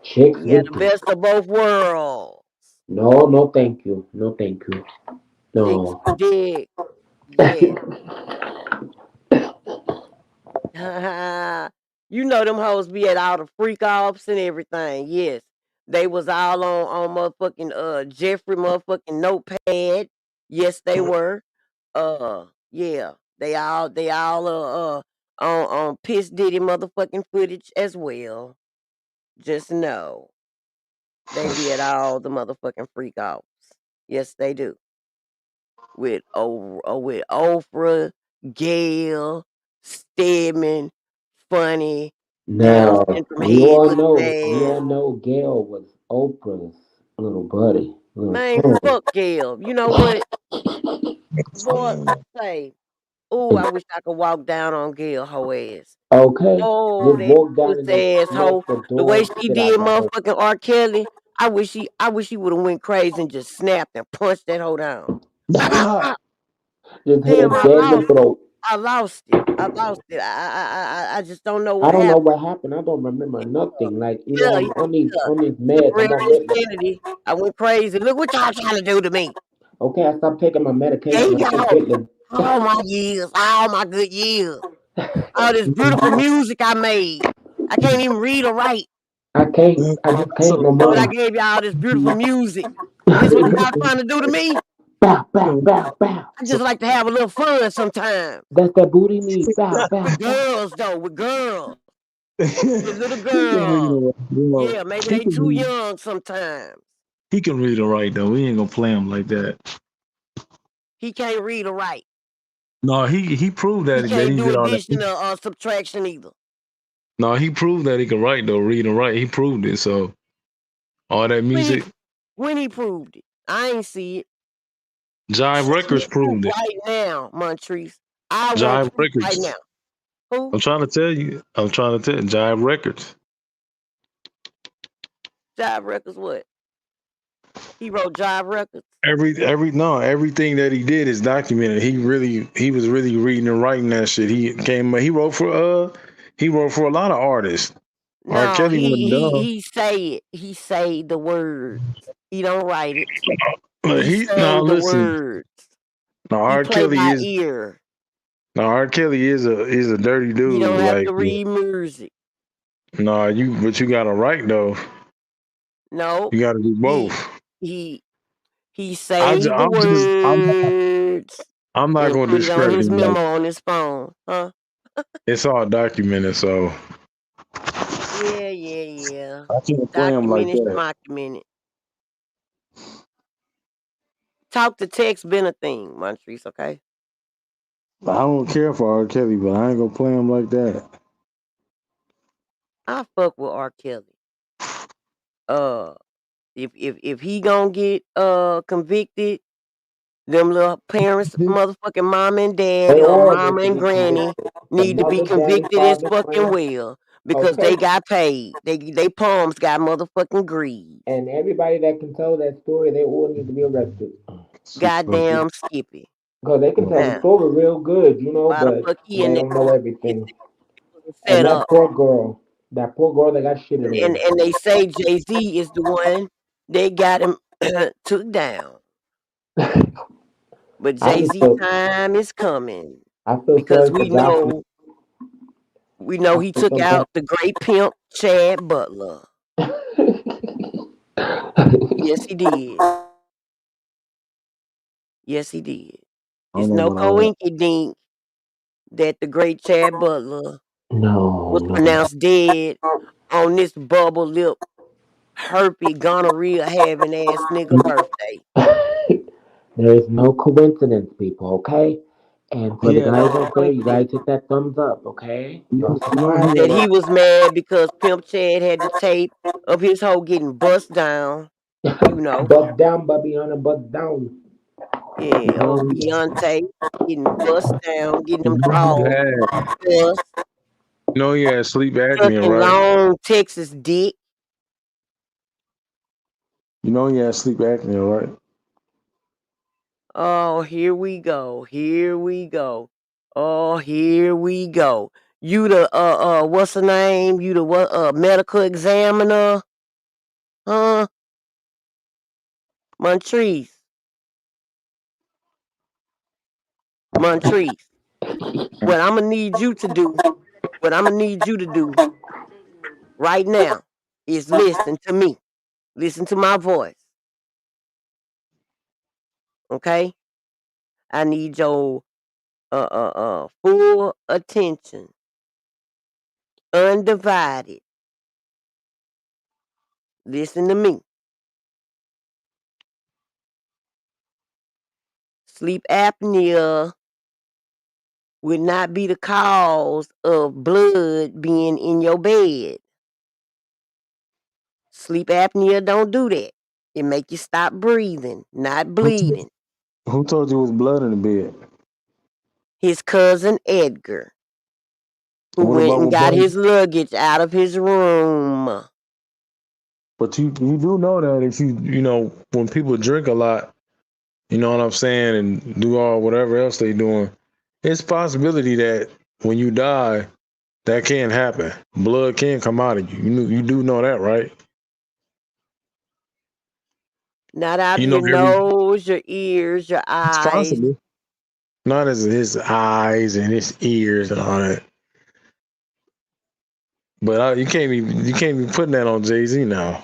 Chicks Yeah, with the dick. best of both worlds. No, no, thank you. No, thank you. Chicks No. with dick. Yeah. You know them hoes be at all the freak offs and everything. Yes. They was all on motherfucking Jeffrey motherfucking notepad. Yes, they were. Yeah. They all on Piss Diddy motherfucking footage as well. Just know. They be at all the motherfucking freak offs. Yes, they do. With Oprah, Gail, Stedman, Funny, Now, sent from head to the we bed. all know Gail was Oprah's little buddy, little Man, friend. fuck Gail. You know what? Boy, say, oh, I wish I could walk down on Gail hoe ass. Okay, Oh, just that walk down and pussy just smack asshole. the The door way and she shit out did my home. motherfucking R. Kelly, I wish he would have went crazy and just snapped and punched that hoe down. Just hit her Damn, I dead in the lost it. throat. I lost it. I lost it. I just don't know I what don't know happened. what happened. I don't remember nothing. Like, Yeah, I'm on these yeah. meds. I'm Temporary on med. insanity. I went crazy. Look what y'all trying to do to me. Okay, I stopped taking my There medication. you I'm on go. Ritalin. All my years, all my good years, all this beautiful music I made. I can't even read or write, I can't. I just can't no but I more. gave y'all this beautiful music. And this what y'all trying to do to me? Bow, bow, bow, bow. I just like to have a little fun sometimes. That's that booty meat. Bow, bow, With bow. girls though, with girls. With little He can read girls. it. Yeah, maybe He they can too read. young sometimes. He can read it right though. We ain't gonna play him like that. He can't read or write. No, he proved He that can't he do did all that. addition or subtraction either. No, he proved that he can write though, read and write. He proved it. So all that When he music, when he proved it. I ain't see it. Jive Show me Records proof proved it. right now, Montrese. I want Jive proof right Records. now. Who? I'm trying to tell you. I'm trying to tell you. Jive Records. Jive Records what? He wrote Jive Records. Everything that he did is documented. He was really reading and writing that shit. He wrote for a lot of artists. R. No, Kelly he wasn't he dumb. he say it. He say the words. He don't write it. But He sang the listen. words. No, He R. play Kelly by is ear. no R. Kelly is a dirty He dude. don't have Like to read music. no, you gotta write though. No. You gotta do both. He he he say the I'm just words I'm not and gonna put it on discredit his him. Like memo on his phone. Huh? it's all documented, so Yeah. I can't play him like Documented, that. documented. Talk to text been a thing, Montrese, okay? I don't care for R. Kelly, but I ain't gonna play him like that. I fuck with R. Kelly. Uh if he gonna get convicted, them little parents, motherfucking mom and They daddy or all need mama to and be granny convicted. The need to be mother, daddy, convicted as father, fucking friend. well because Okay. they got paid. They palms got motherfucking greed. And everybody that can tell that story, they all need to be arrested. Goddamn Skippy. Because they can tell the Now, story real good, why the but fuck he they in there? don't know everything. It was And set up. that poor girl that got shitted And on. and they say Jay-Z is the one they got him took down. But I just Jay-Z feel, time is coming I feel because sorry for we Jocelyn. know I he feel took so out the great pimp Chad Butler. Yes, he did. Yes, he did. I don't It's know no about all that. coinky dink that the great Chad Butler No, was no. pronounced dead on this bubble lip herpes, gonorrhea having ass nigga birthday. There is no coincidence, people, okay? And for the Yeah, guys out there, you Coincidence. guys hit that thumbs up, okay? Y'all you know he subscribe That to he it. was mad because Pimp Chad had the tape of his hoe getting bust down. You know. Bust down, Bubby, bust down. Yeah, you oh know Beyonce getting bust down, getting them you know he draws had bust, he had sleep apnea, sucking right? long Texas dick. You know he had sleep apnea, right? Oh, here we go. Here we go. Oh, here we go. You the what's the name? You the what medical examiner? Huh? Montrese. Montrese. What I'm gonna need you to do, what I'm gonna need you to do right now is listen to me. Listen to my voice. Okay? I need your full attention. Undivided. Listen to me. Sleep apnea would not be the cause of blood being in your bed. Sleep apnea don't do that. It make you stop breathing, not bleeding. Who told you it was blood in the bed? His cousin Edgar, who What went about and with got blood? his luggage out of his room. But you do know that if you know when people drink a lot, you know what I'm saying, and do all whatever else they doing, it's a possibility that when you die, that can happen. Blood can come out of you. You do know that, right? Not out You of know your every nose, your ears, your it's eyes. possible. Not as his eyes and his ears and all that. But you can't be putting that on Jay-Z now.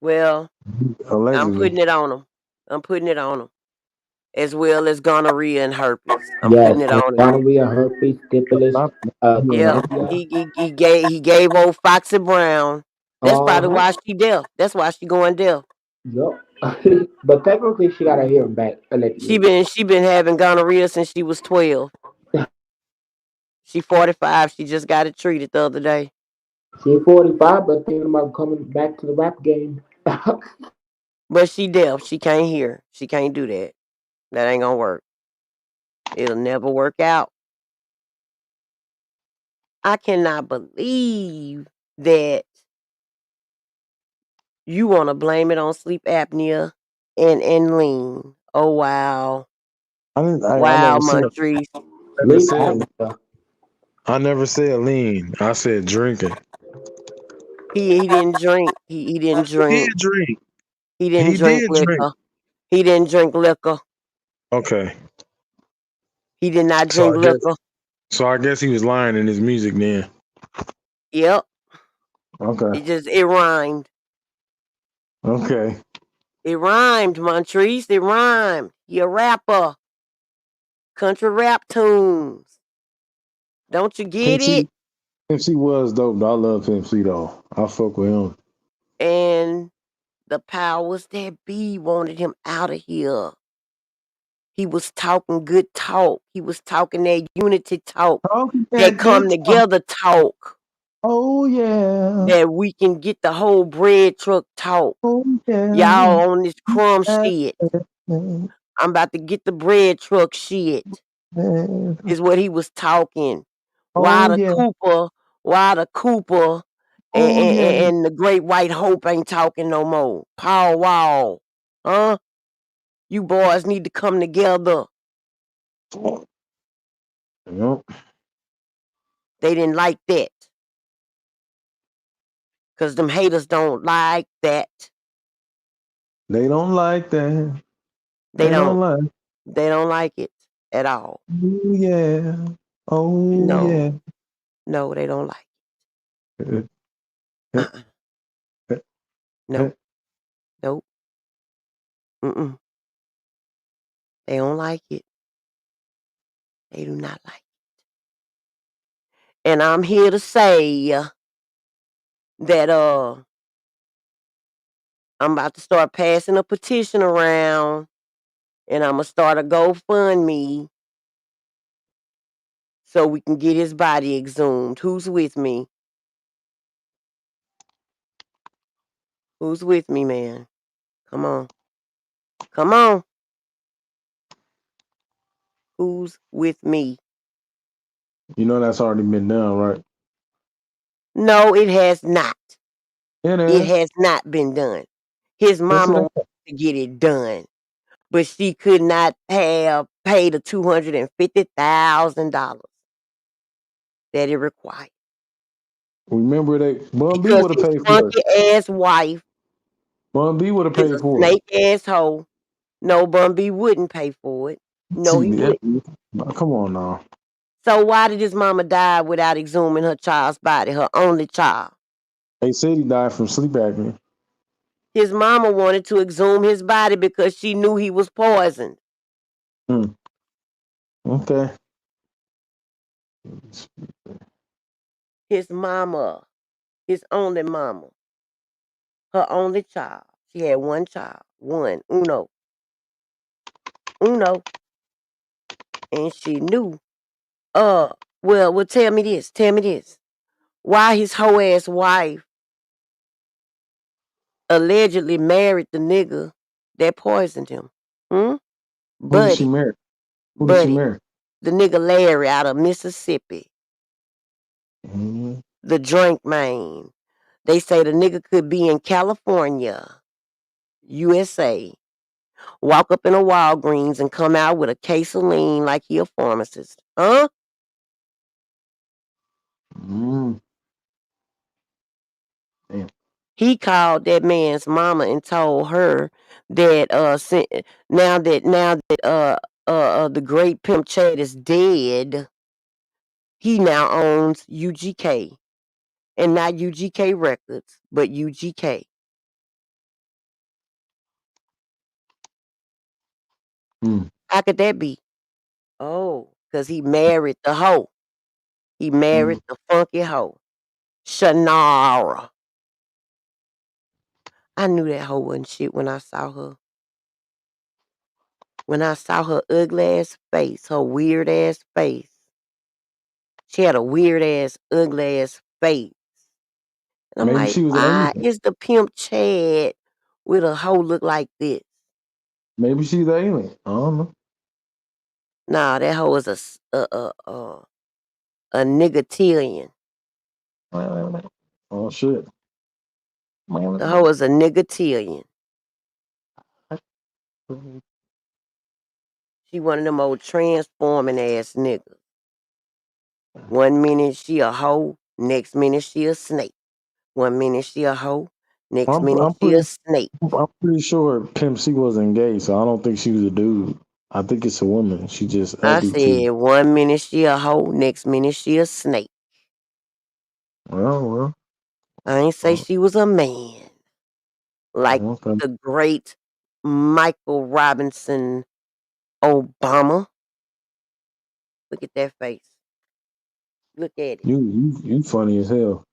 Well, I'm Allegedly. putting it on him. I'm putting it on him. As well as gonorrhea and herpes. I'm Yes, putting it and on him. gonorrhea, herpes, syphilis, Yeah, chlamydia. he gave old Foxy Brown. That's probably Uh-huh. why she deaf. That's why she going deaf. Yup. But technically, she got her hearing back, She allegedly. been she been having gonorrhea since she was 12. She 45. She just got it treated the other day. She 45, but thinking about coming back to the rap game. But she deaf. She can't hear. She can't do that. That ain't gonna work. It'll never work out. I cannot believe that you want to blame it on sleep apnea and lean. Oh wow. I Wow, never said Montrese. never Sleep said apnea. I never said lean. I said drinking. He didn't drink. He didn't He drink. did drink. He didn't He drink did drink. liquor. He didn't drink liquor. Okay. He did not So drink I guess liquor. so I guess he was lying in his music then. Yep. Okay. It rhymed. Okay. It rhymed, Montrese. It rhymed. He a rapper. Country rap tunes. Don't you get Pimp it? C, Pimp C was dope. Though. I love Pimp C though. I fuck with him. And the powers that be wanted him out of here. He was talking good talk. He was talking that unity talk. Talking That that come good talk. together talk. Oh yeah. That we can get the whole bread truck talk. Oh yeah. Y'all on this crumb shit. I'm about to get the bread truck shit. Is what he was talking. Oh Why the yeah. Cooper, why the Cooper Oh yeah. and the Great White Hope ain't talking no more. Power Wall. Huh? You boys need to come together. Yep. They didn't like that. Cause them haters don't like that. They don't like that. They They don't don't. like. They don't like it at all. Oh yeah. Oh No. yeah. No, they don't like it. Uh-uh. No. Nope. Mm-mm. They don't like it. They do not like it. And I'm here to say that I'm about to start passing a petition around, and I'm gonna start a GoFundMe so we can get his body exhumed. Who's with me? Who's with me, man? Come on. Come on. Who's with me? You know that's already been done, right? No, it has not. It It is. has not been done. His Yes, it mama is. wanted to get it done, but she could not have paid the $250,000 that it required Remember Bun B because would have his paid for it. funky ass wife Bun B would have is paid a for it. snake asshole. No, Bun B wouldn't pay for it. No, See, he wouldn't. come on now. So why did his mama die without exhuming her child's body, her only child? They said he died from sleep apnea. His mama wanted to exhume his body because she knew he was poisoned. Okay. His mama, his only mama, her only child. She had one child, uno. And she knew, well, tell me this. Why his hoe ass wife allegedly married the nigga that poisoned him? Who did she Buddy, marry? Who did she Buddy, marry? the nigga Larry out of Mississippi, Mm-hmm. the drink man. They say the nigga could be in California, USA, walk up in a Walgreens and come out with a case of lean like he a pharmacist. Huh? Mm. Damn. He called that man's mama and told her that now that the great pimp Chad is dead, he now owns UGK. And not UGK Records, but UGK. How could that be? Oh, because he married the hoe. He married the funky hoe. Shannara. I knew that hoe wasn't shit when I saw her. When I saw her ugly ass face, her weird ass face. She had a weird ass, ugly ass face. And I'm Maybe like, she was an why alien. is the pimp Chad with a hoe look like this? Maybe she's an alien. I don't know. Nah, that hoe is a niggatillion. Oh shit. The hoe is a niggatillion. She one of them old transforming ass niggas. One minute she a hoe, next minute she a snake. One minute she a hoe, next minute I'm she a pretty snake. I'm pretty sure Pimp C wasn't gay, so I don't think she was a dude. I think it's a woman. She just I ugly too. said one minute she a hoe, next minute she a snake. Well. I ain't say she was a man. Like Okay. the great Michael Robinson Obama. Look at that face. Look at it. You funny as hell.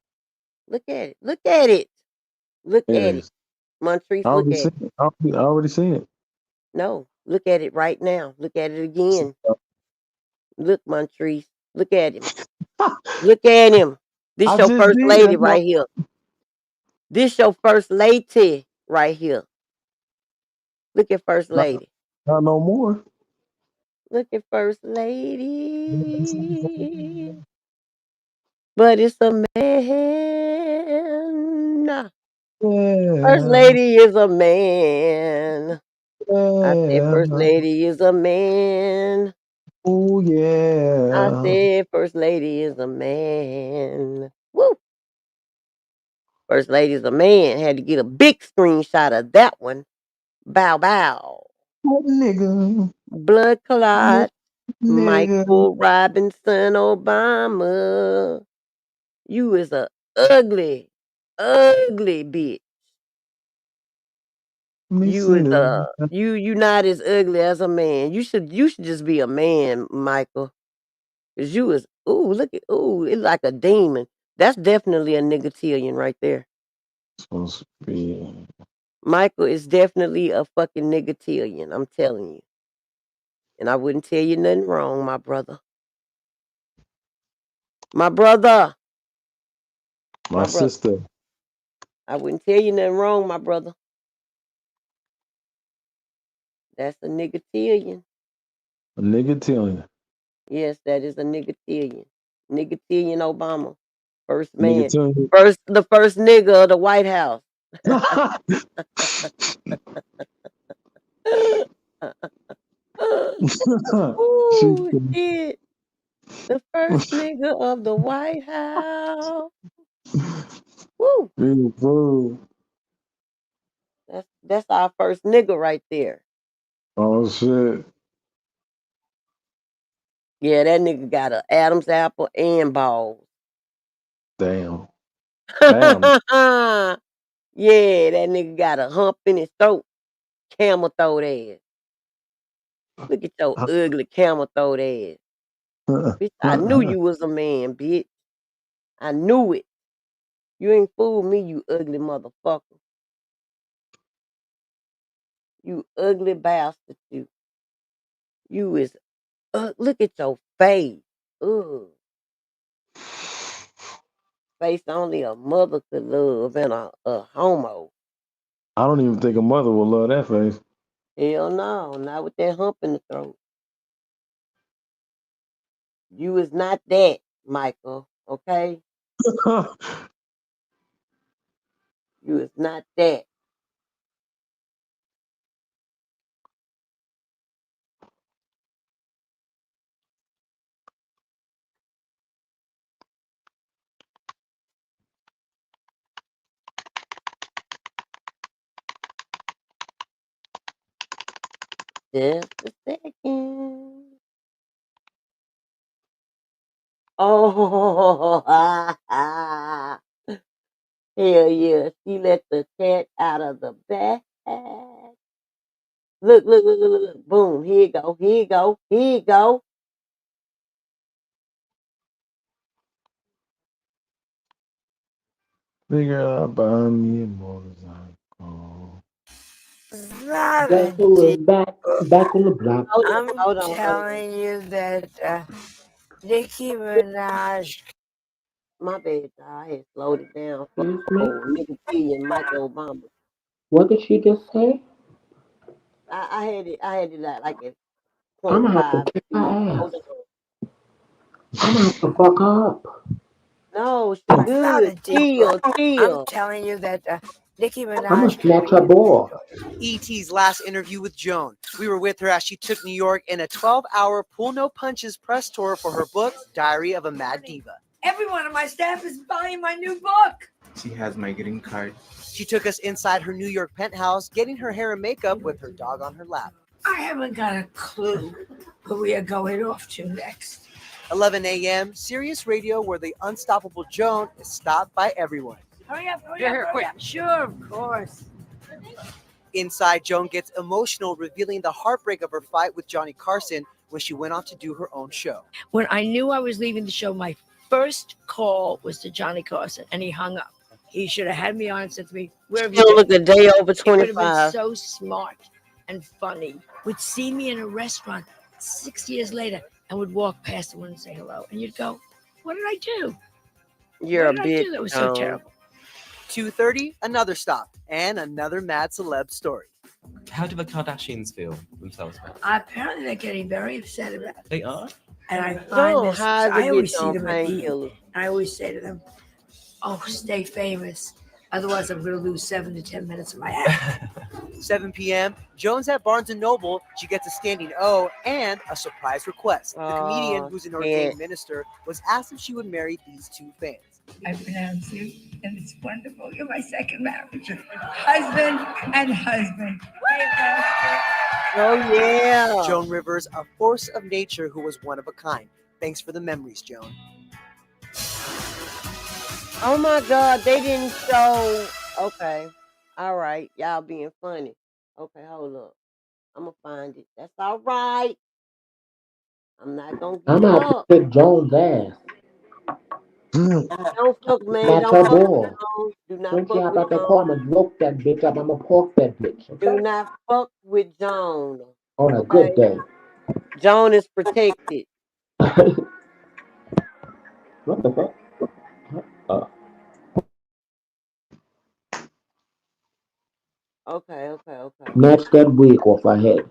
Look at it. Look at it. Look It at it. is. Montrese, I look already at seen it. it. I already seen it. No, look at it right now. Look at it again. Look, Montrese. Look at him. Look at him. This I your just first did. lady That's why right here. This your first lady right here. Look at first lady. not no more. Look at first lady. But it's a man. First Yeah. lady is a man. I said first Yeah. lady is a man. Oh I yeah. said first lady is a man. Woo! First lady is a man. Had to get a big screenshot of that one. Bow bow. That nigga. Blood clot. Nigga. Michael Robinson Obama. You is a ugly, ugly bitch. Me You is too. you not as ugly as a man. You should just be a man, Michael. Cause you is it's like a demon. That's definitely a niggatillion right there. Supposed to be. Michael is definitely a fucking niggatillion. I'm telling you. And I wouldn't tell you nothing wrong, my brother. My brother. My My brother. sister. I wouldn't tell you nothing wrong, my brother. That's a niggatillion. A nigga telling you. Yes, that is a niggatillion. Niggatillion Obama. First Nigga man. telling you. The first nigga of the White House. Ooh, shit. The first nigga of the White House. Woo. Real fool. That's our first nigga right there. Oh shit. Yeah, that nigga got a Adam's apple and balls. Damn. Yeah, that nigga got a hump in his throat. Camel throat ass. Look at your ugly camel throat ass. Bitch, I knew you was a man, bitch. I knew it. You ain't fooled me, you ugly motherfucker. You ugly bastard, you. You is, look at your face. Ugh. Face only a mother could love and a homo. I don't even think a mother will love that face. Hell no, not with that hump in the throat. You is not that, Michael, okay? You is not that. Just a second. Oh, hell yeah. She let the cat out of the bag. Look, look, look, look, look. Boom. Here you go. Here you go. Here you go. Figure out buy me a motorcycle. Guess who is back on the block? Hold on, hold on. You that Nicki Minaj. My bad, I had slowed it down for Excuse me? nigga T and Michael Obama. What did she just say? I had it like at I'm point gonna have to five kick her speed. Hold ass. on. I'm gonna have to fuck her up. No, she It's not a good. deep Chill, I'm chill. telling you that Nicki I'm gonna Minaj could snatch be her ball. ET's last interview with Joan. We were with her as she took New York in a 12-hour Pull No Punches press tour for her book, Diary of a Mad Diva. Everyone on my staff is buying my new book. She has my green card. She took us inside her New York penthouse, getting her hair and makeup with her dog on her lap. I haven't got a clue who we are going off to next. 11 a.m., Sirius Radio, where the unstoppable Joan is stopped by everyone. Hurry up, hurry up. Sure, of course. Inside, Joan gets emotional, revealing the heartbreak of her fight with Johnny Carson when she went off to do her own show. When I knew I was leaving the show, my first call was to Johnny Carson, and he hung up. He should have had me on and said to me, "Where have you Still been?" look a day over It would have been 25. so smart and funny. Would see me in a restaurant 6 years later and would walk past and wouldn't say hello. And you'd go, "What did I do? You're What a did I bitch. do that was so terrible?" 2:30, another stop, and another mad celeb story. How do the Kardashians feel themselves? Apparently, they're getting very upset about it. They are. And I find Don't this, hide the I always bitch see on them at E! painkillers. I always say to them, "Oh, stay famous. Otherwise, I'm going to lose 7 to 10 minutes of my act." 7 p.m., Joan's at Barnes & Noble. She gets a standing O and a surprise request. The comedian, who's an ordained minister, was asked if she would marry these two fans. I pronounce you, and it's wonderful. You're my second marriage. Husband and husband. Oh, yeah. Joan Rivers, a force of nature who was one of a kind. Thanks for the memories, Joan. Oh my God, they didn't show. Okay. All right. Y'all being funny. Okay, hold up. I'm going to find it. That's all right. I'm not going to I'm give gonna have to up. kick Jones' ass. Don't fuck, man. That's Don't her fuck with boy. Jones. Do not When she fuck hop with out that car, Jones. I'ma yoke that bitch up. I'ma pork that bitch. Do Okay? not fuck with Joan. On a Okay? good day. Joan is protected. What the fuck? Okay. Snatch that wig off her head.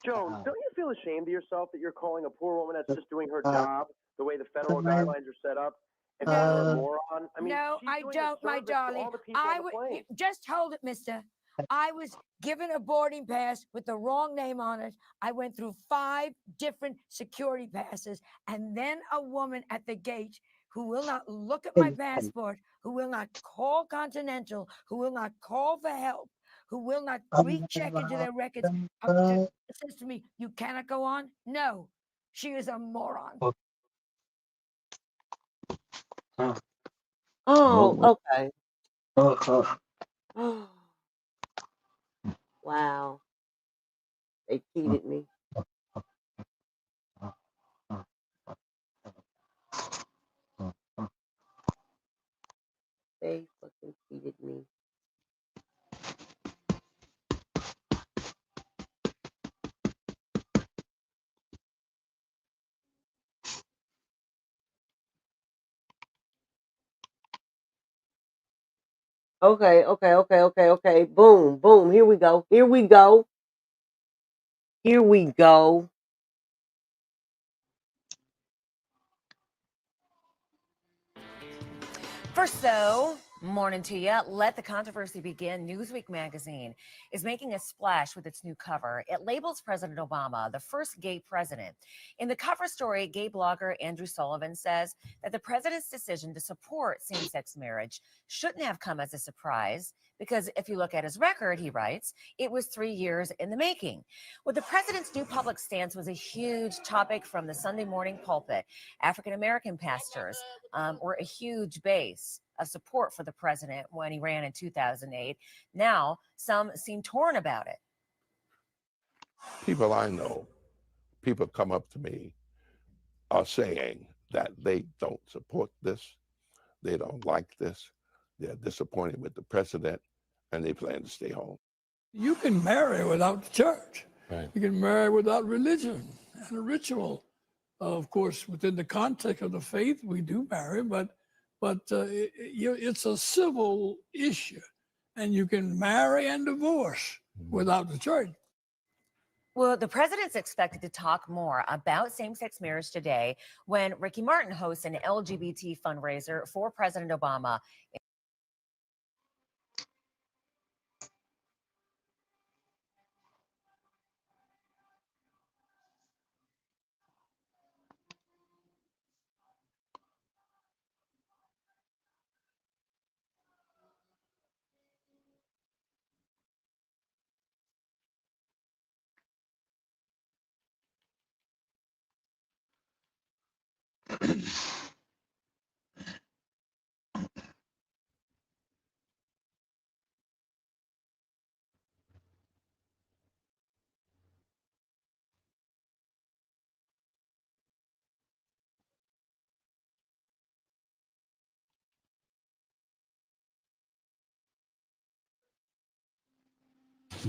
Joan, don't you feel ashamed of yourself that you're calling a poor woman that's just doing her job the way the federal guidelines are set up and calling her a moron? I mean, No, she's I doing a don't, my service to darling. all the people on the plane. Just hold it, mister. I was given a boarding pass with the wrong name on it. I went through 5 different security passes, and then a woman at the gate who will not look at my passport, who will not call Continental, who will not call for help, who will not recheck into their records, says to me, "You cannot go on." No, she is a moron. Oh, okay. Wow. They cheated me. They fucking cheated me. Okay. Boom. Here we go. First, though, morning to you. Let the controversy begin. Newsweek magazine is making a splash with its new cover. It labels President Obama the first gay president. In the cover story, gay blogger Andrew Sullivan says that the president's decision to support same-sex marriage shouldn't have come as a surprise because if you look at his record, he writes, it was 3 years in the making. Well, the president's new public stance was a huge topic from the Sunday morning pulpit. African-American pastors were a huge base of support for the president when he ran in 2008. Now, some seem torn about it. People I know, people come up to me are saying that they don't support this, they don't like this, they're disappointed with the president, and they plan to stay home. You can marry without the church. Right. You can marry without religion and a ritual. Of course, within the context of the faith, we do marry, but it's a civil issue, and you can marry and divorce without the church. Well, the president's expected to talk more about same-sex marriage today when Ricky Martin hosts an LGBT fundraiser for President Obama.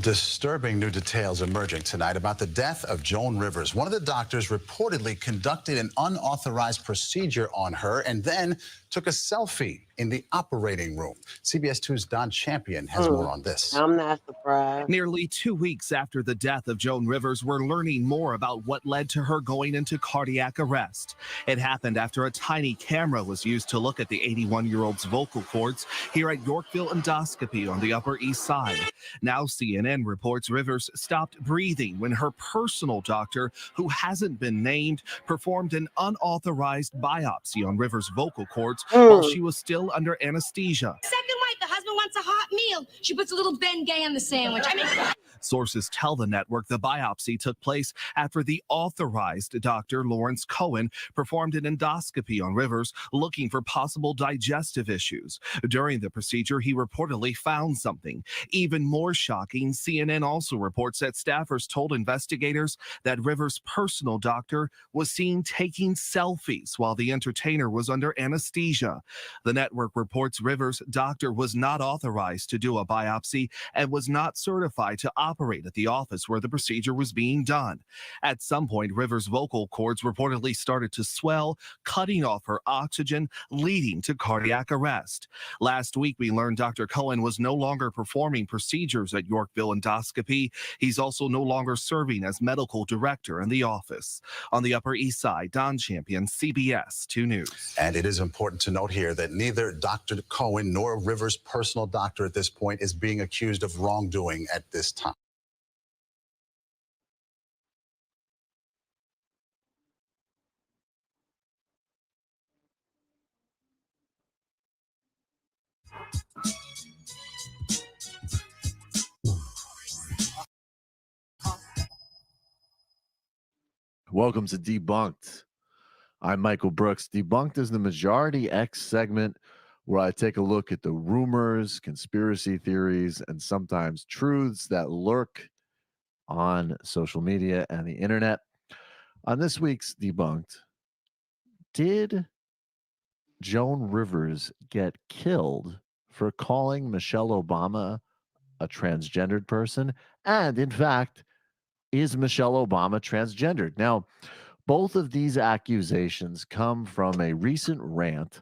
Disturbing new details emerging tonight about the death of Joan Rivers. One of the doctors reportedly conducted an unauthorized procedure on her and then took a selfie in the operating room. CBS 2's Don Champion has more on this. I'm not surprised. Nearly 2 weeks after the death of Joan Rivers, we're learning more about what led to her going into cardiac arrest. It happened after a tiny camera was used to look at the 81-year-old's vocal cords here at Yorkville Endoscopy on the Upper East Side. Now CNN reports Rivers stopped breathing when her personal doctor, who hasn't been named, performed an unauthorized biopsy on Rivers' vocal cords while she was still under anesthesia. Second wife, the husband wants wants a hot meal, she puts a little Ben Gay on the sandwich. I mean, Sources tell the network the biopsy took place after the authorized Dr. Lawrence Cohen performed an endoscopy on Rivers looking for possible digestive issues. During the procedure, he reportedly found something. Even more shocking, CNN also reports that staffers told investigators that Rivers' personal doctor was seen taking selfies while the entertainer was under anesthesia. The network reports Rivers' doctor was not authorized to do a biopsy and was not certified to operate at the office where the procedure was being done. At some point, Rivers' vocal cords reportedly started to swell, cutting off her oxygen, leading to cardiac arrest. Last week, we learned Dr. Cohen was no longer performing procedures at Yorkville Endoscopy. He's also no longer serving as medical director in the office. On the Upper East Side, Don Champion, CBS 2 News. And it is important to note here that neither Dr. Cohen nor Rivers' personal doctor at this point is being accused of wrongdoing at this time. Welcome to Debunked. I'm Michael Brooks. Debunked is the Majority X segment where I take a look at the rumors, conspiracy theories, and sometimes truths that lurk on social media and the internet. On this week's Debunked, did Joan Rivers get killed for calling Michelle Obama a transgendered person? And in fact, is Michelle Obama transgendered? Now, both of these accusations come from a recent rant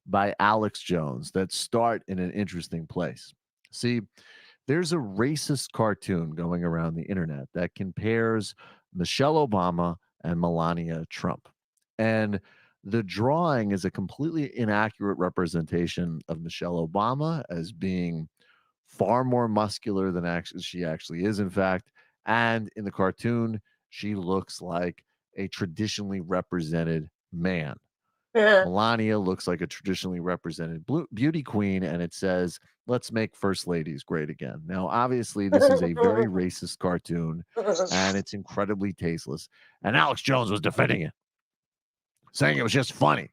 by Alex Jones that start in an interesting place. See, there's a racist cartoon going around the internet that compares Michelle Obama and Melania Trump. And the drawing is a completely inaccurate representation of Michelle Obama as being far more muscular than she actually is, in fact. And in the cartoon, she looks like a traditionally represented man. Melania looks like a traditionally represented beauty queen, and it says, "Let's make first ladies great again." Now, obviously, this is a very racist cartoon, and it's incredibly tasteless. And Alex Jones was defending it, saying it was just funny.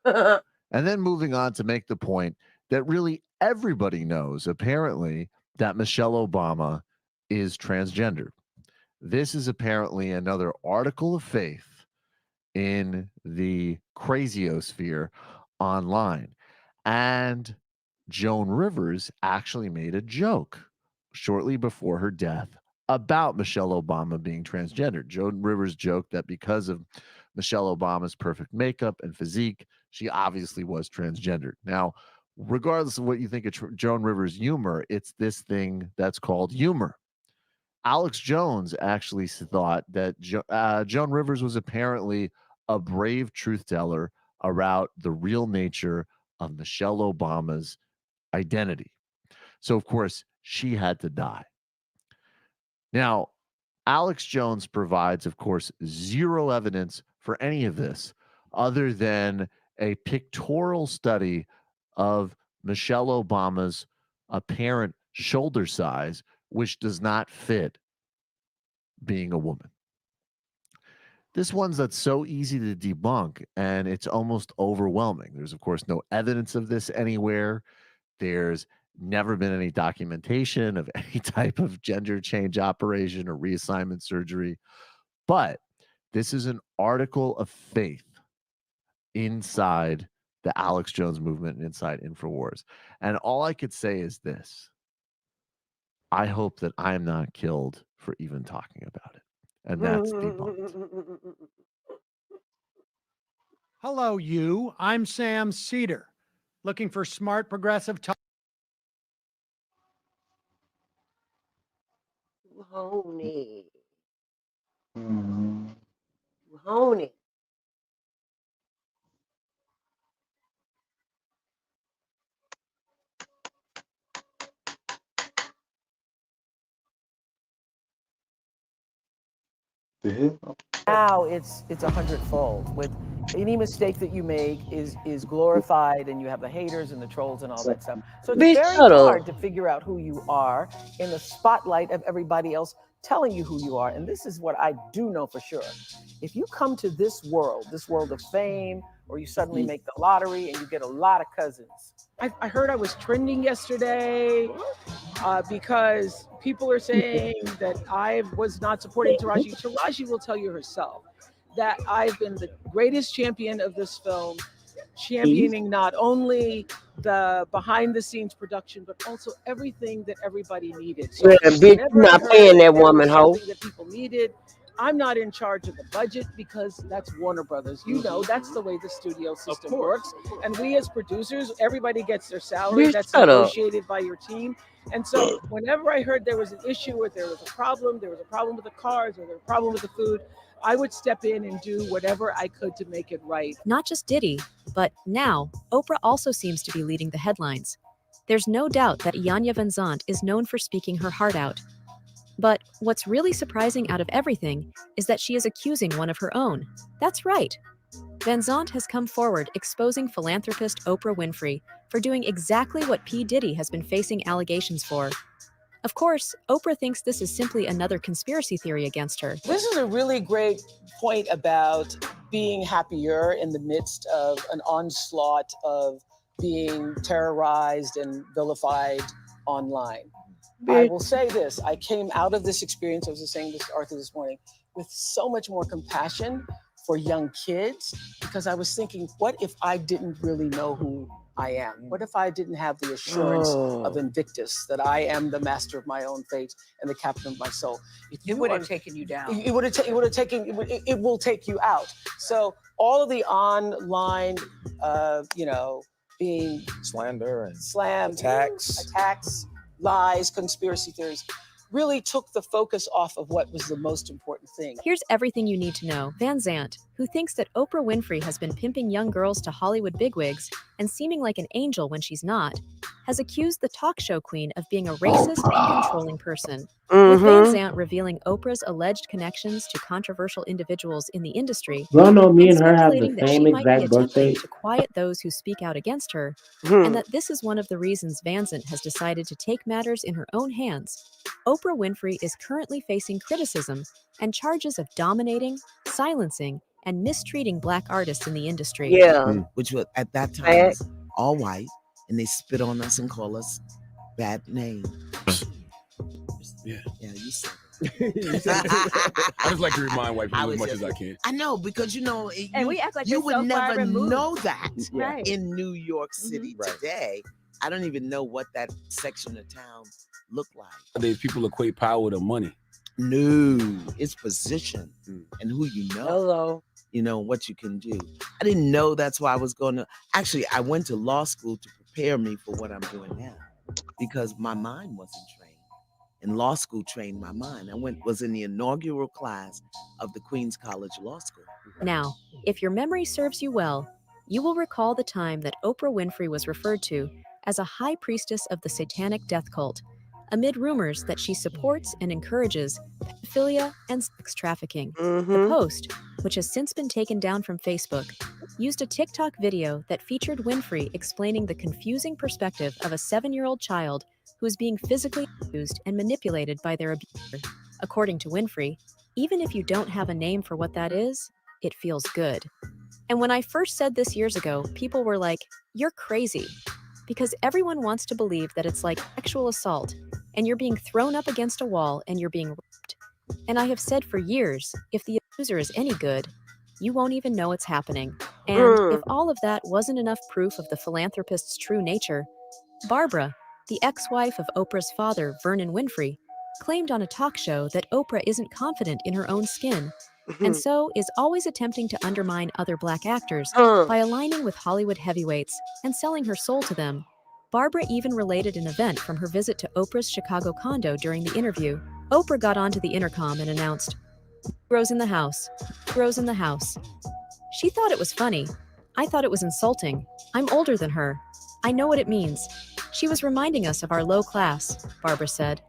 And then moving on to make the point that really everybody knows, apparently, that Michelle Obama is transgender. This is apparently another article of faith in the craziosphere online. And Joan Rivers actually made a joke shortly before her death about Michelle Obama being transgender. Joan Rivers joked that because of Michelle Obama's perfect makeup and physique, she obviously was transgendered. Now, regardless of what you think of Joan Rivers' humor, it's this thing that's called humor. Alex Jones actually thought that Joan Rivers was apparently a brave truth teller about the real nature of Michelle Obama's identity. So, of course, she had to die. Now, Alex Jones provides, of course, zero evidence for any of this other than a pictorial study of Michelle Obama's apparent shoulder size, which does not fit being a woman. This one's that's so easy to debunk, and it's almost overwhelming. There's, of course, no evidence of this anywhere. There's never been any documentation of any type of gender change operation or reassignment surgery. But this is an article of faith inside the Alex Jones movement and inside InfoWars. And all I could say is this: I hope that I'm not killed for even talking about it. And that's debunked. Hello, you. I'm Sam Cedar, looking for smart progressive talk. Honey. Honey. Now it's 100-fold with Any mistake that you make is glorified, and you have the haters and the trolls and all that stuff. So it's Bitch, very shut hard up. to figure out who you are in the spotlight of everybody else telling you who you are. And this is what I do know for sure. If you come to this world of fame, or you suddenly make the lottery and you get a lot of cousins. I heard I was trending yesterday because people are saying that I was not supporting Taraji. Taraji will tell you herself that I've been the greatest champion of this film, championing not only the behind the scenes production, but also everything that everybody needed. So Yeah, bitch, you whenever I not heard paying that there was woman, hoe. something that people needed, I'm not in charge of the budget because that's Warner Brothers. You know, that's the way the studio system works. And we as producers, everybody gets their salary. Bitch, That's shut up. negotiated by your team. And so whenever I heard there was an issue, or there was a problem with the cars, or there was a problem with the food, I would step in and do whatever I could to make it right. Not just Diddy, but now, Oprah also seems to be leading the headlines. There's no doubt that Iyanla Vanzant is known for speaking her heart out. But what's really surprising out of everything is that she is accusing one of her own. That's right. Vanzant has come forward exposing philanthropist Oprah Winfrey for doing exactly what P. Diddy has been facing allegations for. Of course, Oprah thinks this is simply another conspiracy theory against her. This is a really great point about being happier in the midst of an onslaught of being terrorized and vilified online. I will say this, I came out of this experience, I was just saying this to Arthur this morning, with so much more compassion for young kids, because I was thinking, what if I didn't really know who I am? What if I didn't have the assurance of Invictus, that I am the master of my own fate and the captain of my soul? It would have taken you down. It will take you out. So all of the online, being Slander and slammed, attacks, lies, conspiracy theories, really took the focus off of what was the most important thing. Here's everything you need to know. Vanzant, who thinks that Oprah Winfrey has been pimping young girls to Hollywood bigwigs and seeming like an angel when she's not, has accused the talk show queen of being a racist and controlling person. With Vanzant revealing Oprah's alleged connections to controversial individuals in the industry, Y'all know me and her have the speculating that same she might be exact birthday. attempting to quiet those who speak out against her, and that this is one of the reasons Vanzant has decided to take matters in her own hands. Oprah Winfrey is currently facing criticism and charges of dominating, silencing, and mistreating Black artists in the industry. Which was at that time was all white, and they spit on us and call us bad names. Yeah, you said I just like to remind white people as much as I can. I know, because And we act like you we're would so far never removed. know that Right. in New York City today. I don't even know what that section of town looked like. Nowadays, people equate power to money. No, it's position and who you know. Hello. You know what you can do. I didn't know that's why I was going to. Actually, I went to law school to prepare me for what I'm doing now, because my mind wasn't trained. And law school trained my mind. I was in the inaugural class of the Queens College Law School. Now, if your memory serves you well, you will recall the time that Oprah Winfrey was referred to as a high priestess of the satanic death cult, amid rumors that she supports and encourages pedophilia and sex trafficking. The post, which has since been taken down from Facebook, used a TikTok video that featured Winfrey explaining the confusing perspective of a 7-year-old child who is being physically abused and manipulated by their abuser. According to Winfrey, even if you don't have a name for what that is, it feels good. And when I first said this years ago, people were like, "You're crazy," because everyone wants to believe that it's like sexual assault, and you're being thrown up against a wall and you're being raped. And I have said for years, if the abuser is any good, you won't even know it's happening. And if all of that wasn't enough proof of the philanthropist's true nature, Barbara, the ex-wife of Oprah's father, Vernon Winfrey, claimed on a talk show that Oprah isn't confident in her own skin, and so is always attempting to undermine other Black actors by aligning with Hollywood heavyweights and selling her soul to them. Barbara even related an event from her visit to Oprah's Chicago condo during the interview. Oprah got onto the intercom and announced, "Negroes in the house, Negroes in the house." She thought it was funny. I thought it was insulting. I'm older than her. I know what it means. She was reminding us of our low class, Barbara said.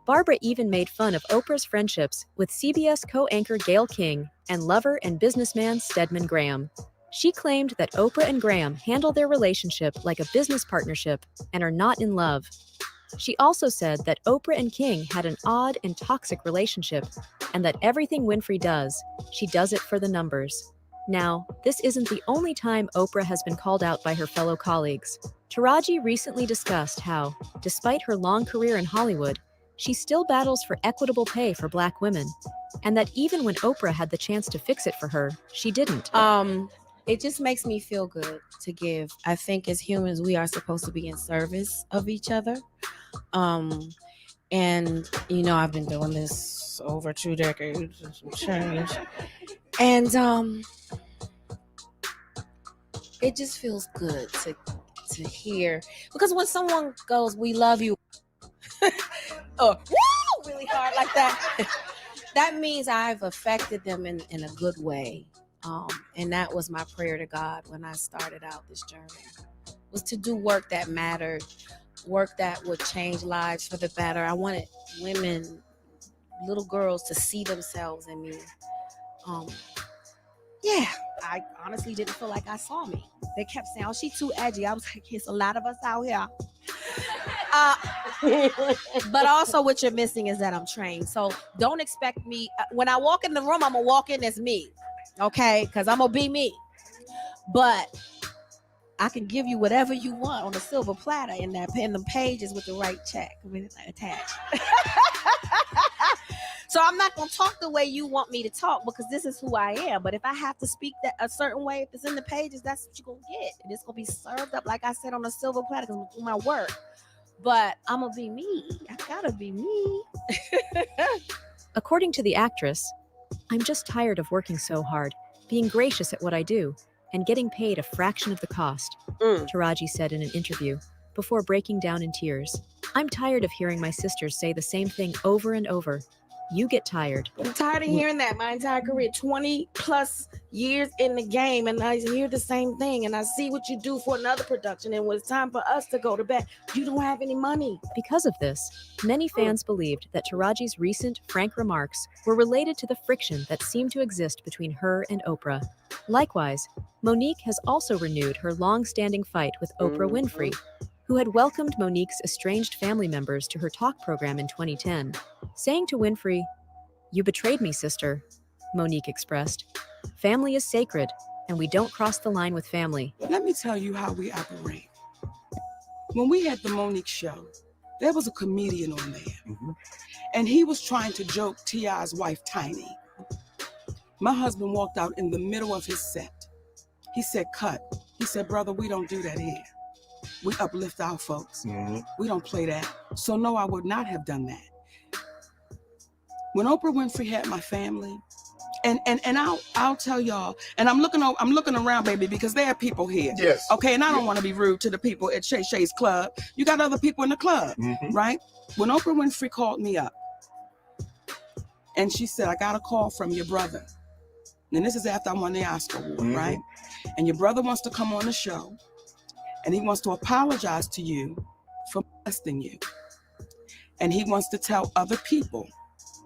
Barbara even made fun of Oprah's friendships with CBS co-anchor Gayle King and lover and businessman Stedman Graham. She claimed that Oprah and Graham handle their relationship like a business partnership and are not in love. She also said that Oprah and King had an odd and toxic relationship, and that everything Winfrey does, she does it for the numbers. Now, this isn't the only time Oprah has been called out by her fellow colleagues. Taraji recently discussed how, despite her long career in Hollywood, she still battles for equitable pay for Black women, and that even when Oprah had the chance to fix it for her, she didn't. It just makes me feel good to give. I think as humans, we are supposed to be in service of each other. And I've been doing this over 2 decades and some change. And it just feels good to hear, because when someone goes, "We love you," or "woo" really hard like that, that means I've affected them in a good way. And that was my prayer to God when I started out this journey, was to do work that mattered, work that would change lives for the better. I wanted women, little girls, to see themselves in me. Yeah, I honestly didn't feel like I saw me. They kept saying, "Oh, she's too edgy." I was like, "It's a lot of us out here." But also what you're missing is that I'm trained. So don't expect me, when I walk in the room, I'm gonna walk in as me, okay? Because I'm gonna be me. But I can give you whatever you want on a silver platter in the pages with the right check attached. So I'm not gonna talk the way you want me to talk, because this is who I am. But if I have to speak that a certain way, if it's in the pages, that's what you're gonna get. And it's gonna be served up, like I said, on a silver platter, because I'm gonna do my work. But I'm gonna be me. I gotta be me. According to the actress, "I'm just tired of working so hard, being gracious at what I do, and getting paid a fraction of the cost," Taraji said in an interview, before breaking down in tears. "I'm tired of hearing my sisters say the same thing over and over. You get tired." I'm tired of hearing that my entire career, 20 plus years in the game, and I hear the same thing. And I see what you do for another production, and when it's time for us to go to bed, you don't have any money. Because of this, many fans believed that Taraji's recent frank remarks were related to the friction that seemed to exist between her and Oprah. Likewise, Monique has also renewed her long-standing fight with Oprah Winfrey, who had welcomed Monique's estranged family members to her talk program in 2010. Saying to Winfrey, "You betrayed me, sister," Monique expressed, "Family is sacred, and we don't cross the line with family." Let me tell you how we operate. When we had the Monique show, there was a comedian on there, and he was trying to joke T.I.'s wife, Tiny. My husband walked out in the middle of his set. He said, "Cut." He said, "Brother, we don't do that here. We uplift our folks. We don't play that." So no, I would not have done that. When Oprah Winfrey had my family, and I'll tell y'all, and I'm looking around, baby, because there are people here. Yes. Okay, and I don't want to be rude to the people at Shay Shay's club. You got other people in the club, right? When Oprah Winfrey called me up, and she said, "I got a call from your brother." And this is after I won the Oscar award, right? "And your brother wants to come on the show, and he wants to apologize to you for molesting you. And he wants to tell other people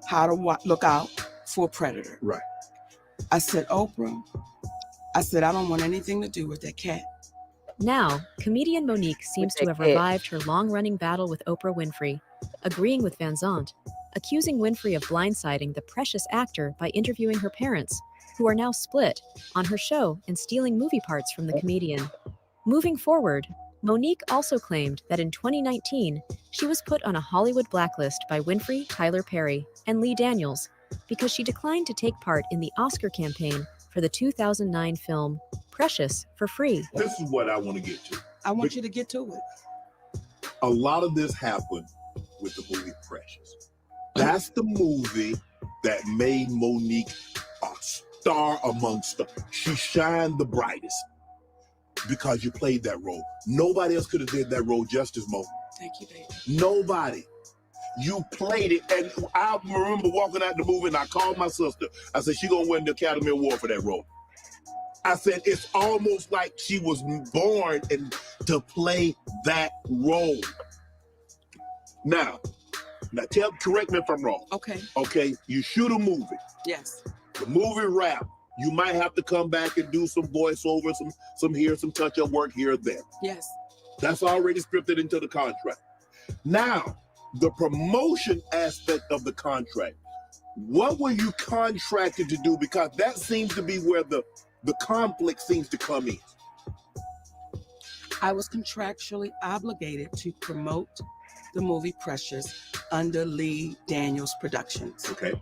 how to look out for a predator." Right. I said, "Oprah," I said, "I don't want anything to do with that cat." Now, comedian Monique seems to have revived her long-running battle with Oprah Winfrey, agreeing with Van Zandt, accusing Winfrey of blindsiding the precious actor by interviewing her parents, who are now split, on her show and stealing movie parts from the comedian. Moving forward, Monique also claimed that in 2019, she was put on a Hollywood blacklist by Winfrey, Tyler Perry, and Lee Daniels because she declined to take part in the Oscar campaign for the 2009 film Precious for free. This is what I want to get to. I want you to get to it. A lot of this happened with the movie Precious. That's the movie that made Monique a star amongst stars. She shined the brightest because you played that role. Nobody else could have did that role justice, Mo. Thank you, baby. Nobody. You played it, and I remember walking out the movie, and I called my sister. I said, "She gonna win the Academy Award for that role." I said, "It's almost like she was born to play that role." Now, correct me if I'm wrong. Okay. Okay, you shoot a movie. Yes. The movie wrap. You might have to come back and do some voiceover, some touch-up work here or there. Yes. That's already scripted into the contract. Now, the promotion aspect of the contract. What were you contracted to do? Because that seems to be where the conflict seems to come in. I was contractually obligated to promote the movie Precious under Lee Daniels Productions. Okay.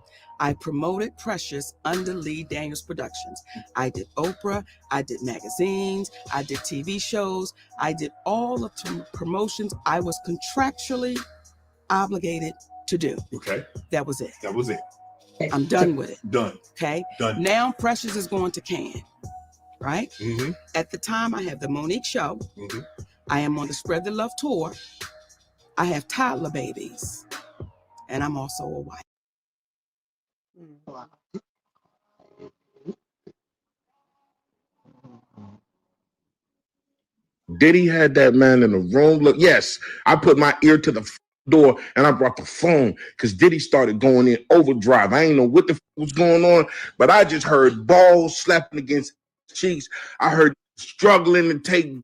I promoted Precious under Lee Daniels Productions. I did Oprah, I did magazines, I did TV shows, I did all of the promotions I was contractually obligated to do. Okay. That was it. That was it. I'm done with it. Done. Okay. Done. Now Precious is going to Cannes, right? Mm-hmm. At the time, I have the Monique Show. Mm-hmm. I am on the Spread the Love tour. I have toddler babies, and I'm also a wife. Diddy had that man in the room. Look, yes, I put my ear to the door and I brought the phone because Diddy started going in overdrive. I ain't know what the was going on, but I just heard balls slapping against cheeks. I heard struggling to take.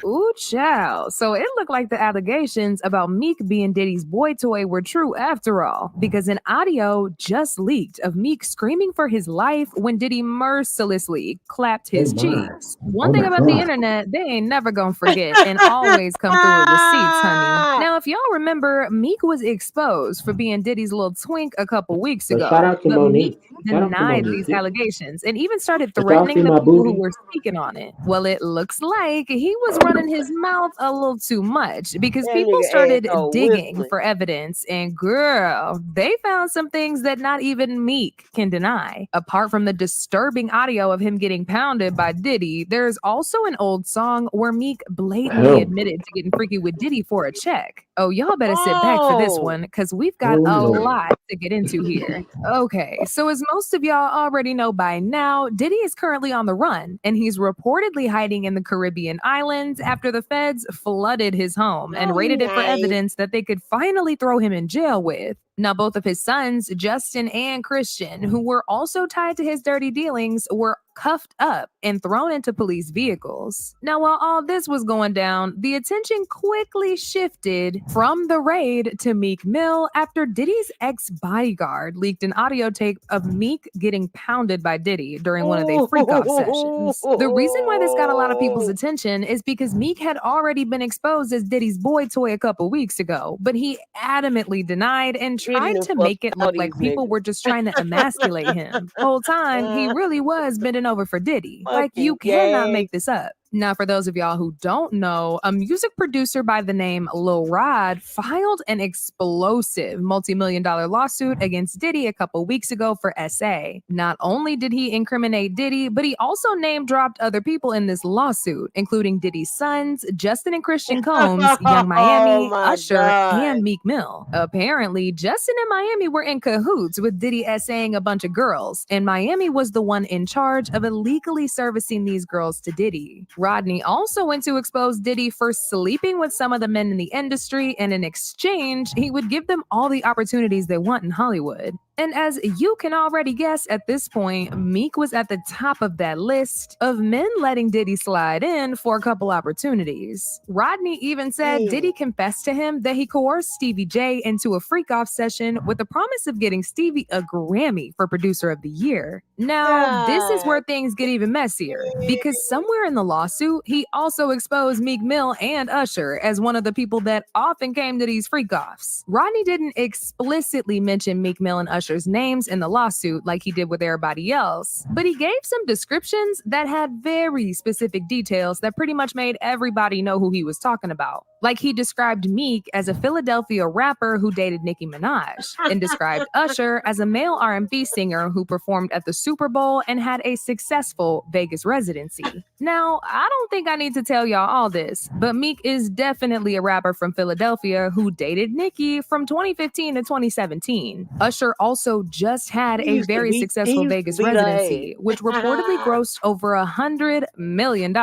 Ooh, child. So it looked like the allegations about Meek being Diddy's boy toy were true after all, because an audio just leaked of Meek screaming for his life when Diddy mercilessly clapped his cheeks. One thing about the internet, they ain't never gonna forget and always come through with receipts, honey. Now, if y'all remember, Meek was exposed for being Diddy's little twink a couple weeks But ago. shout out to But Monique. Meek Shout out to denied Monique. these allegations and even started But y'all threatening see the my people booty? who were speaking on it. Well, it looks like he was running his mouth a little too much because That people nigga started asshole digging whistling. for evidence, and girl, they found some things that not even Meek can deny. Apart from the disturbing audio of him getting pounded by Diddy, there's also an old song where Meek blatantly admitted to getting freaky with Diddy for a check. Oh, y'all better sit back for this one because we've got a lot to get into here. Okay, so as most of y'all already know by now, Diddy is currently on the run, and he's reportedly hiding in the Caribbean islands after the feds flooded his home and raided it for evidence that they could finally throw him in jail with. Now, both of his sons, Justin and Christian, who were also tied to his dirty dealings, were cuffed up and thrown into police vehicles. Now, while all this was going down, the attention quickly shifted from the raid to Meek Mill after Diddy's ex-bodyguard leaked an audio tape of Meek getting pounded by Diddy during one of their freak-off sessions. The reason why this got a lot of people's attention is because Meek had already been exposed as Diddy's boy toy a couple weeks ago, but he adamantly denied and tried to make it look like people were just trying to emasculate him. Whole time, he really was bending over for Diddy. Like, you cannot make this up. Now, for those of y'all who don't know, a music producer by the name Lil Rod filed an explosive multi-million-dollar lawsuit against Diddy a couple weeks ago for SA. Not only did he incriminate Diddy, but he also name-dropped other people in this lawsuit, including Diddy's sons, Justin and Christian Combs, Young Miami, Usher, and Meek Mill. Apparently, Justin and Miami were in cahoots with Diddy SAing a bunch of girls, and Miami was the one in charge of illegally servicing these girls to Diddy. Rodney also went to expose Diddy for sleeping with some of the men in the industry, and in exchange, he would give them all the opportunities they want in Hollywood. And as you can already guess at this point, Meek was at the top of that list of men letting Diddy slide in for a couple opportunities. Rodney even said Diddy confessed to him that he coerced Stevie J into a freak-off session with the promise of getting Stevie a Grammy for Producer of the Year. Now, this is where things get even messier, because somewhere in the lawsuit, he also exposed Meek Mill and Usher as one of the people that often came to these freak-offs. Rodney didn't explicitly mention Meek Mill and Usher's names in the lawsuit like he did with everybody else, but he gave some descriptions that had very specific details that pretty much made everybody know who he was talking about. Like, he described Meek as a Philadelphia rapper who dated Nicki Minaj, and described Usher as a male R&B singer who performed at the Super Bowl and had a successful Vegas residency. Now, I don't think I need to tell y'all all this, but Meek is definitely a rapper from Philadelphia who dated Nicki from 2015 to 2017. Usher also just had He a used to very beat. He successful used to Vegas beat her residency, which reportedly ass. grossed over $100 million.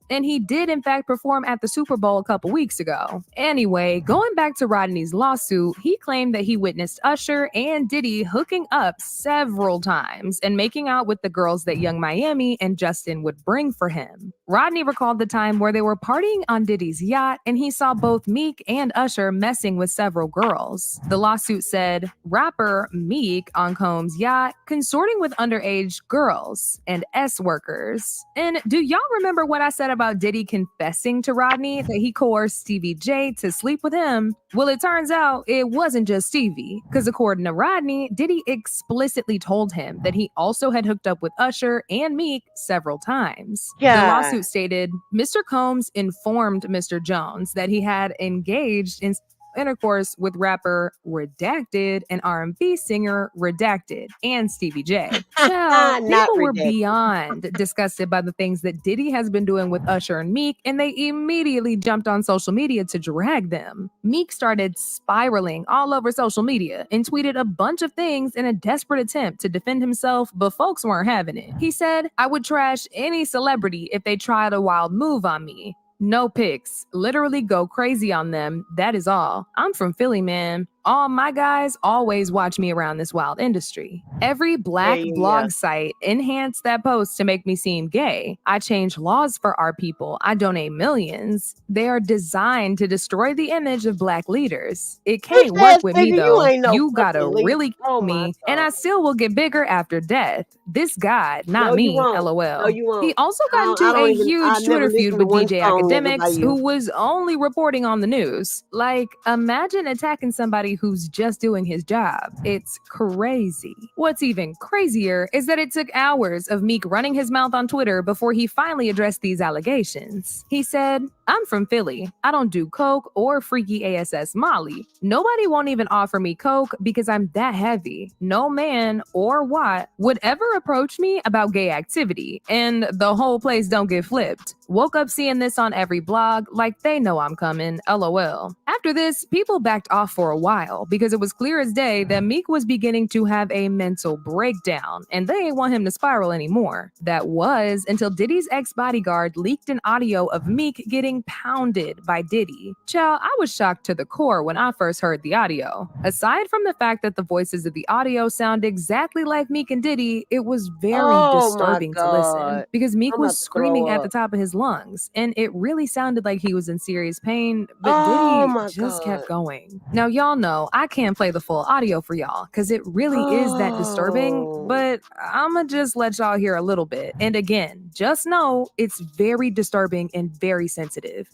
And he did, in fact, perform at the Super Bowl a couple weeks ago. Anyway, going back to Rodney's lawsuit, he claimed that he witnessed Usher and Diddy hooking up several times and making out with the girls that Young Miami and Justin would bring for him. Rodney recalled the time where they were partying on Diddy's yacht and he saw both Meek and Usher messing with several girls. The lawsuit said, rapper Meek on Combs' yacht consorting with underage girls and S workers. And do y'all remember what I said about Diddy confessing to Rodney that he coerced Stevie J to sleep with him? Well, it turns out it wasn't just Stevie, because according to Rodney, Diddy explicitly told him that he also had hooked up with Usher and Meek several times. The God. lawsuit stated, Mr. Combs informed Mr. Jones that he had engaged in intercourse with rapper Redacted and R&B singer Redacted and Stevie J. Child, Not people were redacted. beyond disgusted by the things that Diddy has been doing with Usher and Meek, and they immediately jumped on social media to drag them. Meek started spiraling all over social media and tweeted a bunch of things in a desperate attempt to defend himself, but folks weren't having it. He said, I would trash any celebrity if they tried a wild move on me. No pics. Literally go crazy on them. That is all. I'm from Philly, man. All my guys always watch me around this wild industry. Every black blog site enhanced that post to make me seem gay. I change laws for our people. I donate millions. They are designed to destroy the image of black leaders. It can't work with me Nigga, you though. ain't no You gotta fucking leader. really Oh kill my me, and God. I still will get bigger after death. This guy, not No, you me, won't. lol. No, you won't. He also I got don't, I into don't a even. I huge never Twitter feud listened to with one DJ song, nigga, by Academics, you. who was only reporting on the news. Like, imagine attacking somebody who's just doing his job. It's crazy. What's even crazier is that it took hours of Meek running his mouth on Twitter before he finally addressed these allegations. He said, I'm from Philly. I don't do coke or freaky ASS Molly. Nobody won't even offer me coke because I'm that heavy. No man or what would ever approach me about gay activity, and the whole place don't get flipped. Woke up seeing this on every blog, like they know I'm coming, lol. After this, people backed off for a while because it was clear as day that Meek was beginning to have a mental breakdown, and they ain't want him to spiral anymore. That was until Diddy's ex-bodyguard leaked an audio of Meek getting pounded by Diddy. Child, I was shocked to the core when I first heard the audio. Aside from the fact that the voices of the audio sound exactly like Meek and Diddy, it was very Oh my disturbing to listen God. because Meek I'm was about to throw screaming at the up. top of his lungs, and it really sounded like he was in serious pain, but Oh Diddy my just kept God. going. Now, y'all know I can't play the full audio for y'all because it really is that disturbing, Oh. but I'ma just let y'all hear a little bit. And again, just know it's very disturbing and very sensitive.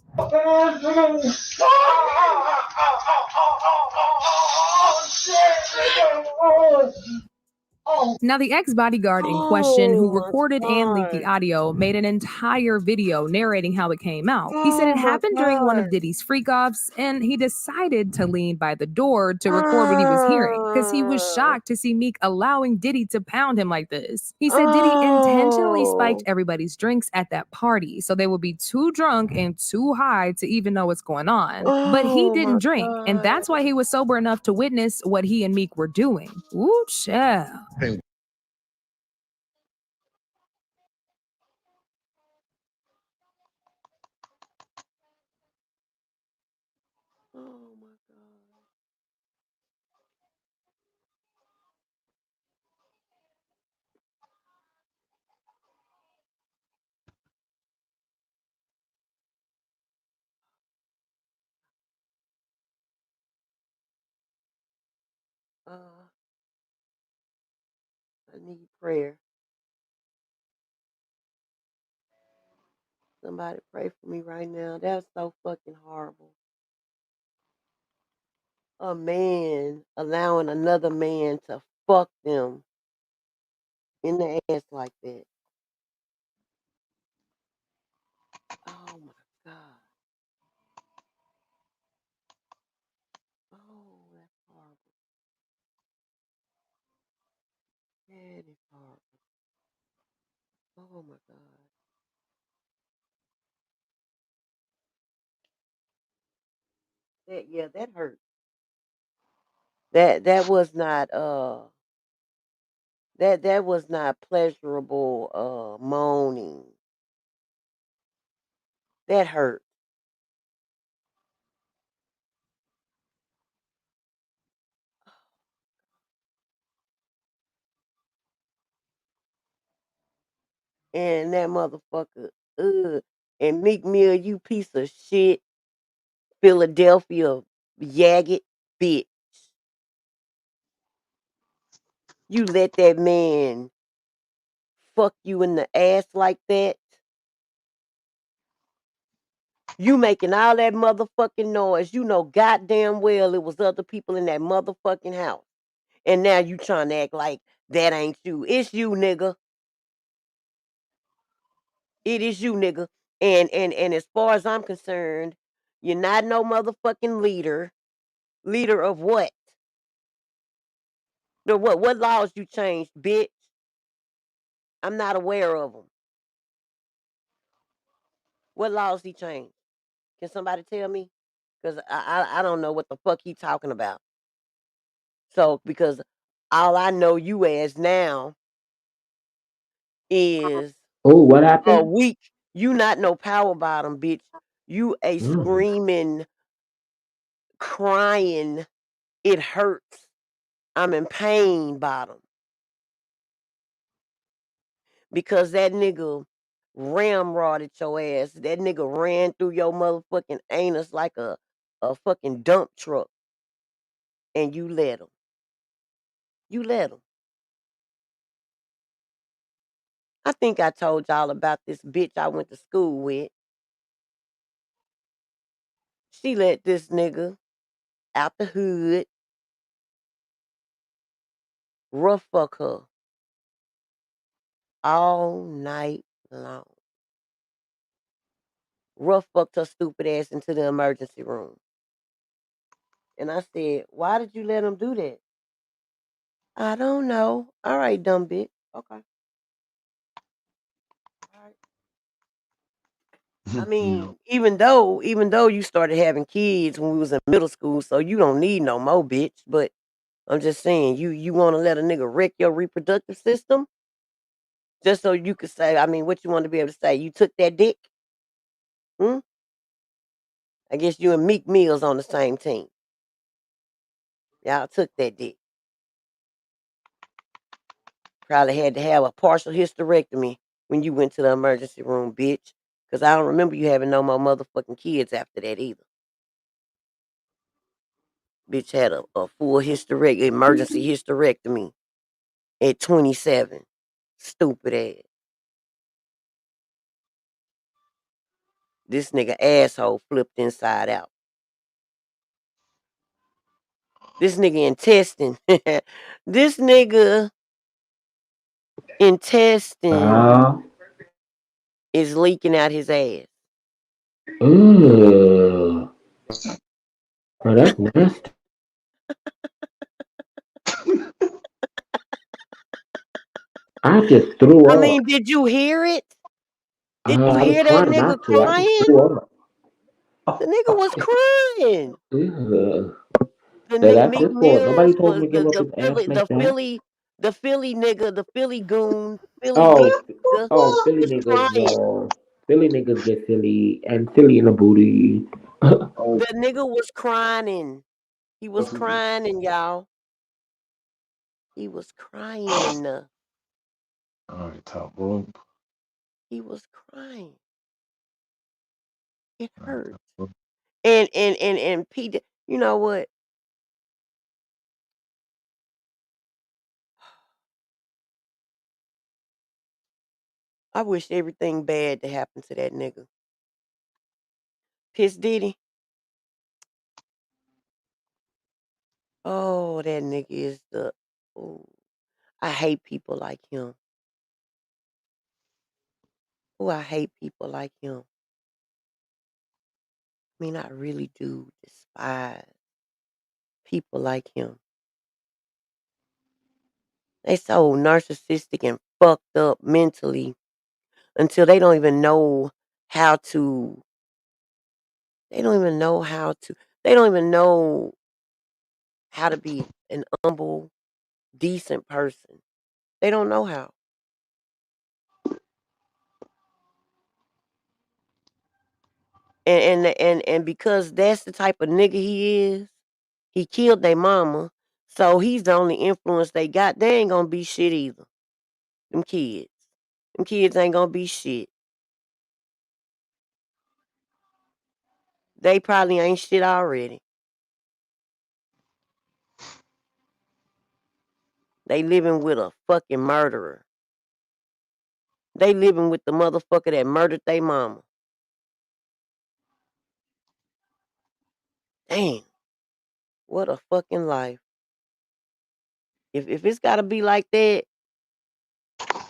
Now, the ex-bodyguard in question who Oh my recorded and leaked the God. audio made an entire video narrating how it came out. He said Oh it my happened during one God. of Diddy's freak-offs, and he decided to lean by the door to record what he was hearing because he was shocked to see Meek allowing Diddy to pound him like this. He said Diddy intentionally spiked Oh. everybody's drinks at that party so they would be too drunk and too high to even know what's going on. But he Oh my didn't drink, and that's why he was sober enough to witness what he and Meek were doing. Ooh, child. Oh my God. I need prayer. Somebody pray for me right now. That's so fucking horrible. A man allowing another man to fuck them in the ass like that. Oh my God. Oh, that's horrible. That is horrible. Oh my God. That hurt. That was not that was not pleasurable moaning. That hurt. And that motherfucker, and Meek Mill, you piece of shit, Philadelphia yagget bitch. You let that man fuck you in the ass like that. You making all that motherfucking noise. You know goddamn well it was other people in that motherfucking house. And now you trying to act like that ain't you. It's you, nigga. It is you, nigga. And as far as I'm concerned, you're not no motherfucking leader. Leader of what? The what? What laws you changed, bitch? I'm not aware of them. What laws he changed? Can somebody tell me? Because I don't know what the fuck he talking about. So because all I know you as now is Oh, what a happened? weak. You not no power bottom, bitch. You a Mm. screaming, crying. It hurts. I'm in pain bottom because that nigga ramrodded your ass. That nigga ran through your motherfucking anus like a fucking dump truck, and you let him. You let him. I think I told y'all about this bitch I went to school with. She let this nigga out the hood rough fuck her all night long. Rough fucked her stupid ass into the emergency room. And I said, why did you let him do that? I don't know. All right, dumb bitch. Okay. All right. I mean, even though you started having kids when we was in middle school, so you don't need no more, bitch. But I'm just saying, you want to let a nigga wreck your reproductive system just so you could say, I mean, what you want to be able to say? You took that dick? Hmm? I guess you and Meek Mill's on the same team. Y'all took that dick. Probably had to have a partial hysterectomy when you went to the emergency room, bitch. Because I don't remember you having no more motherfucking kids after that either. Bitch had a full emergency hysterectomy at 27. Stupid ass. This nigga asshole flipped inside out. This nigga intestine. This nigga intestine Uh, is leaking out his ass. Ugh. Oh, that's nasty. I just threw I up. mean, did you hear it? Did you I was hear that trying nigga not to. I just crying? threw up. The nigga was crying. Ugh. The Now nigga that's Meek his fault. Nobody Mills told him was to give up his ass like that. The Philly nigga, the Philly goon, Philly Oh, Meek nigga Philly was niggas. crying. Philly niggas get silly and silly in the booty. The nigga was crying. He was crying, y'all. He was crying. All right, top rope. He was crying. It All right, hurt. top rope. And Pete, you know what? I wish everything bad to happen to that nigga. Piss Diddy. Oh, that nigga is the. Oh, I hate people like him. Oh, I hate people like him. I mean, I really do despise people like him. They so narcissistic and fucked up mentally until they don't even know how to. They don't even know how to. They don't even know how to be an humble, decent person. They don't know how. And because that's the type of nigga he is, he killed their mama. So he's the only influence they got. They ain't gonna be shit either. Them kids. Them kids ain't gonna be shit. They probably ain't shit already. They living with a fucking murderer. They living with the motherfucker that murdered their mama. Damn. What a fucking life. If it's gotta be like that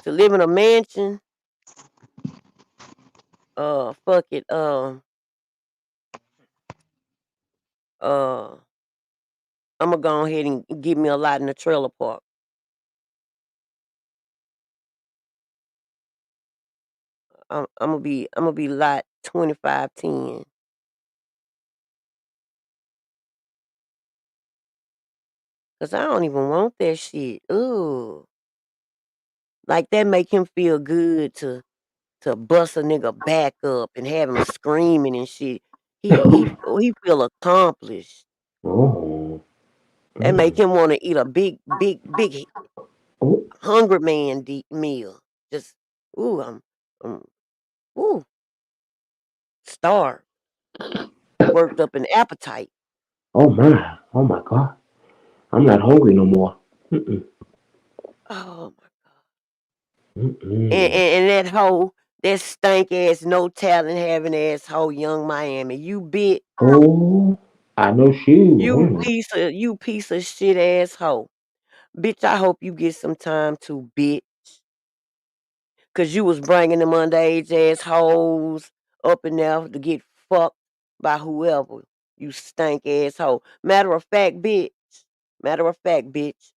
to live in a mansion, fuck it. Uh I'ma go ahead and give me a lot in the trailer park. I'm gonna be lot 2510. Cause I don't even want that shit. Ooh. Like that make him feel good to bust a nigga back up and have him screaming and shit. He feel accomplished. Oh. That make him want to eat a big hungry man meal. Just I'm ooh starved, worked up an appetite. Oh my. Oh my God. I'm not hungry no more. Mm-mm. Oh my. And, Mm-mm. and, and that hoe, that stank ass, no talent having ass hoe, Young Miami. You bit, Oh, I know she. Mm. you piece of shit ass hoe. Bitch, I hope you get some time to bitch. Cause you was bringing them underage ass hoes up in there to get fucked by whoever. You stank ass hoe. Matter of fact, bitch. Matter of fact, bitch.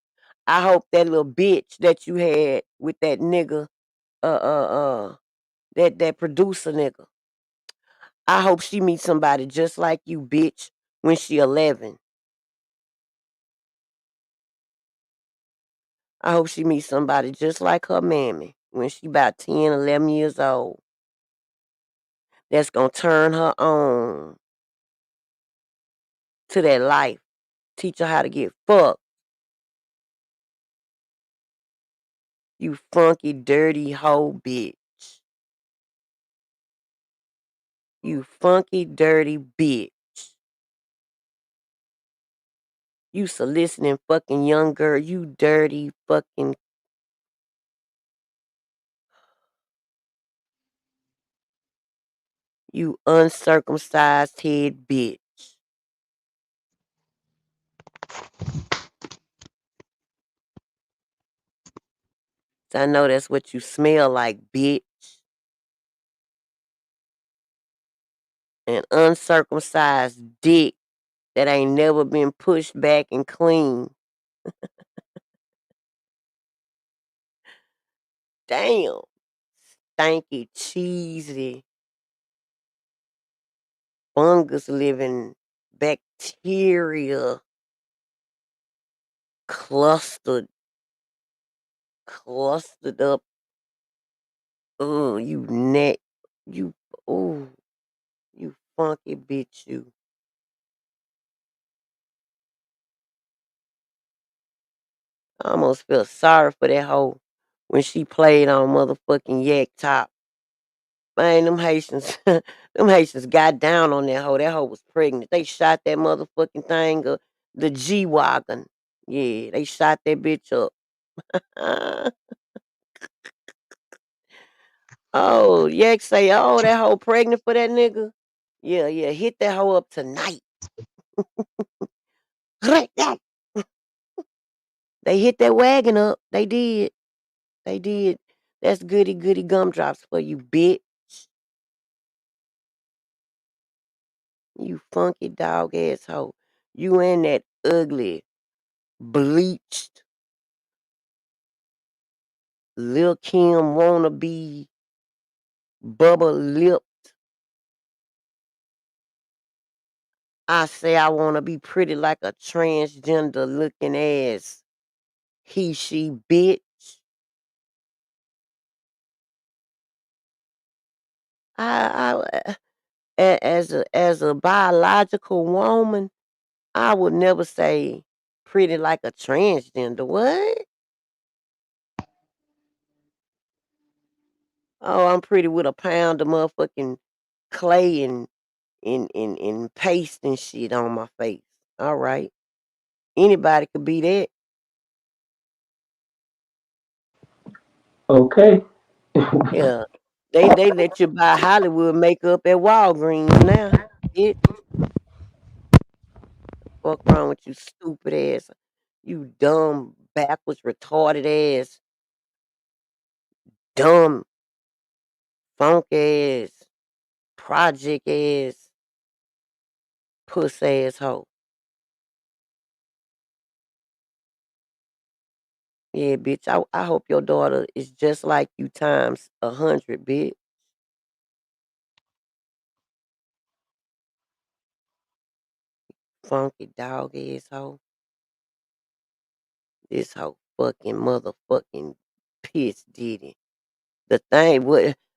I hope that little bitch that you had with that nigga, uh, that producer nigga. I hope she meets somebody just like you, bitch, when she 11. I hope she meets somebody just like her mammy when she about 10, 11 years old. That's gonna turn her on to that life. Teach her how to get fucked. You funky, dirty hoe bitch. You funky, dirty bitch. You soliciting fucking young girl. You dirty fucking. You uncircumcised head bitch. I know that's what you smell like, bitch. An uncircumcised dick that ain't never been pushed back and clean. Damn. Stanky, cheesy, fungus living bacteria clustered up. Oh, you neck. You, oh, you funky bitch, you. I almost feel sorry for that hoe when she played on motherfucking Yak Top. Man, them Haitians, them Haitians got down on that hoe. That hoe was pregnant. They shot that motherfucking thing up, the G wagon. Yeah, they shot that bitch up. Oh, Yak say, oh, that hoe pregnant for that nigga. Yeah, yeah, hit that hoe up tonight. They hit that wagon up. They did. They did. That's goody goody gumdrops for you, bitch. You funky dog asshole. You and that ugly, bleached, Lil Kim wannabe, bubble lipped, I say I want to be pretty like a transgender looking ass he, she, bitch. As a biological woman, I would never say pretty like a transgender. What? Oh, I'm pretty with a pound of motherfucking clay and paste and shit on my face. All right. Anybody could be that. Okay. Yeah. They let you buy Hollywood makeup at Walgreens now. Bitch. Fuck wrong with you, stupid ass. You dumb, backwards, retarded ass, dumb, funk ass, project ass, puss ass hoe. Yeah, bitch. I hope your daughter is just like you times 100, bitch. Funky dog ass hoe. This hoe fucking motherfucking piss Diddy. The thing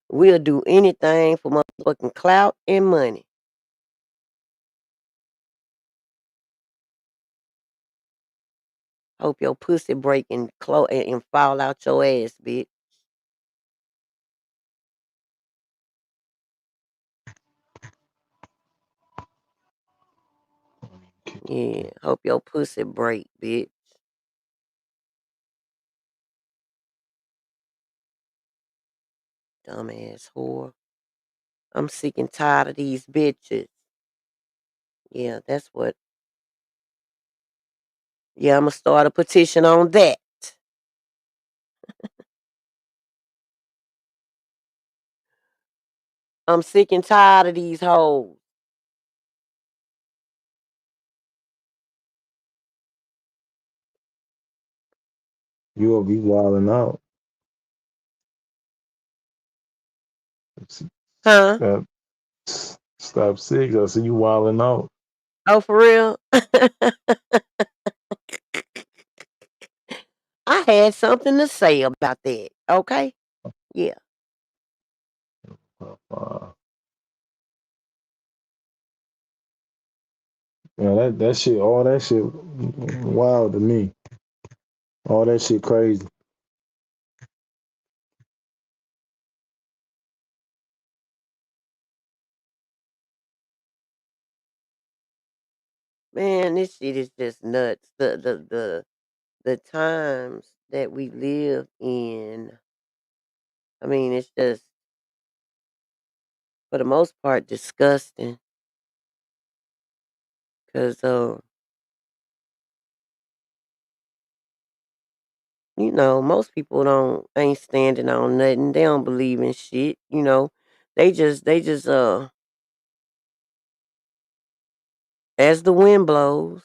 we'll do anything for motherfucking clout and money. Hope your pussy break and fall out your ass, bitch. Yeah, hope your pussy break, bitch. Dumbass whore. I'm sick and tired of these bitches. Yeah, that's what. Yeah, I'm gonna start a petition on that. I'm sick and tired of these hoes. You will be wilding out. Huh? Stop sick. I see you wilding out. Oh, for real? I had something to say about that. Okay? Yeah. Yeah, that shit, all that shit, wild to me. All that shit crazy. Man, this shit is just nuts. The times that we live in. I mean, it's just for the most part disgusting. Cause most people ain't standing on nothing. They don't believe in shit. They just as the wind blows,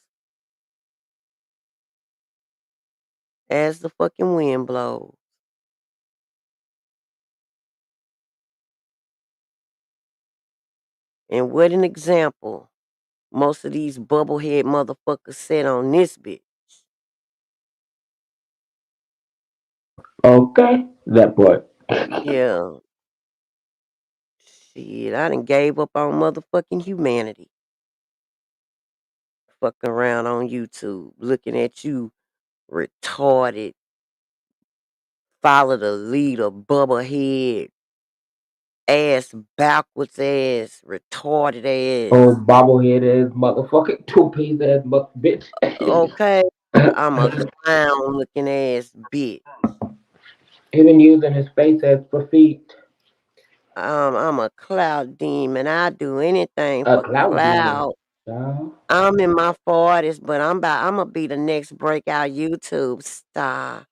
as the fucking wind blows. And what an example most of these bubblehead motherfuckers set on this bitch. Okay. That part. Yeah. Shit, I done gave up on motherfucking humanity. Fucking around on YouTube, looking at you retarded, follow the leader, bubblehead, ass backwards ass, retarded Oh, ass. bobblehead ass motherfucking two-piece ass bitch. Okay, I'm a clown looking ass bitch. Even using his face as for feet. I'm a cloud demon. I do anything A for cloud demon. clout. I'm in my 40s, but I'm gonna be the next breakout YouTube star,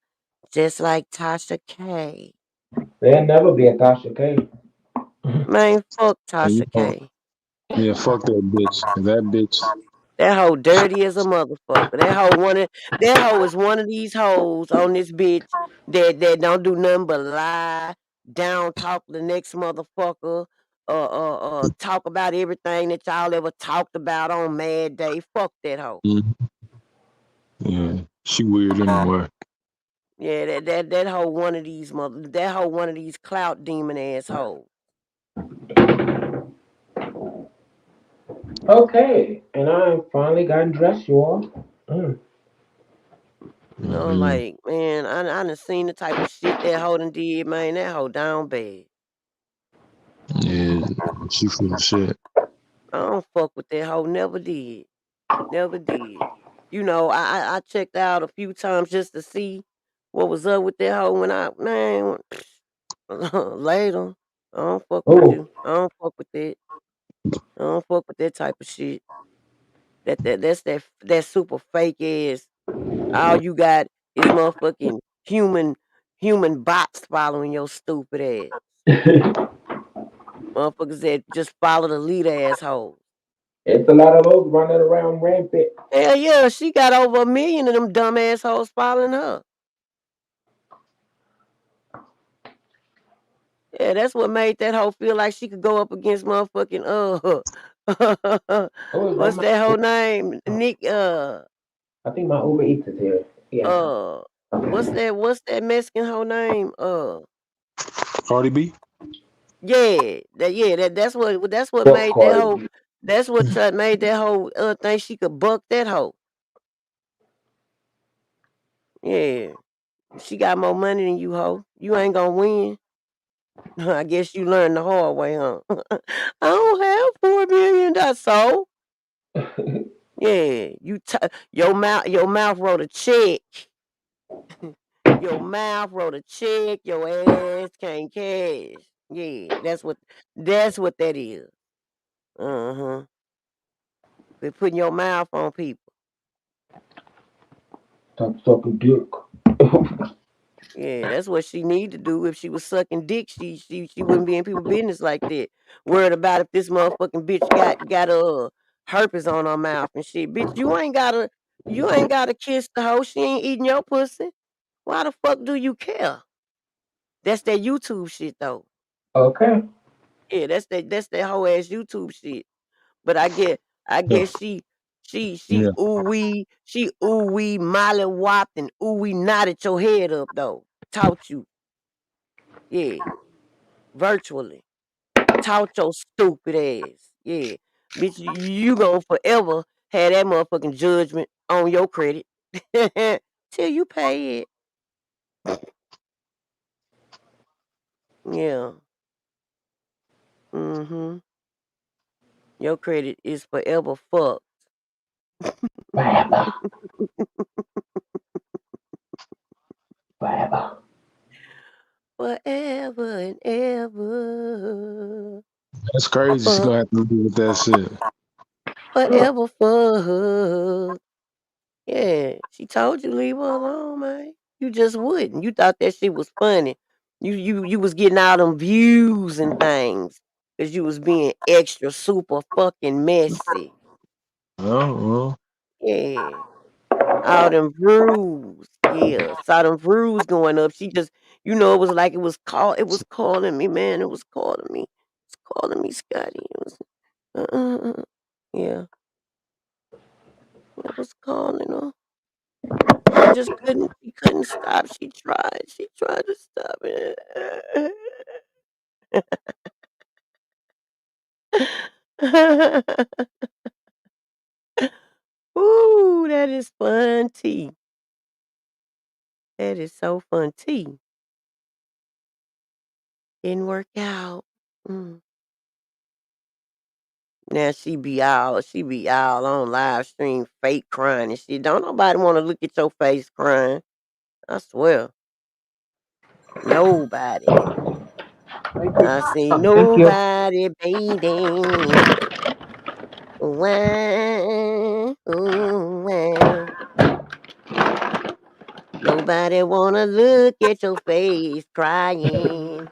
just like Tasha K. There'll never be a Tasha K. Man, fuck And Tasha K. yeah, fuck that bitch. That bitch. That hoe dirty as a motherfucker. That hoe is one of these hoes on this bitch that don't do nothing but lie, down talk the next motherfucker, talk about everything that y'all ever talked about on Mad Day. Fuck that hoe. Yeah, she weird anyway. Yeah, that hoe one of these clout demon assholes. Okay, and I finally got dressed, you all. Mm. You know, like, man, I done seen the type of shit that hoe done did, man. That hoe down bad. Yeah, she full of shit. I don't fuck with that hoe. Never did. Never did. You know, I checked out a few times just to see what was up with that hoe when later. I don't fuck with you. I don't fuck with that. I don't fuck with that type of shit. That's that super fake ass. All you got is motherfucking human bots following your stupid ass. Motherfuckers that just follow the lead asshole. It's a lot of those running around rampant. Hell yeah, she got over 1 million of them dumb assholes following her. Yeah, that's what made that hoe feel like she could go up against motherfucking what's that whole name? Nick I think my Uber Eats is here. Yeah. what's that Mexican whole name? Cardi B. Yeah, that's what Fuck made that Cardi whole B. that's what made that whole think she could buck that hoe. Yeah. She got more money than you, hoe. You ain't gonna win. I guess you learned the hard way, huh? I don't have $4 million, that's so. Yeah, your mouth wrote a check. Your mouth wrote a check. Your ass can't cash. Yeah, that's what that is. Quit putting your mouth on people. Stop sucking dick. Yeah, that's what she need to do. If she was sucking dick, she wouldn't be in people's business like that. Worried about if this motherfucking bitch got herpes on her mouth and shit. Bitch, you ain't gotta kiss the hoe. She ain't eating your pussy. Why the fuck do you care? That's that YouTube shit though. Okay. Yeah, that's that whole ass YouTube shit. But I guess she Yeah. ooh wee molly whopped and ooh wee nodded your head up though. Taught you. Yeah. Virtually. Taught your stupid ass. Yeah. Bitch, you gonna forever have that motherfucking judgment on your credit. Till you pay it. Yeah. Mm-hmm. Your credit is forever fucked. Forever. Forever. Forever and ever. That's crazy. She gonna have to deal with that shit. Forever fucked. Yeah. She told you leave her alone, man. You just wouldn't. You thought that shit was funny. You was getting all them views and things. Cause you was being extra super fucking messy. Oh, Yeah. All them views. Yeah. Saw them views going up. She just, it was like it was calling me, man. It was calling me. It's calling me, Scotty. It was yeah. It was calling her. She just couldn't stop. She tried to stop it. Ooh, that is fun tea. That is so fun tea. Didn't work out. Mm. Now she be all on live stream fake crying and shit. Don't nobody want to look at your face crying. I swear. Nobody. I see Thank you. nobody, baby. Why? Ooh, why? Nobody wanna look at your face crying.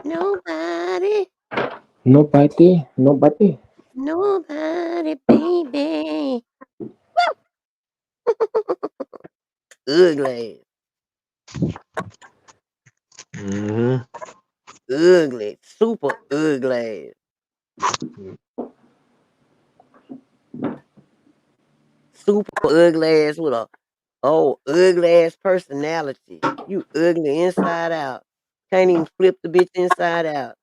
Nobody. Nobody. Nobody. Nobody, baby. Ugly. Mm-hmm. ugly, super ugly. Super ugly ass with a ugly ass personality. You ugly inside out. Can't even flip the bitch inside out.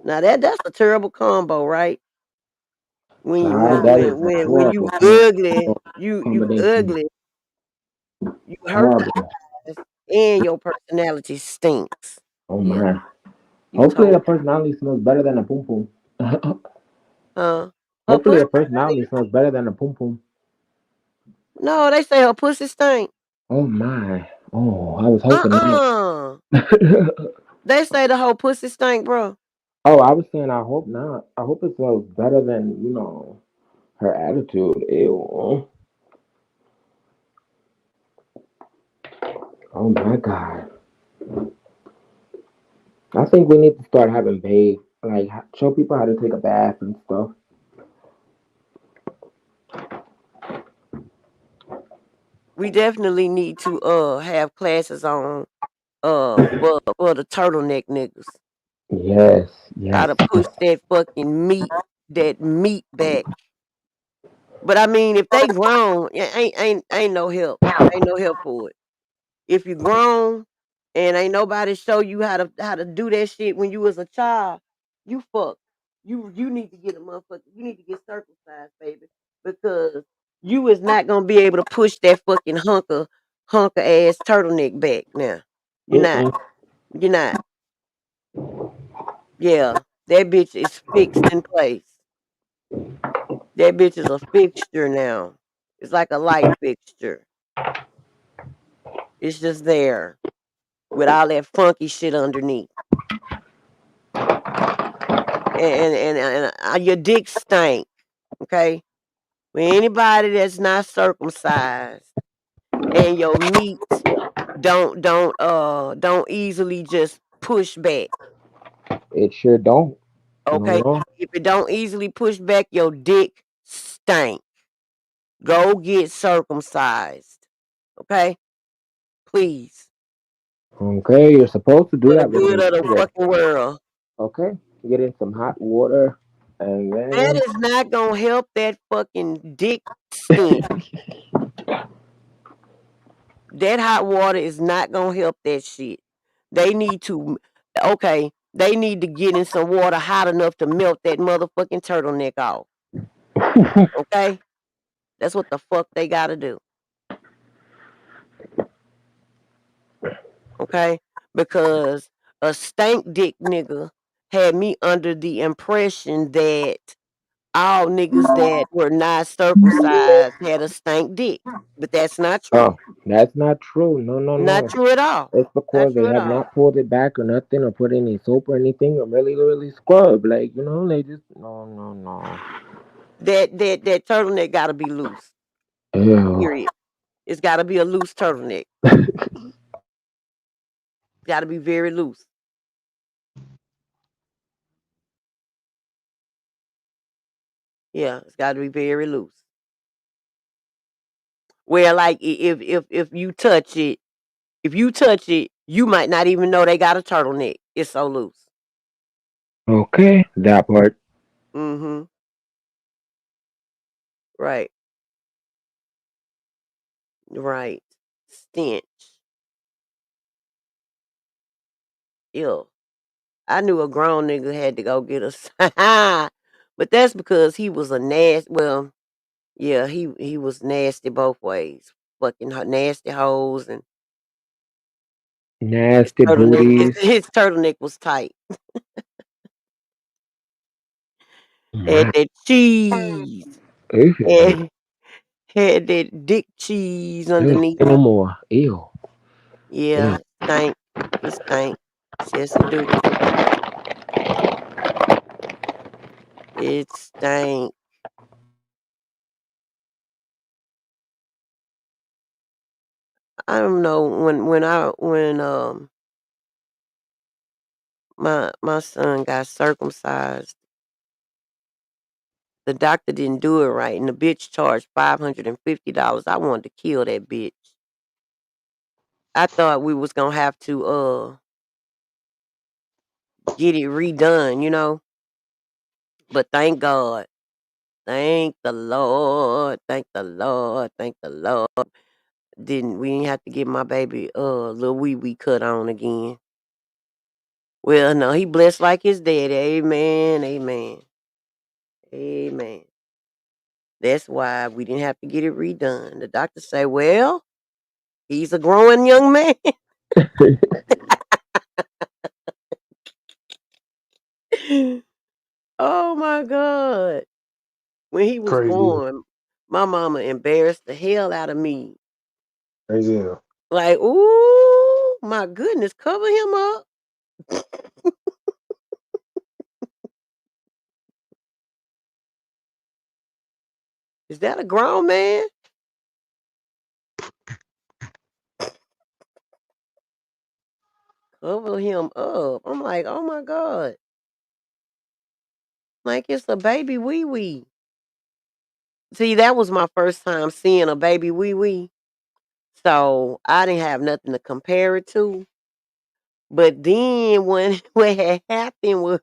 Now that's a terrible combo, right? When you Child, that is a when you horrible ugly, you combination. ugly, you hurt the Horrible. eyes, and your personality stinks. Oh Yeah, my. you Hopefully told the personality smells better than a pum pum. her Hopefully pussy a personality stink. smells better than a pum pum. No, they say her pussy stink. Oh my. Oh, I was hoping not. Uh-uh. They say the whole pussy stink, bro. Oh, I was saying I hope not. I hope it smells better than, her attitude. Ew. Oh my God. I think we need to start having babe. Like show people how to take a bath and stuff. We definitely need to have classes on for the turtleneck niggas. Yes, How yes. to push that meat back. But I mean, if they grown, ain't no help. Ain't no help for it. If you grown and ain't nobody show you how to do that shit when you was a child, you fucked. You need to get a motherfucker. You need to get circumcised, baby, because you is not gonna be able to push that fucking hunker ass turtleneck back. Now, you're not. Mm-mm. You're not. Yeah, that bitch is fixed in place. That bitch is a fixture now. It's like a light fixture. It's just there with all that funky shit underneath. And your dick stank. Okay, when anybody that's not circumcised and your meat don't easily just push back. It sure don't. Okay, No. if it don't easily push back, your dick stank. Go get circumcised. Okay, please, Okay, you're supposed to do for the that with good some of the sugar. fucking world. Okay, get in some hot water and That then is not gonna help that fucking dick stink. That hot water is not gonna help that shit. They need to, okay, they need to get in some water hot enough to melt that motherfucking turtleneck off. Okay? That's what the fuck they gotta do. Okay? Because a stank dick nigga had me under the impression that all niggas that were not circumcised had a stank dick. But that's not true. oh, that's not true. No, no, Not no. true at all. It's Not because they true at have all. not pulled it back or nothing or put any soap or anything or really scrub. Like, they just no, no, no. That turtleneck gotta be loose. Ew. Period. It's gotta be a loose turtleneck. Gotta be very loose. Yeah, it's gotta be very loose. Where like if you touch it, you might not even know they got a turtleneck. It's so loose. Okay, that part. Mm-hmm. Right. Right. Stench. Ew. I knew a grown nigga had to go get us. But that's because he was a nasty. Well, yeah, he was nasty both ways. Fucking nasty hoes and Nasty booties. his turtleneck was tight. Had My. that cheese. Ew. Had, had that dick cheese Ew. underneath. Say no more. Ew. Yeah, Ew. it stank. It stank. Yes, it do. It stank. I don't know when my son got circumcised. The doctor didn't do it right, and the bitch charged $550. I wanted to kill that bitch. I thought we was gonna have to get it redone, you know. But thank God. Thank the Lord. Thank the Lord. Thank the Lord. We didn't have to get my baby little wee wee cut on again. Well, no, he blessed like his daddy. Amen. Amen. Amen. That's why we didn't have to get it redone. The doctor say, well, he's a growing young man. Oh my God. When he was Crazy. born, my mama embarrassed the hell out of me. Crazy. Like, ooh, my goodness, cover him up. Is that a grown man? Cover him up. I'm like, oh my God. Like it's a baby wee wee. See, that was my first time seeing a baby wee wee. So I didn't have nothing to compare it to. But then when what had happened was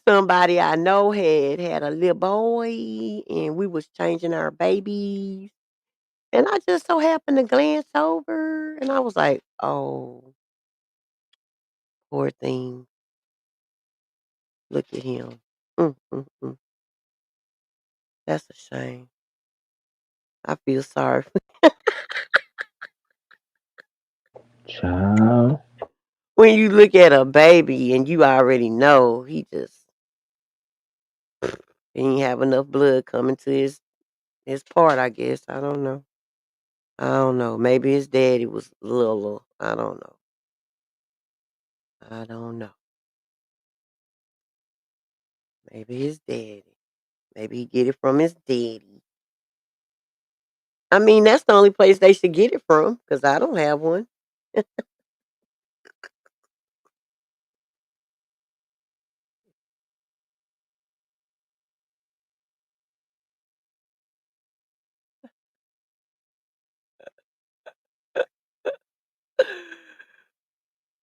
somebody I know had a little boy and we was changing our babies. And I just so happened to glance over and I was like, oh, poor thing. Look at him. Mm, mm, mm. That's a shame. I feel sorry. Child. When you look at a baby and you already know he ain't have enough blood coming to his part, I guess. I don't know. I don't know. Maybe his daddy was little. I don't know. I don't know. Maybe his daddy. Maybe he get it from his daddy. I mean, that's the only place they should get it from, because I don't have one.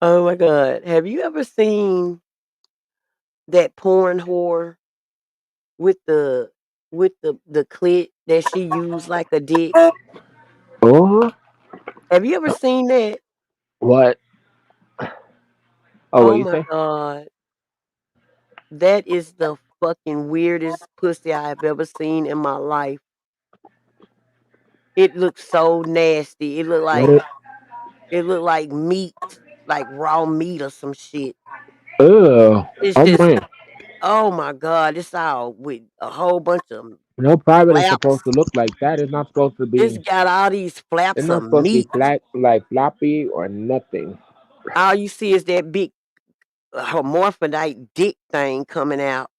Oh my God. Have you ever seen that porn whore with the clit that she used like a dick? Oh, Have you ever seen that? what? Oh, what Oh you my say? God. That is the fucking weirdest pussy I have ever seen in my life. It looks so nasty. What it? It looked like meat, like raw meat or some shit. Ugh. It's Oh just, man. oh my God, it's all with a whole bunch of No private is flaps. supposed to look like that. It's not supposed to It's be. got all these It's flaps not of supposed to be meat. flat, like floppy or nothing. All you see is that big hermaphrodite dick thing coming out.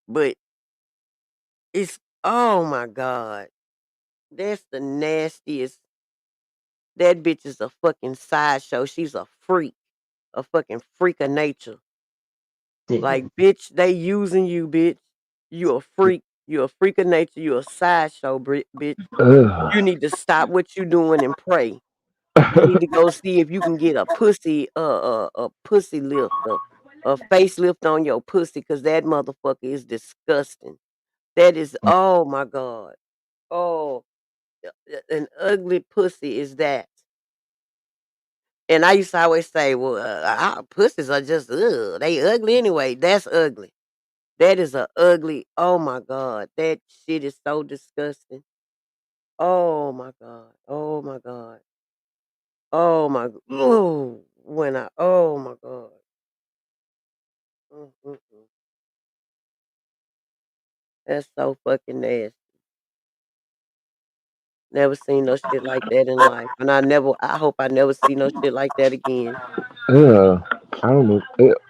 But it's, oh my God, that's the nastiest. That bitch is a fucking sideshow. She's a freak, a fucking freak of nature. Like, bitch, they using you, bitch. You a freak. You a freak of nature. You a sideshow, bitch. Ugh. You need to stop what you doing and pray. You need to go see if you can get a pussy lift, a facelift on your pussy, cause that motherfucker is disgusting. That is, oh my God. Oh, an ugly pussy is that. And I used to always say, well, our pussies are just, ugh, they ugly anyway. That's ugly. That is a ugly, oh my God. That shit is so disgusting. Oh my God. Oh my God. Oh my, oh, oh my God. Mm, mm, mm. That's so fucking nasty. Never seen no shit like that in life. And I hope I never see no shit like that again. Ugh. I don't know.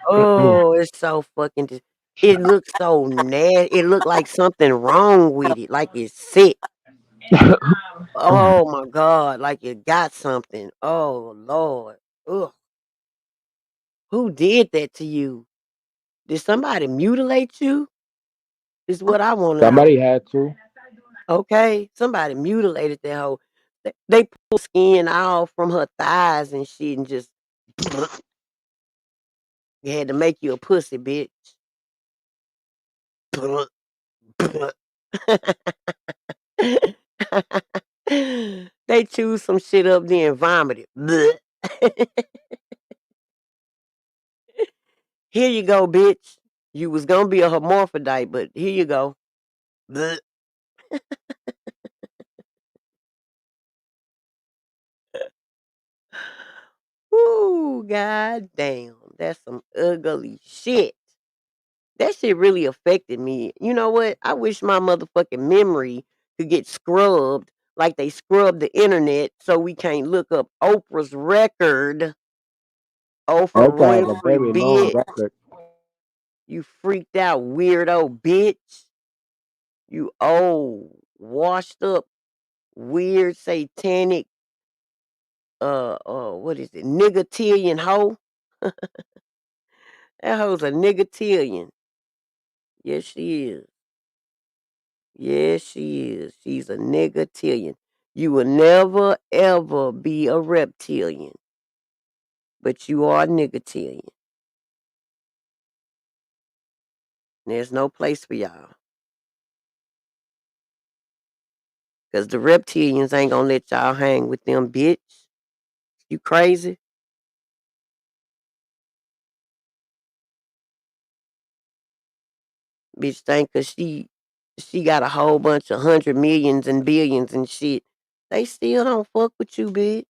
Oh, it's so fucking, it looks so nasty. It looked like something wrong with it, like it's sick. Oh my God, like it got something. Oh Lord. Ugh. Who did that to you? Did somebody mutilate you? Is what I want to know. Somebody had to. Okay, somebody mutilated that hoe. They pull skin off from her thighs and shit, and just you had to make you a pussy, bitch. They chew some shit up then vomit it. Here you go, bitch. You was gonna be a hermaphrodite, but here you go. Blech. Ooh, god damn. That's some ugly shit. That shit really affected me. You know what? I wish my motherfucking memory could get scrubbed like they scrub the internet so we can't look up Oprah's record. Oprah Oprah has a Winfrey, very long bitch. record. You freaked out weirdo bitch. You old, washed up, weird, satanic, what is it? Niggatillion hoe. That hoe's a niggatillion. Yes, she is. Yes, she is. She's a niggatillion. You will never, ever be a reptilian, but you are a niggatillion. There's no place for y'all. Because the reptilians ain't gonna let y'all hang with them, bitch. You crazy? Bitch think cause she got a whole bunch of 100 millions and billions and shit. They still don't fuck with you, bitch.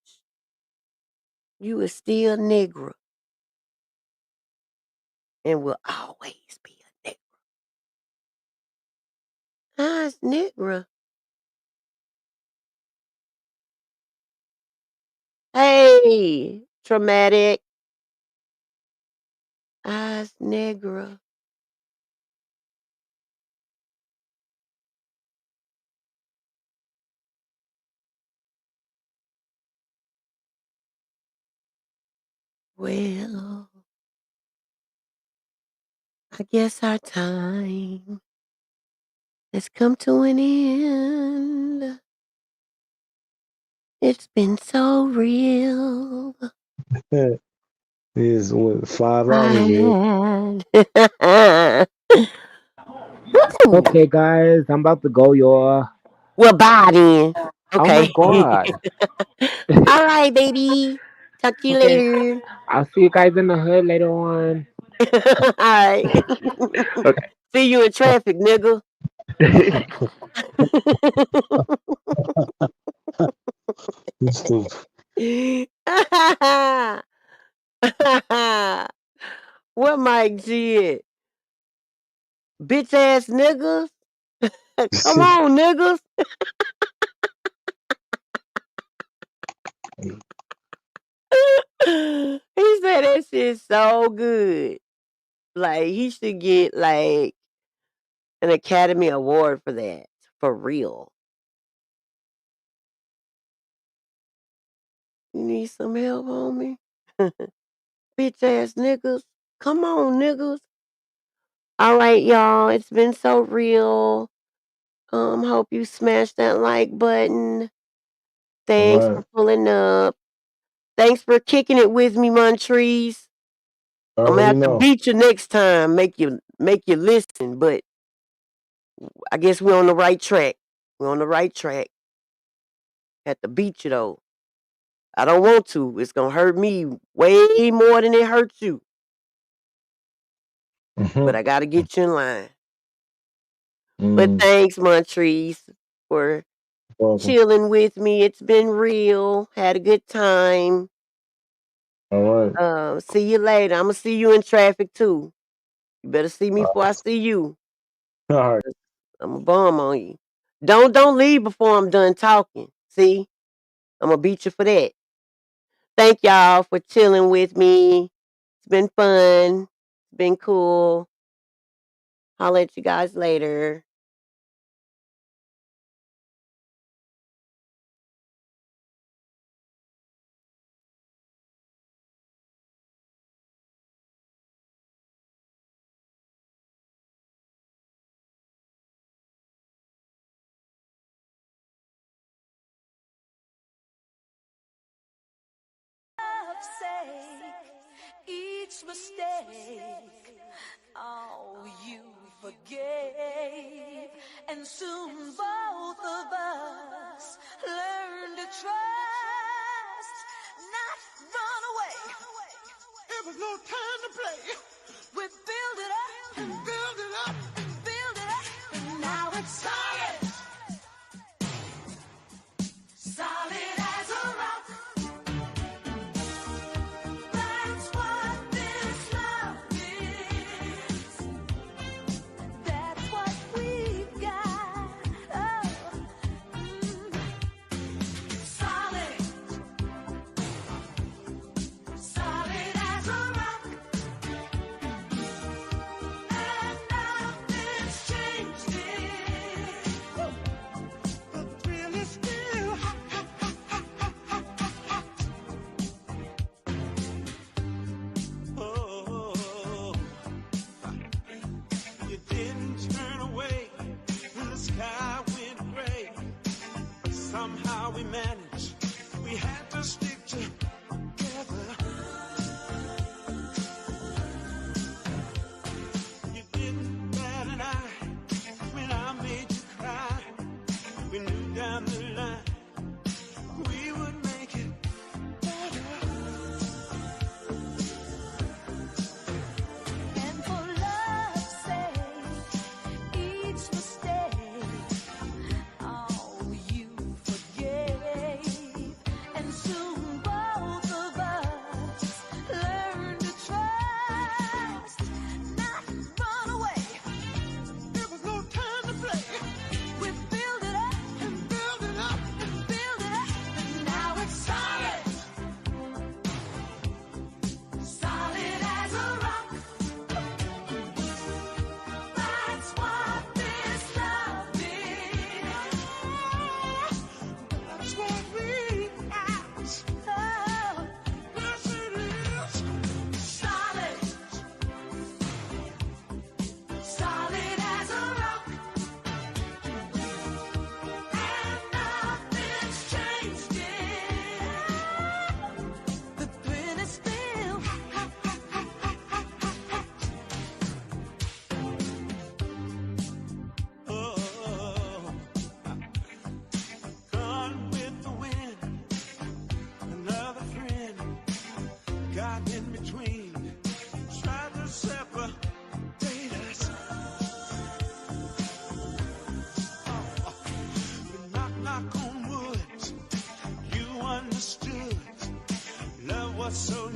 You is still nigger and will always be a nigger. Nice nigger. Hey, traumatic. Eyes nigger. Well, I guess our time has come to an end. It's been so real. It's what 5 hours yet. Woo! Okay, guys, I'm about to go, y'all. Well, bye then. Oh my Okay. god. All right, baby. Talk to you Okay, later. I'll see you guys in the hood later on. All right. Okay. See you in traffic, nigga. You stupid. What Mike did? Bitch ass niggas. Come on, niggas. He said that shit so good. Like he should get like an Academy Award for that. For real. You need some help, homie? Bitch ass niggas. Come on, niggas. All right, y'all. It's been so real. Hope you smash that like button. All Thanks right. for pulling up. Thanks for kicking it with me, Montrese. I I'm gonna already have to know. beat you next time. Make you listen, but I guess we're on the right track. We're on the right track. Have to beat you though. I don't want to. It's gonna hurt me way more than it hurts you. But I gotta get you in line. But Mm, thanks, Montrese, for welcome. chilling with me. It's been real. Had a good time. All right. See you later. I'm gonna see you in traffic too. You better see me before I see you. All right. I'm a bum on you. Don't leave before I'm done talking. See? I'm gonna beat you for that. Thank y'all for chilling with me. It's been fun. It's been cool. I'll let you guys later. sake, each mistake, oh, you forgave, and soon both of us learned to trust, not run away. There was no time to play. We build it up and build it up and build it up, and now it's solid. Solid as a rock. That's what this love is. That's what we've got. Oh. Solid. Solid as a rock. And nothing's changed it. The thrill is still hot. Oh, you didn't turn away when the sky went gray. Somehow we managed. We had to stick together. You didn't bat an eye when I made you cry. We knew down the line we would make it better. And for love's sake, each mistake, oh, you forgave, and soon both of us learned to trust, not run away. There was no time to play. We build it up and build it up and build it up, and now it's solid. Solid as a rock. That's what this love is. That's what we got. Oh, yes it is. Solid. Solid as a rock. And nothing's changed it. The thrill is still oh, gone with the wind. Another friend got in between, tried to separate us. Knock, knock on wood. You understood. Love was so